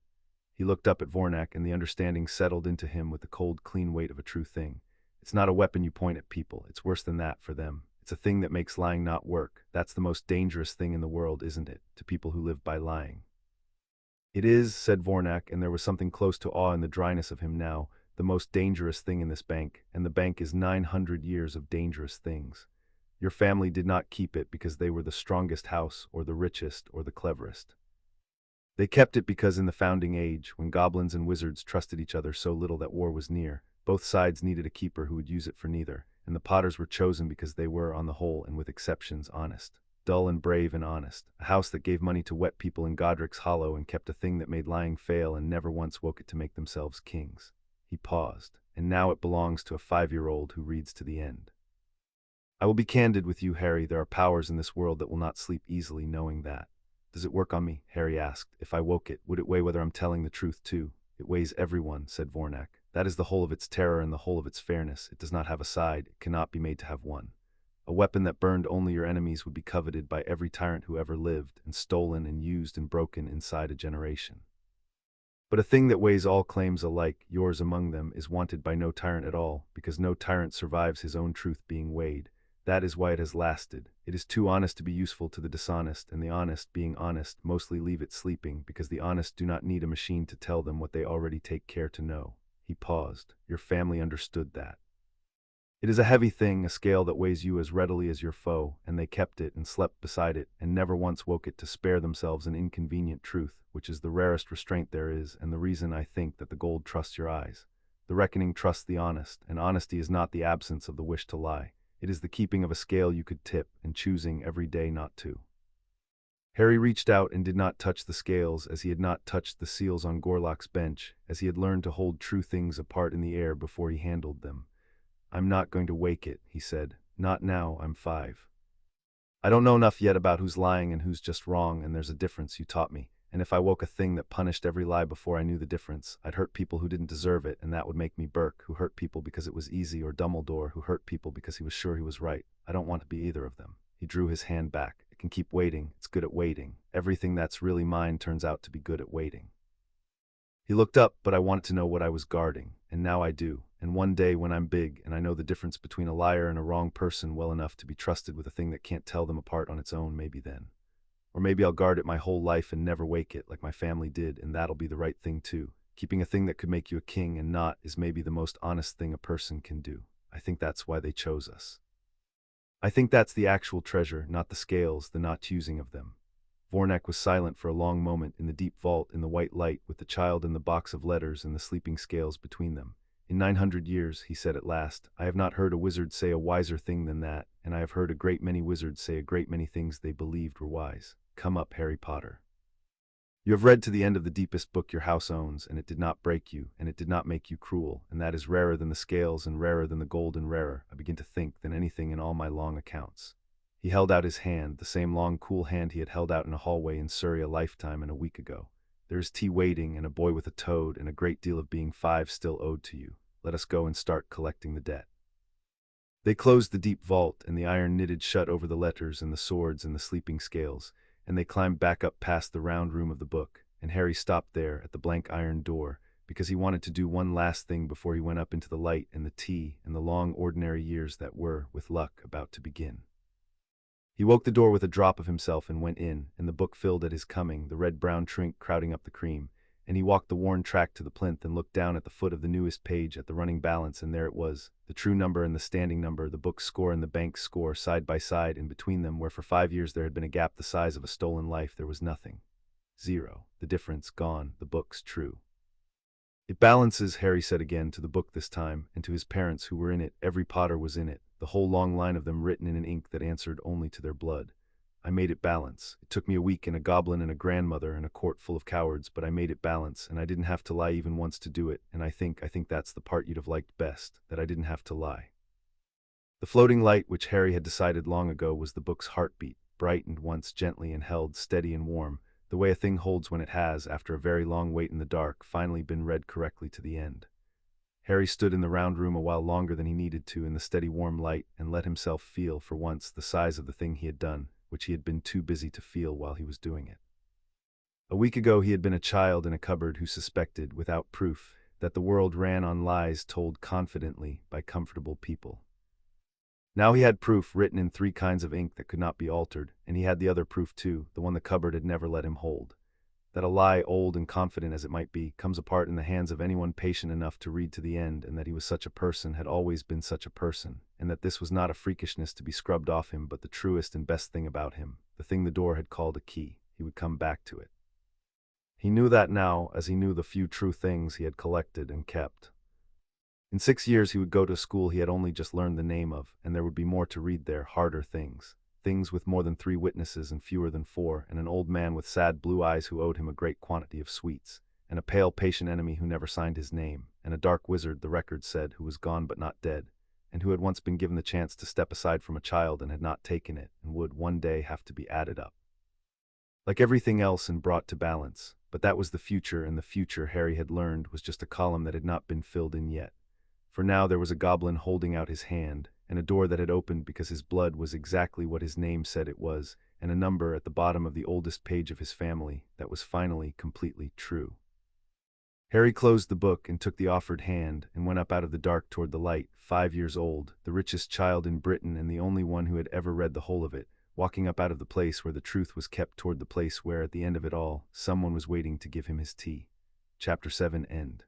He looked up at Vornak, and the understanding settled into him with the cold, clean weight of a true thing. "It's not a weapon you point at people. It's worse than that for them. It's a thing that makes lying not work. That's the most dangerous thing in the world, isn't it, to people who live by lying?" "It is," said Vornak, and there was something close to awe in the dryness of him now, "the most dangerous thing in this bank, and the bank is 900 years of dangerous things. Your family did not keep it because they were the strongest house, or the richest, or the cleverest. They kept it because in the founding age, when goblins and wizards trusted each other so little that war was near, both sides needed a keeper who would use it for neither, and the Potters were chosen because they were, on the whole and with exceptions, honest. Dull and brave and honest, a house that gave money to wet people in Godric's Hollow and kept a thing that made lying fail and never once woke it to make themselves kings." He paused. "And now it belongs to a 5-year-old who reads to the end. I will be candid with you, Harry, there are powers in this world that will not sleep easily knowing that." "Does it work on me?" Harry asked. "If I woke it, would it weigh whether I'm telling the truth too?" "It weighs everyone," said Vornak. "That is the whole of its terror and the whole of its fairness. It does not have a side. It cannot be made to have one. A weapon that burned only your enemies would be coveted by every tyrant who ever lived, and stolen and used and broken inside a generation. But a thing that weighs all claims alike, yours among them, is wanted by no tyrant at all, because no tyrant survives his own truth being weighed. That is why it has lasted. It is too honest to be useful to the dishonest, and the honest, being honest, mostly leave it sleeping, because the honest do not need a machine to tell them what they already take care to know." He paused. "Your family understood that. It is a heavy thing, a scale that weighs you as readily as your foe, and they kept it and slept beside it, and never once woke it to spare themselves an inconvenient truth, which is the rarest restraint there is, and the reason I think that the gold trusts your eyes. The reckoning trusts the honest, and honesty is not the absence of the wish to lie. It is the keeping of a scale you could tip, and choosing every day not to." Harry reached out and did not touch the scales, as he had not touched the seals on Gorlock's bench, as he had learned to hold true things apart in the air before he handled them. "I'm not going to wake it," he said. "Not now, I'm 5. I don't know enough yet about who's lying and who's just wrong, and there's a difference you taught me. And if I woke a thing that punished every lie before I knew the difference, I'd hurt people who didn't deserve it, and that would make me Burke, who hurt people because it was easy, or Dumbledore, who hurt people because he was sure he was right. I don't want to be either of them." He drew his hand back. "It can keep waiting. It's good at waiting. Everything that's really mine turns out to be good at waiting." He looked up, "But I wanted to know what I was guarding, and now I do. And one day when I'm big, and I know the difference between a liar and a wrong person well enough to be trusted with a thing that can't tell them apart on its own, maybe then. Or maybe I'll guard it my whole life and never wake it, like my family did, and that'll be the right thing too. Keeping a thing that could make you a king and not is maybe the most honest thing a person can do. I think that's why they chose us. I think that's the actual treasure, not the scales, the not choosing of them." Vornak was silent for a long moment in the deep vault in the white light, with the child and the box of letters and the sleeping scales between them. "In 900 years, he said at last, I have not heard a wizard say a wiser thing than that, and I have heard a great many wizards say a great many things they believed were wise. Come up, Harry Potter. You have read to the end of the deepest book your house owns, and it did not break you, and it did not make you cruel, and that is rarer than the scales and rarer than the gold and rarer, I begin to think, than anything in all my long accounts." He held out his hand, the same long, cool hand he had held out in a hallway in Surrey a lifetime and a week ago. There is tea waiting, and a boy with a toad, and a great deal of being 5 still owed to you. Let us go and start collecting the debt." They closed the deep vault, and the iron knitted shut over the letters and the swords and the sleeping scales, and they climbed back up past the round room of the book, and Harry stopped there at the blank iron door, because he wanted to do one last thing before he went up into the light and the tea and the long ordinary years that were, with luck, about to begin. He woke the door with a drop of himself and went in, and the book filled at his coming, the red-brown trink crowding up the cream, and he walked the worn track to the plinth and looked down at the foot of the newest page at the running balance, and there it was, the true number and the standing number, the book's score and the bank's score side by side, and between them, where for 5 years there had been a gap the size of a stolen life, there was nothing. 0. The difference gone, the book's true. "It balances," Harry said again, to the book this time, and to his parents who were in it. Every Potter was in it, the whole long line of them, written in an ink that answered only to their blood. "I made it balance. It took me a week and a goblin and a grandmother and a court full of cowards, but I made it balance, and I didn't have to lie even once to do it, and I think that's the part you'd have liked best, that I didn't have to lie." The floating light, which Harry had decided long ago was the book's heartbeat, brightened once gently and held steady and warm, the way a thing holds when it has, after a very long wait in the dark, finally been read correctly to the end. Harry stood in the round room a while longer than he needed to in the steady warm light, and let himself feel, for once, the size of the thing he had done, which he had been too busy to feel while he was doing it. A week ago he had been a child in a cupboard who suspected, without proof, that the world ran on lies told confidently by comfortable people. Now he had proof written in 3 kinds of ink that could not be altered, and he had the other proof too, the one the cupboard had never let him hold. That a lie, old and confident as it might be, comes apart in the hands of anyone patient enough to read to the end, and that he was such a person, had always been such a person, and that this was not a freakishness to be scrubbed off him, but the truest and best thing about him, the thing the door had called a key. He would come back to it. He knew that now, as he knew the few true things he had collected and kept. In 6 years he would go to a school he had only just learned the name of, and there would be more to read there, harder things. Things with more than 3 witnesses and fewer than 4, and an old man with sad blue eyes who owed him a great quantity of sweets, and a pale, patient enemy who never signed his name, and a dark wizard, the record said, who was gone but not dead, and who had once been given the chance to step aside from a child and had not taken it, and would one day have to be added up, like everything else, and brought to balance. But that was the future, and the future, Harry had learned, was just a column that had not been filled in yet. For now there was a goblin holding out his hand, and a door that had opened because his blood was exactly what his name said it was, and a number at the bottom of the oldest page of his family that was finally completely true. Harry closed the book and took the offered hand and went up out of the dark toward the light, 5 years old, the richest child in Britain and the only one who had ever read the whole of it, walking up out of the place where the truth was kept toward the place where, at the end of it all, someone was waiting to give him his tea. Chapter 7 End.